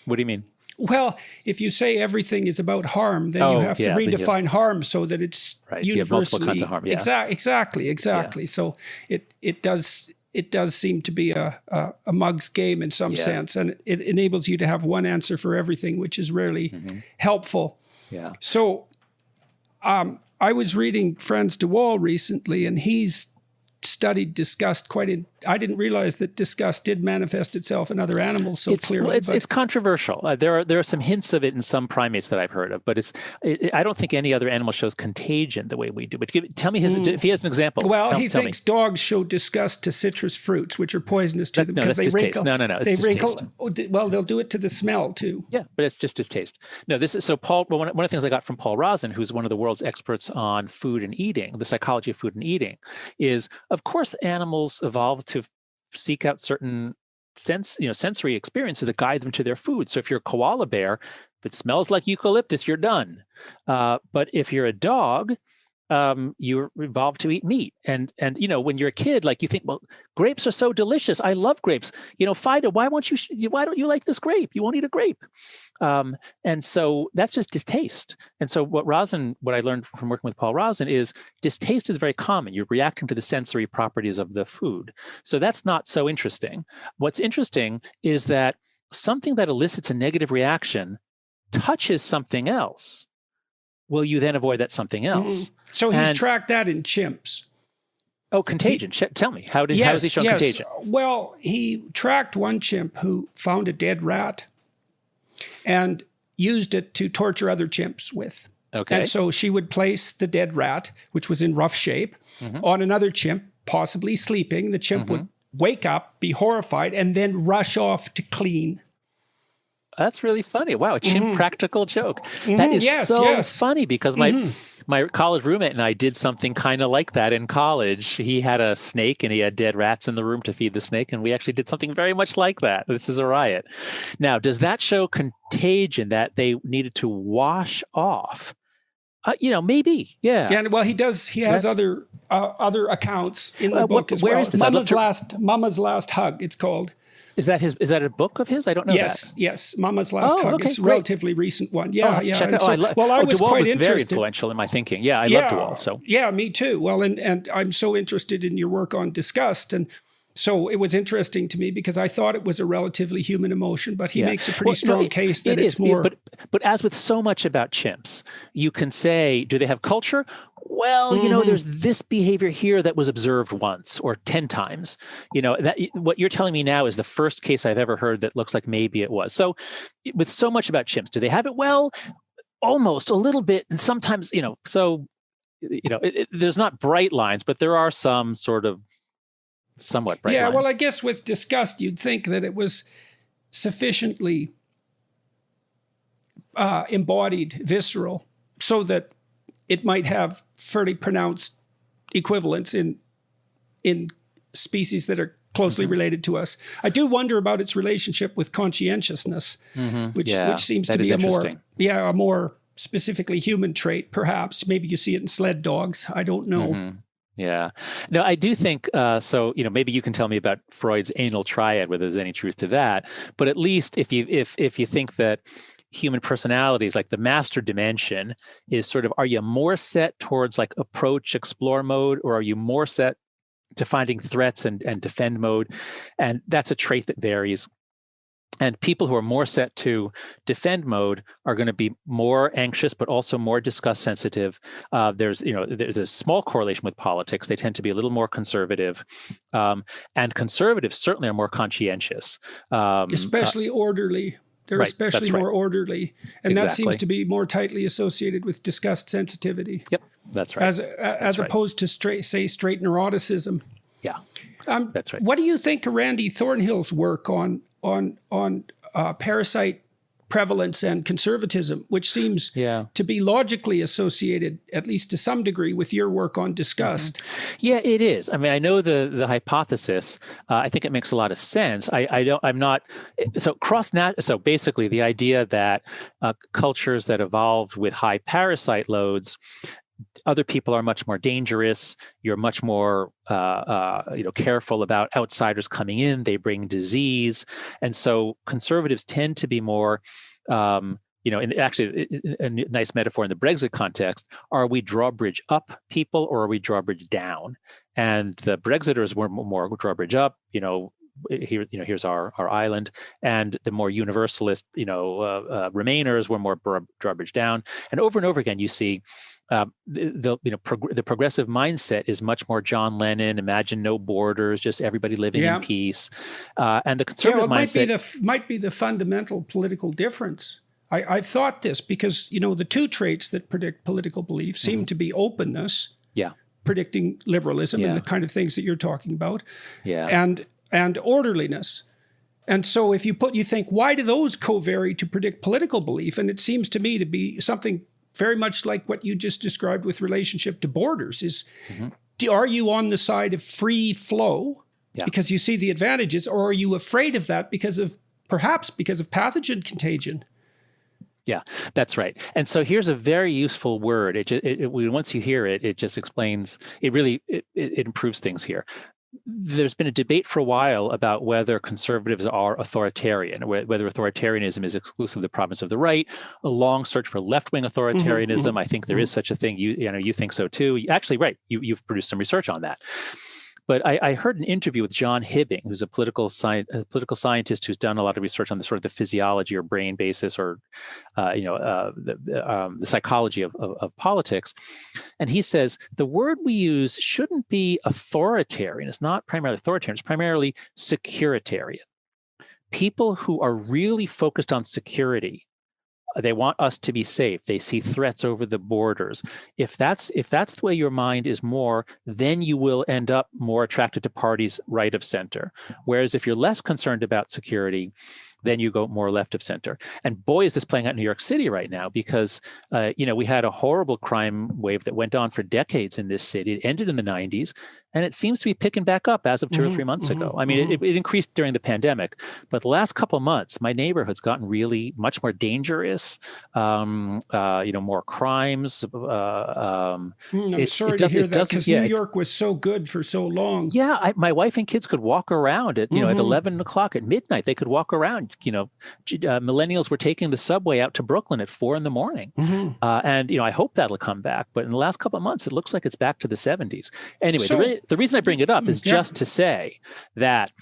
What do you mean? Well, if you say everything is about harm, then you have to redefine harm so that it's universally. You have multiple kinds of harm. Yeah. Exactly. Yeah. So it does it does seem to be a mug's game in some sense, and it enables you to have one answer for everything, which is rarely helpful. Yeah. So I was reading Franz de Waal recently, and he's studied disgust I didn't realize that disgust did manifest itself in other animals so clearly. It's controversial. There are some hints of it in some primates that I've heard of, but I don't think any other animal shows contagion the way we do. But tell me if he has an example. Well, he thinks dogs show disgust to citrus fruits, which are poisonous to them because they wrinkle. No, it's they wrinkle. Well, they'll do it to the smell too. Yeah, but it's just distaste. No, this is so Paul. One of the things I got from Paul Rozin, who's one of the world's experts on food and eating, the psychology of food and eating, is of course animals evolved to seek out certain sensory experiences that guide them to their food. So if you're a koala bear, if it smells like eucalyptus, you're done. But if you're a dog, you evolved to eat meat. And when you're a kid, like you think, well, grapes are so delicious. I love grapes. Fido, why don't you like this grape? You won't eat a grape. And so that's just distaste. And so what I learned from working with Paul Rozin is distaste is very common. You're reacting to the sensory properties of the food. So that's not so interesting. What's interesting is that something that elicits a negative reaction touches something else. Will you then avoid that something else? So he's tracked that in chimps. Oh, contagion. Tell me, how has he shown contagion? Well, he tracked one chimp who found a dead rat and used it to torture other chimps with. Okay. And so she would place the dead rat, which was in rough shape, on another chimp, possibly sleeping. The chimp would wake up, be horrified, and then rush off to clean. That's really funny. Wow, a chimp practical joke. That is funny because my college roommate and I did something kind of like that in college. He had a snake and he had dead rats in the room to feed the snake, and we actually did something very much like that. This is a riot. Now, does that show contagion that they needed to wash off? Maybe. Yeah. Yeah. Well, he does. He has other accounts in the book as well. Where is this? Mama's Last Hug, it's called. Is that a book of his? I don't know that. Yes. Mama's Last Hug. Okay, it's a relatively recent one. Yeah. Check it out. I was DeWaal quite was interested. very influential in my thinking. Yeah, I love DeWaal. So yeah, me too. Well, and I'm so interested in your work on disgust, and so it was interesting to me because I thought it was a relatively human emotion, but he makes a pretty strong case that it's more. But as with so much about chimps, you can say, do they have culture? Well, there's this behavior here that was observed once or 10 times. That what you're telling me now is the first case I've ever heard that looks like maybe it was. So with so much about chimps, do they have it? Well, almost a little bit. And sometimes, there's not bright lines, but there are some sort of somewhat bright lines. Yeah, well, I guess with disgust, you'd think that it was sufficiently embodied, visceral, so that it might have fairly pronounced equivalents in species that are closely related to us. I do wonder about its relationship with conscientiousness, which seems to be a more specifically human trait, perhaps. Maybe you see it in sled dogs. I don't know. Yeah. No, I do think, maybe you can tell me about Freud's anal triad, whether there's any truth to that. But at least if you think that human personalities, like the master dimension is sort of, are you more set towards like approach, explore mode, or are you more set to finding threats and defend mode? And that's a trait that varies. And people who are more set to defend mode are going to be more anxious, but also more disgust sensitive. There's a small correlation with politics. They tend to be a little more conservative, and conservatives certainly are more conscientious, especially orderly. They're especially more orderly, and that seems to be more tightly associated with disgust sensitivity. Yep, that's right. As opposed to straight neuroticism. Yeah, that's right. What do you think of Randy Thornhill's work on parasite prevalence and conservatism, which seems to be logically associated, at least to some degree, with your work on disgust? Yeah, it is. I mean, I know the hypothesis. I think it makes a lot of sense. So basically the idea that cultures that evolved with high parasite loads, other people are much more dangerous. You're much more, careful about outsiders coming in. They bring disease, and so conservatives tend to be more and actually a nice metaphor in the Brexit context, are we drawbridge up people or are we drawbridge down? And the Brexiters were more drawbridge up, here's our island, and the more universalist, Remainers were more drawbridge down. And over again, you see the progressive mindset is much more John Lennon, imagine no borders, just everybody living in peace. And the conservative mindset might be the fundamental political difference. I thought this because, the two traits that predict political belief seem to be openness, predicting liberalism and the kind of things that you're talking about, and orderliness. And so if you think, why do those co-vary to predict political belief? And it seems to me to be something very much like what you just described with relationship to borders is, are you on the side of free flow because you see the advantages, or are you afraid of that perhaps because of pathogen contagion? Yeah, that's right. And so here's a very useful word. Once you hear it, it just explains, it improves things here. There's been a debate for a while about whether conservatives are authoritarian, whether authoritarianism is exclusively the province of the right. A long search for left-wing authoritarianism. I think there is such a thing. You think so too. Actually, right. You've produced some research on that. But I heard an interview with John Hibbing, who's a political scientist who's done a lot of research on the sort of the physiology or brain basis or, the psychology of politics. And he says the word we use shouldn't be authoritarian. It's not primarily authoritarian. It's primarily securitarian. People who are really focused on security, they want us to be safe. They see threats over the borders. If that's the way your mind is more, then you will end up more attracted to parties right of center. Whereas if you're less concerned about security, then you go more left of center. And boy, is this playing out in New York City right now because, we had a horrible crime wave that went on for decades in this city. It ended in the 90s, and it seems to be picking back up as of 2 or 3 months ago. I mean, it increased during the pandemic, but the last couple of months, my neighborhood's gotten really much more dangerous, more crimes. I'm sorry to hear that because New York was so good for so long. Yeah, my wife and kids could walk around at 11 o'clock at midnight. They could walk around. Millennials were taking the subway out to Brooklyn at 4 a.m. And I hope that'll come back. But in the last couple of months, it looks like it's back to the 70s. Anyway, the reason I bring it up is just to say that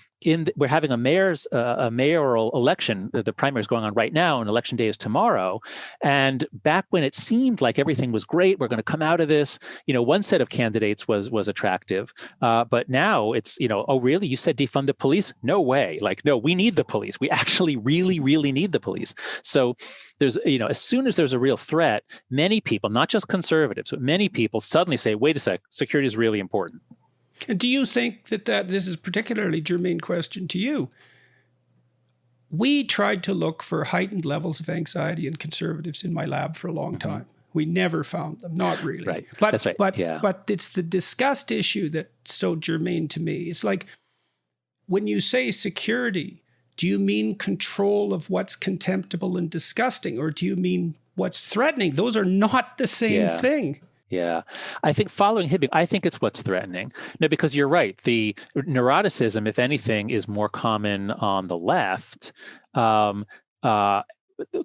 we're having a mayoral election. The primary is going on right now, and election day is tomorrow. And back when it seemed like everything was great, we're going to come out of this. One set of candidates was attractive, but now it's oh really? You said defund the police? No way! No, we need the police. We actually really, really need the police. So there's as soon as there's a real threat, many people, not just conservatives, but many people suddenly say, wait a sec, security is really important. And do you think that this is a particularly germane question to you? We tried to look for heightened levels of anxiety in conservatives in my lab for a long time. We never found them, not really. Right. But, that's right. But it's the disgust issue that's so germane to me. It's like when you say security, do you mean control of what's contemptible and disgusting, or do you mean what's threatening? Those are not the same thing. Yeah, I think following Hibbing, I think it's what's threatening. No, because you're right. The neuroticism, if anything, is more common on the left.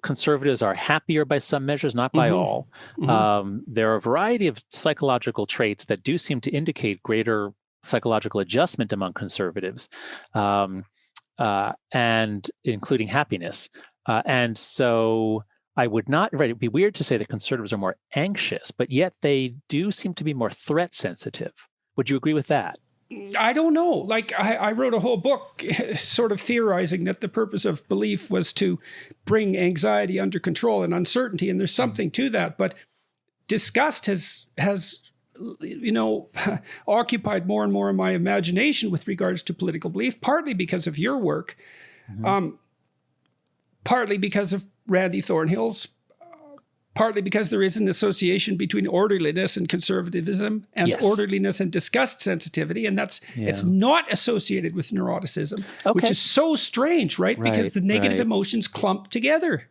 Conservatives are happier by some measures, not by all. There are a variety of psychological traits that do seem to indicate greater psychological adjustment among conservatives, and including happiness. And so I would not, it'd be weird to say that conservatives are more anxious, but yet they do seem to be more threat sensitive. Would you agree with that? I don't know. I wrote a whole book sort of theorizing that the purpose of belief was to bring anxiety under control and uncertainty, and there's something to that. But disgust has occupied more and more in my imagination with regards to political belief, partly because of your work, partly because of Randy Thornhill's, partly because there is an association between orderliness and conservatism and orderliness and disgust sensitivity. And it's not associated with neuroticism, which is so strange, right? Because the negative emotions clump together.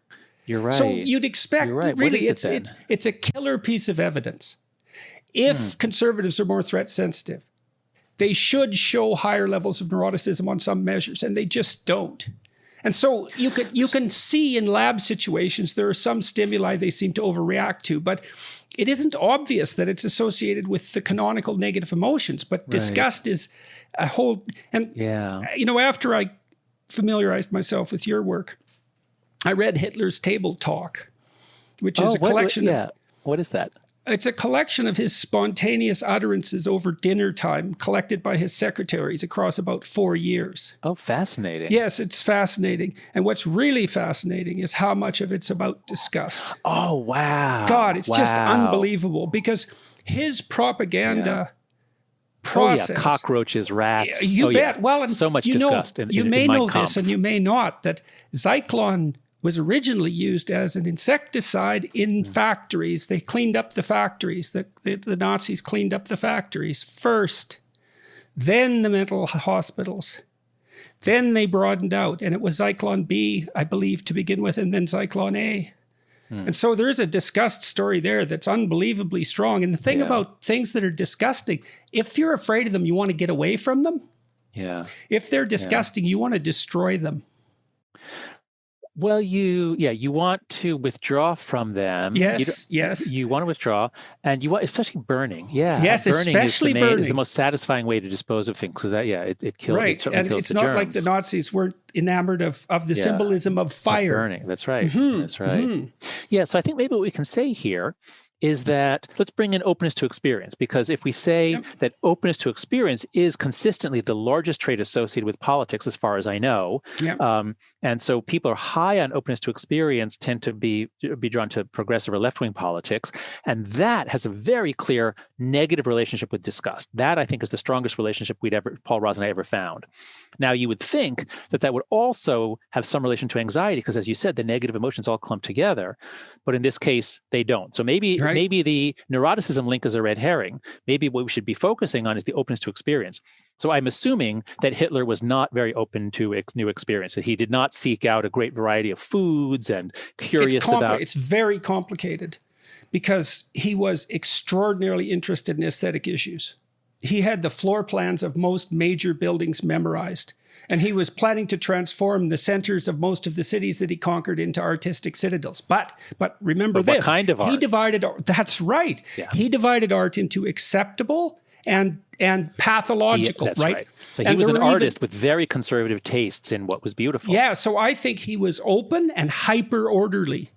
You're right. So you'd expect, really, it's a killer piece of evidence. If conservatives are more threat sensitive, they should show higher levels of neuroticism on some measures, and they just don't. And so you can see in lab situations, there are some stimuli they seem to overreact to, but it isn't obvious that it's associated with the canonical negative emotions. But disgust is a whole, and after I familiarized myself with your work, I read Hitler's Table Talk, which is a collection of... What is that? It's a collection of his spontaneous utterances over dinner time, collected by his secretaries across about 4 years. Oh, fascinating. Yes, it's fascinating. And what's really fascinating is how much of it's about disgust. Oh, wow. God, it's just unbelievable, because his propaganda process... Oh, yeah, cockroaches, rats. You bet. Well, and so much disgust in you may Mein know Kampf. this, and you may not, that Zyklon was originally used as an insecticide in factories. They cleaned up the factories. The Nazis cleaned up the factories first, then the mental hospitals. Then they broadened out, and it was Zyklon B, I believe, to begin with, and then Zyklon A. And so there's a disgust story there that's unbelievably strong. And the thing about things that are disgusting, if you're afraid of them, you want to get away from them. Yeah. If they're disgusting, you want to destroy them. Well, you want to withdraw from them. Yes. You want to withdraw, and you want, especially burning. Yeah. Yes, burning especially burning is the most satisfying way to dispose of things, because it kills. Right. It certainly And kills it's the not germs. like the Nazis weren't enamored of the symbolism of fire. Burning. That's right. That's right. Yeah. So I think maybe what we can say here is that let's bring in openness to experience, because if we say that openness to experience is consistently the largest trait associated with politics, as far as I know, and so people are high on openness to experience tend to be drawn to progressive or left-wing politics, and that has a very clear negative relationship with disgust. That, I think, is the strongest relationship Paul Ross and I ever found. Now, you would think that would also have some relation to anxiety, because, as you said, the negative emotions all clump together, but in this case, they don't. So maybe the neuroticism link is a red herring. Maybe what we should be focusing on is the openness to experience. So I'm assuming that Hitler was not very open to new experience, that he did not seek out a great variety of foods and curious about... It's very complicated, because he was extraordinarily interested in aesthetic issues. He had the floor plans of most major buildings memorized, and he was planning to transform the centers of most of the cities that he conquered into artistic citadels. But remember this. What kind of art? He divided art. That's right. Yeah. He divided art into acceptable and pathological, that's right? So he was an artist with very conservative tastes in what was beautiful. Yeah, so I think he was open and hyper-orderly.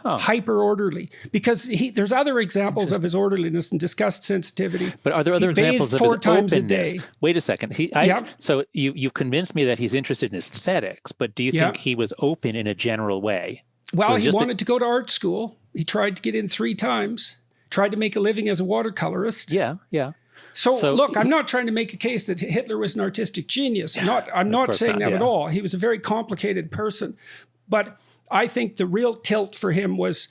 Hyper-orderly, because there's other examples of his orderliness and disgust sensitivity. But are there other examples of his 4 times openness? a day. Wait a second. So you've convinced me that he's interested in aesthetics, but do you think he was open in a general way? Well, he wanted to go to art school. He tried to get in 3 times. Tried to make a living as a watercolorist. Yeah. So look, I'm not trying to make a case that Hitler was an artistic genius. I'm not saying that at all. He was a very complicated person. But I think the real tilt for him was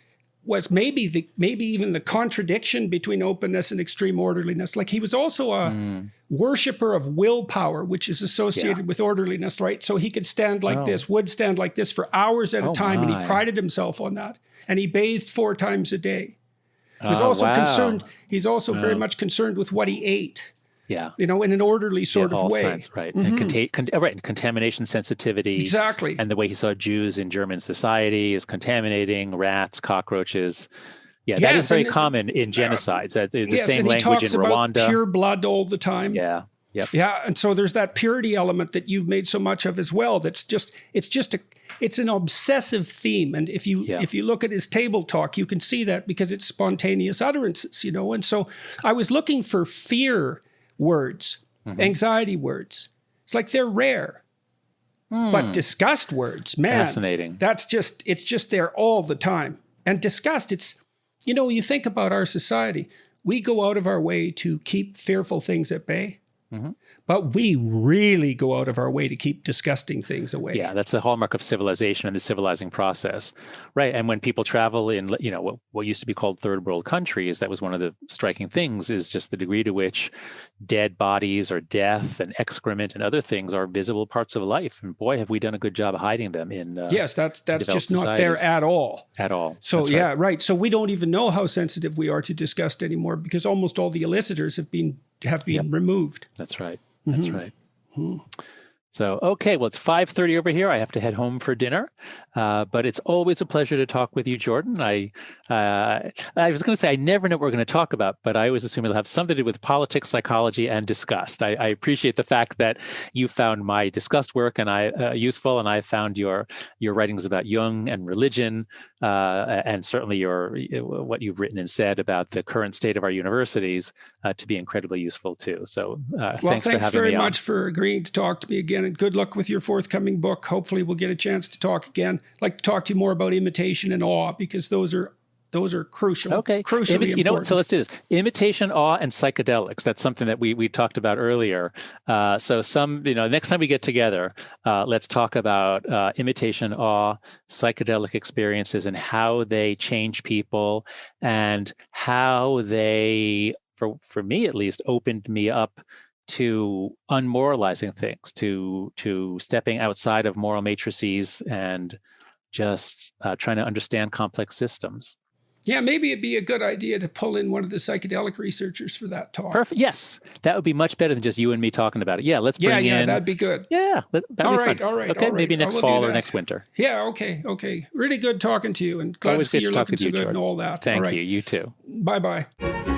maybe even the contradiction between openness and extreme orderliness. Like, he was also a worshiper of willpower, which is associated with orderliness, right? So he could stand like this, would stand like this for hours at a time, and he prided himself on that. And he bathed 4 times a day. He was also concerned. He's also very much concerned with what he ate. Yeah. In an orderly sort of way. Sense, right. And contamination sensitivity. Exactly. And the way he saw Jews in German society as contaminating rats, cockroaches. Yeah, that is very common in genocides. The same language in Rwanda. About pure blood all the time. Yeah. Yep. Yeah, and so there's that purity element that you've made so much of as well. It's an obsessive theme, and if you look at his table talk, you can see that, because it's spontaneous utterances, And so I was looking for fear words, anxiety words. It's like they're rare, but disgust words, man, fascinating. It's just there all the time. And disgust, it's, you think about our society, we go out of our way to keep fearful things at bay. But we really go out of our way to keep disgusting things away. Yeah, that's the hallmark of civilization and the civilizing process, right? And when people travel in, what used to be called third world countries, that was one of the striking things, is just the degree to which dead bodies or death and excrement and other things are visible parts of life. And boy, have we done a good job of hiding them in yes, that's just societies. not there at all. At all. So that's right. So we don't even know how sensitive we are to disgust anymore, because almost all the elicitors have been removed. That's right. That's right. So, okay, well, it's 5:30 over here. I have to head home for dinner, but it's always a pleasure to talk with you, Jordan. I was going to say I never know what we're going to talk about, but I always assume it'll have something to do with politics, psychology, and disgust. I appreciate the fact that you found my disgust work and useful, and I found your writings about Jung and religion, and certainly what you've written and said about the current state of our universities to be incredibly useful too. So, thanks very much for agreeing to talk to me again. And good luck with your forthcoming book. Hopefully we'll get a chance to talk again. I'd like to talk to you more about imitation and awe, because those are crucial. Okay. Crucially important. You know what? So let's do this. Imitation, awe, and psychedelics. That's something that we talked about earlier. So next time we get together, let's talk about imitation, awe, psychedelic experiences, and how they change people, and how they, for me at least, opened me up to unmoralizing things, to stepping outside of moral matrices and just trying to understand complex systems. Yeah, maybe it'd be a good idea to pull in one of the psychedelic researchers for that talk. Perfect. Yes, that would be much better than just you and me talking about it. Yeah, let's bring in. Yeah, that'd be good. Yeah, that'd be fun. All right. Okay, maybe next fall or next winter. Yeah, okay. Really good talking to you, and glad to see you're looking so good and all that. Thank you. You too. Bye-bye.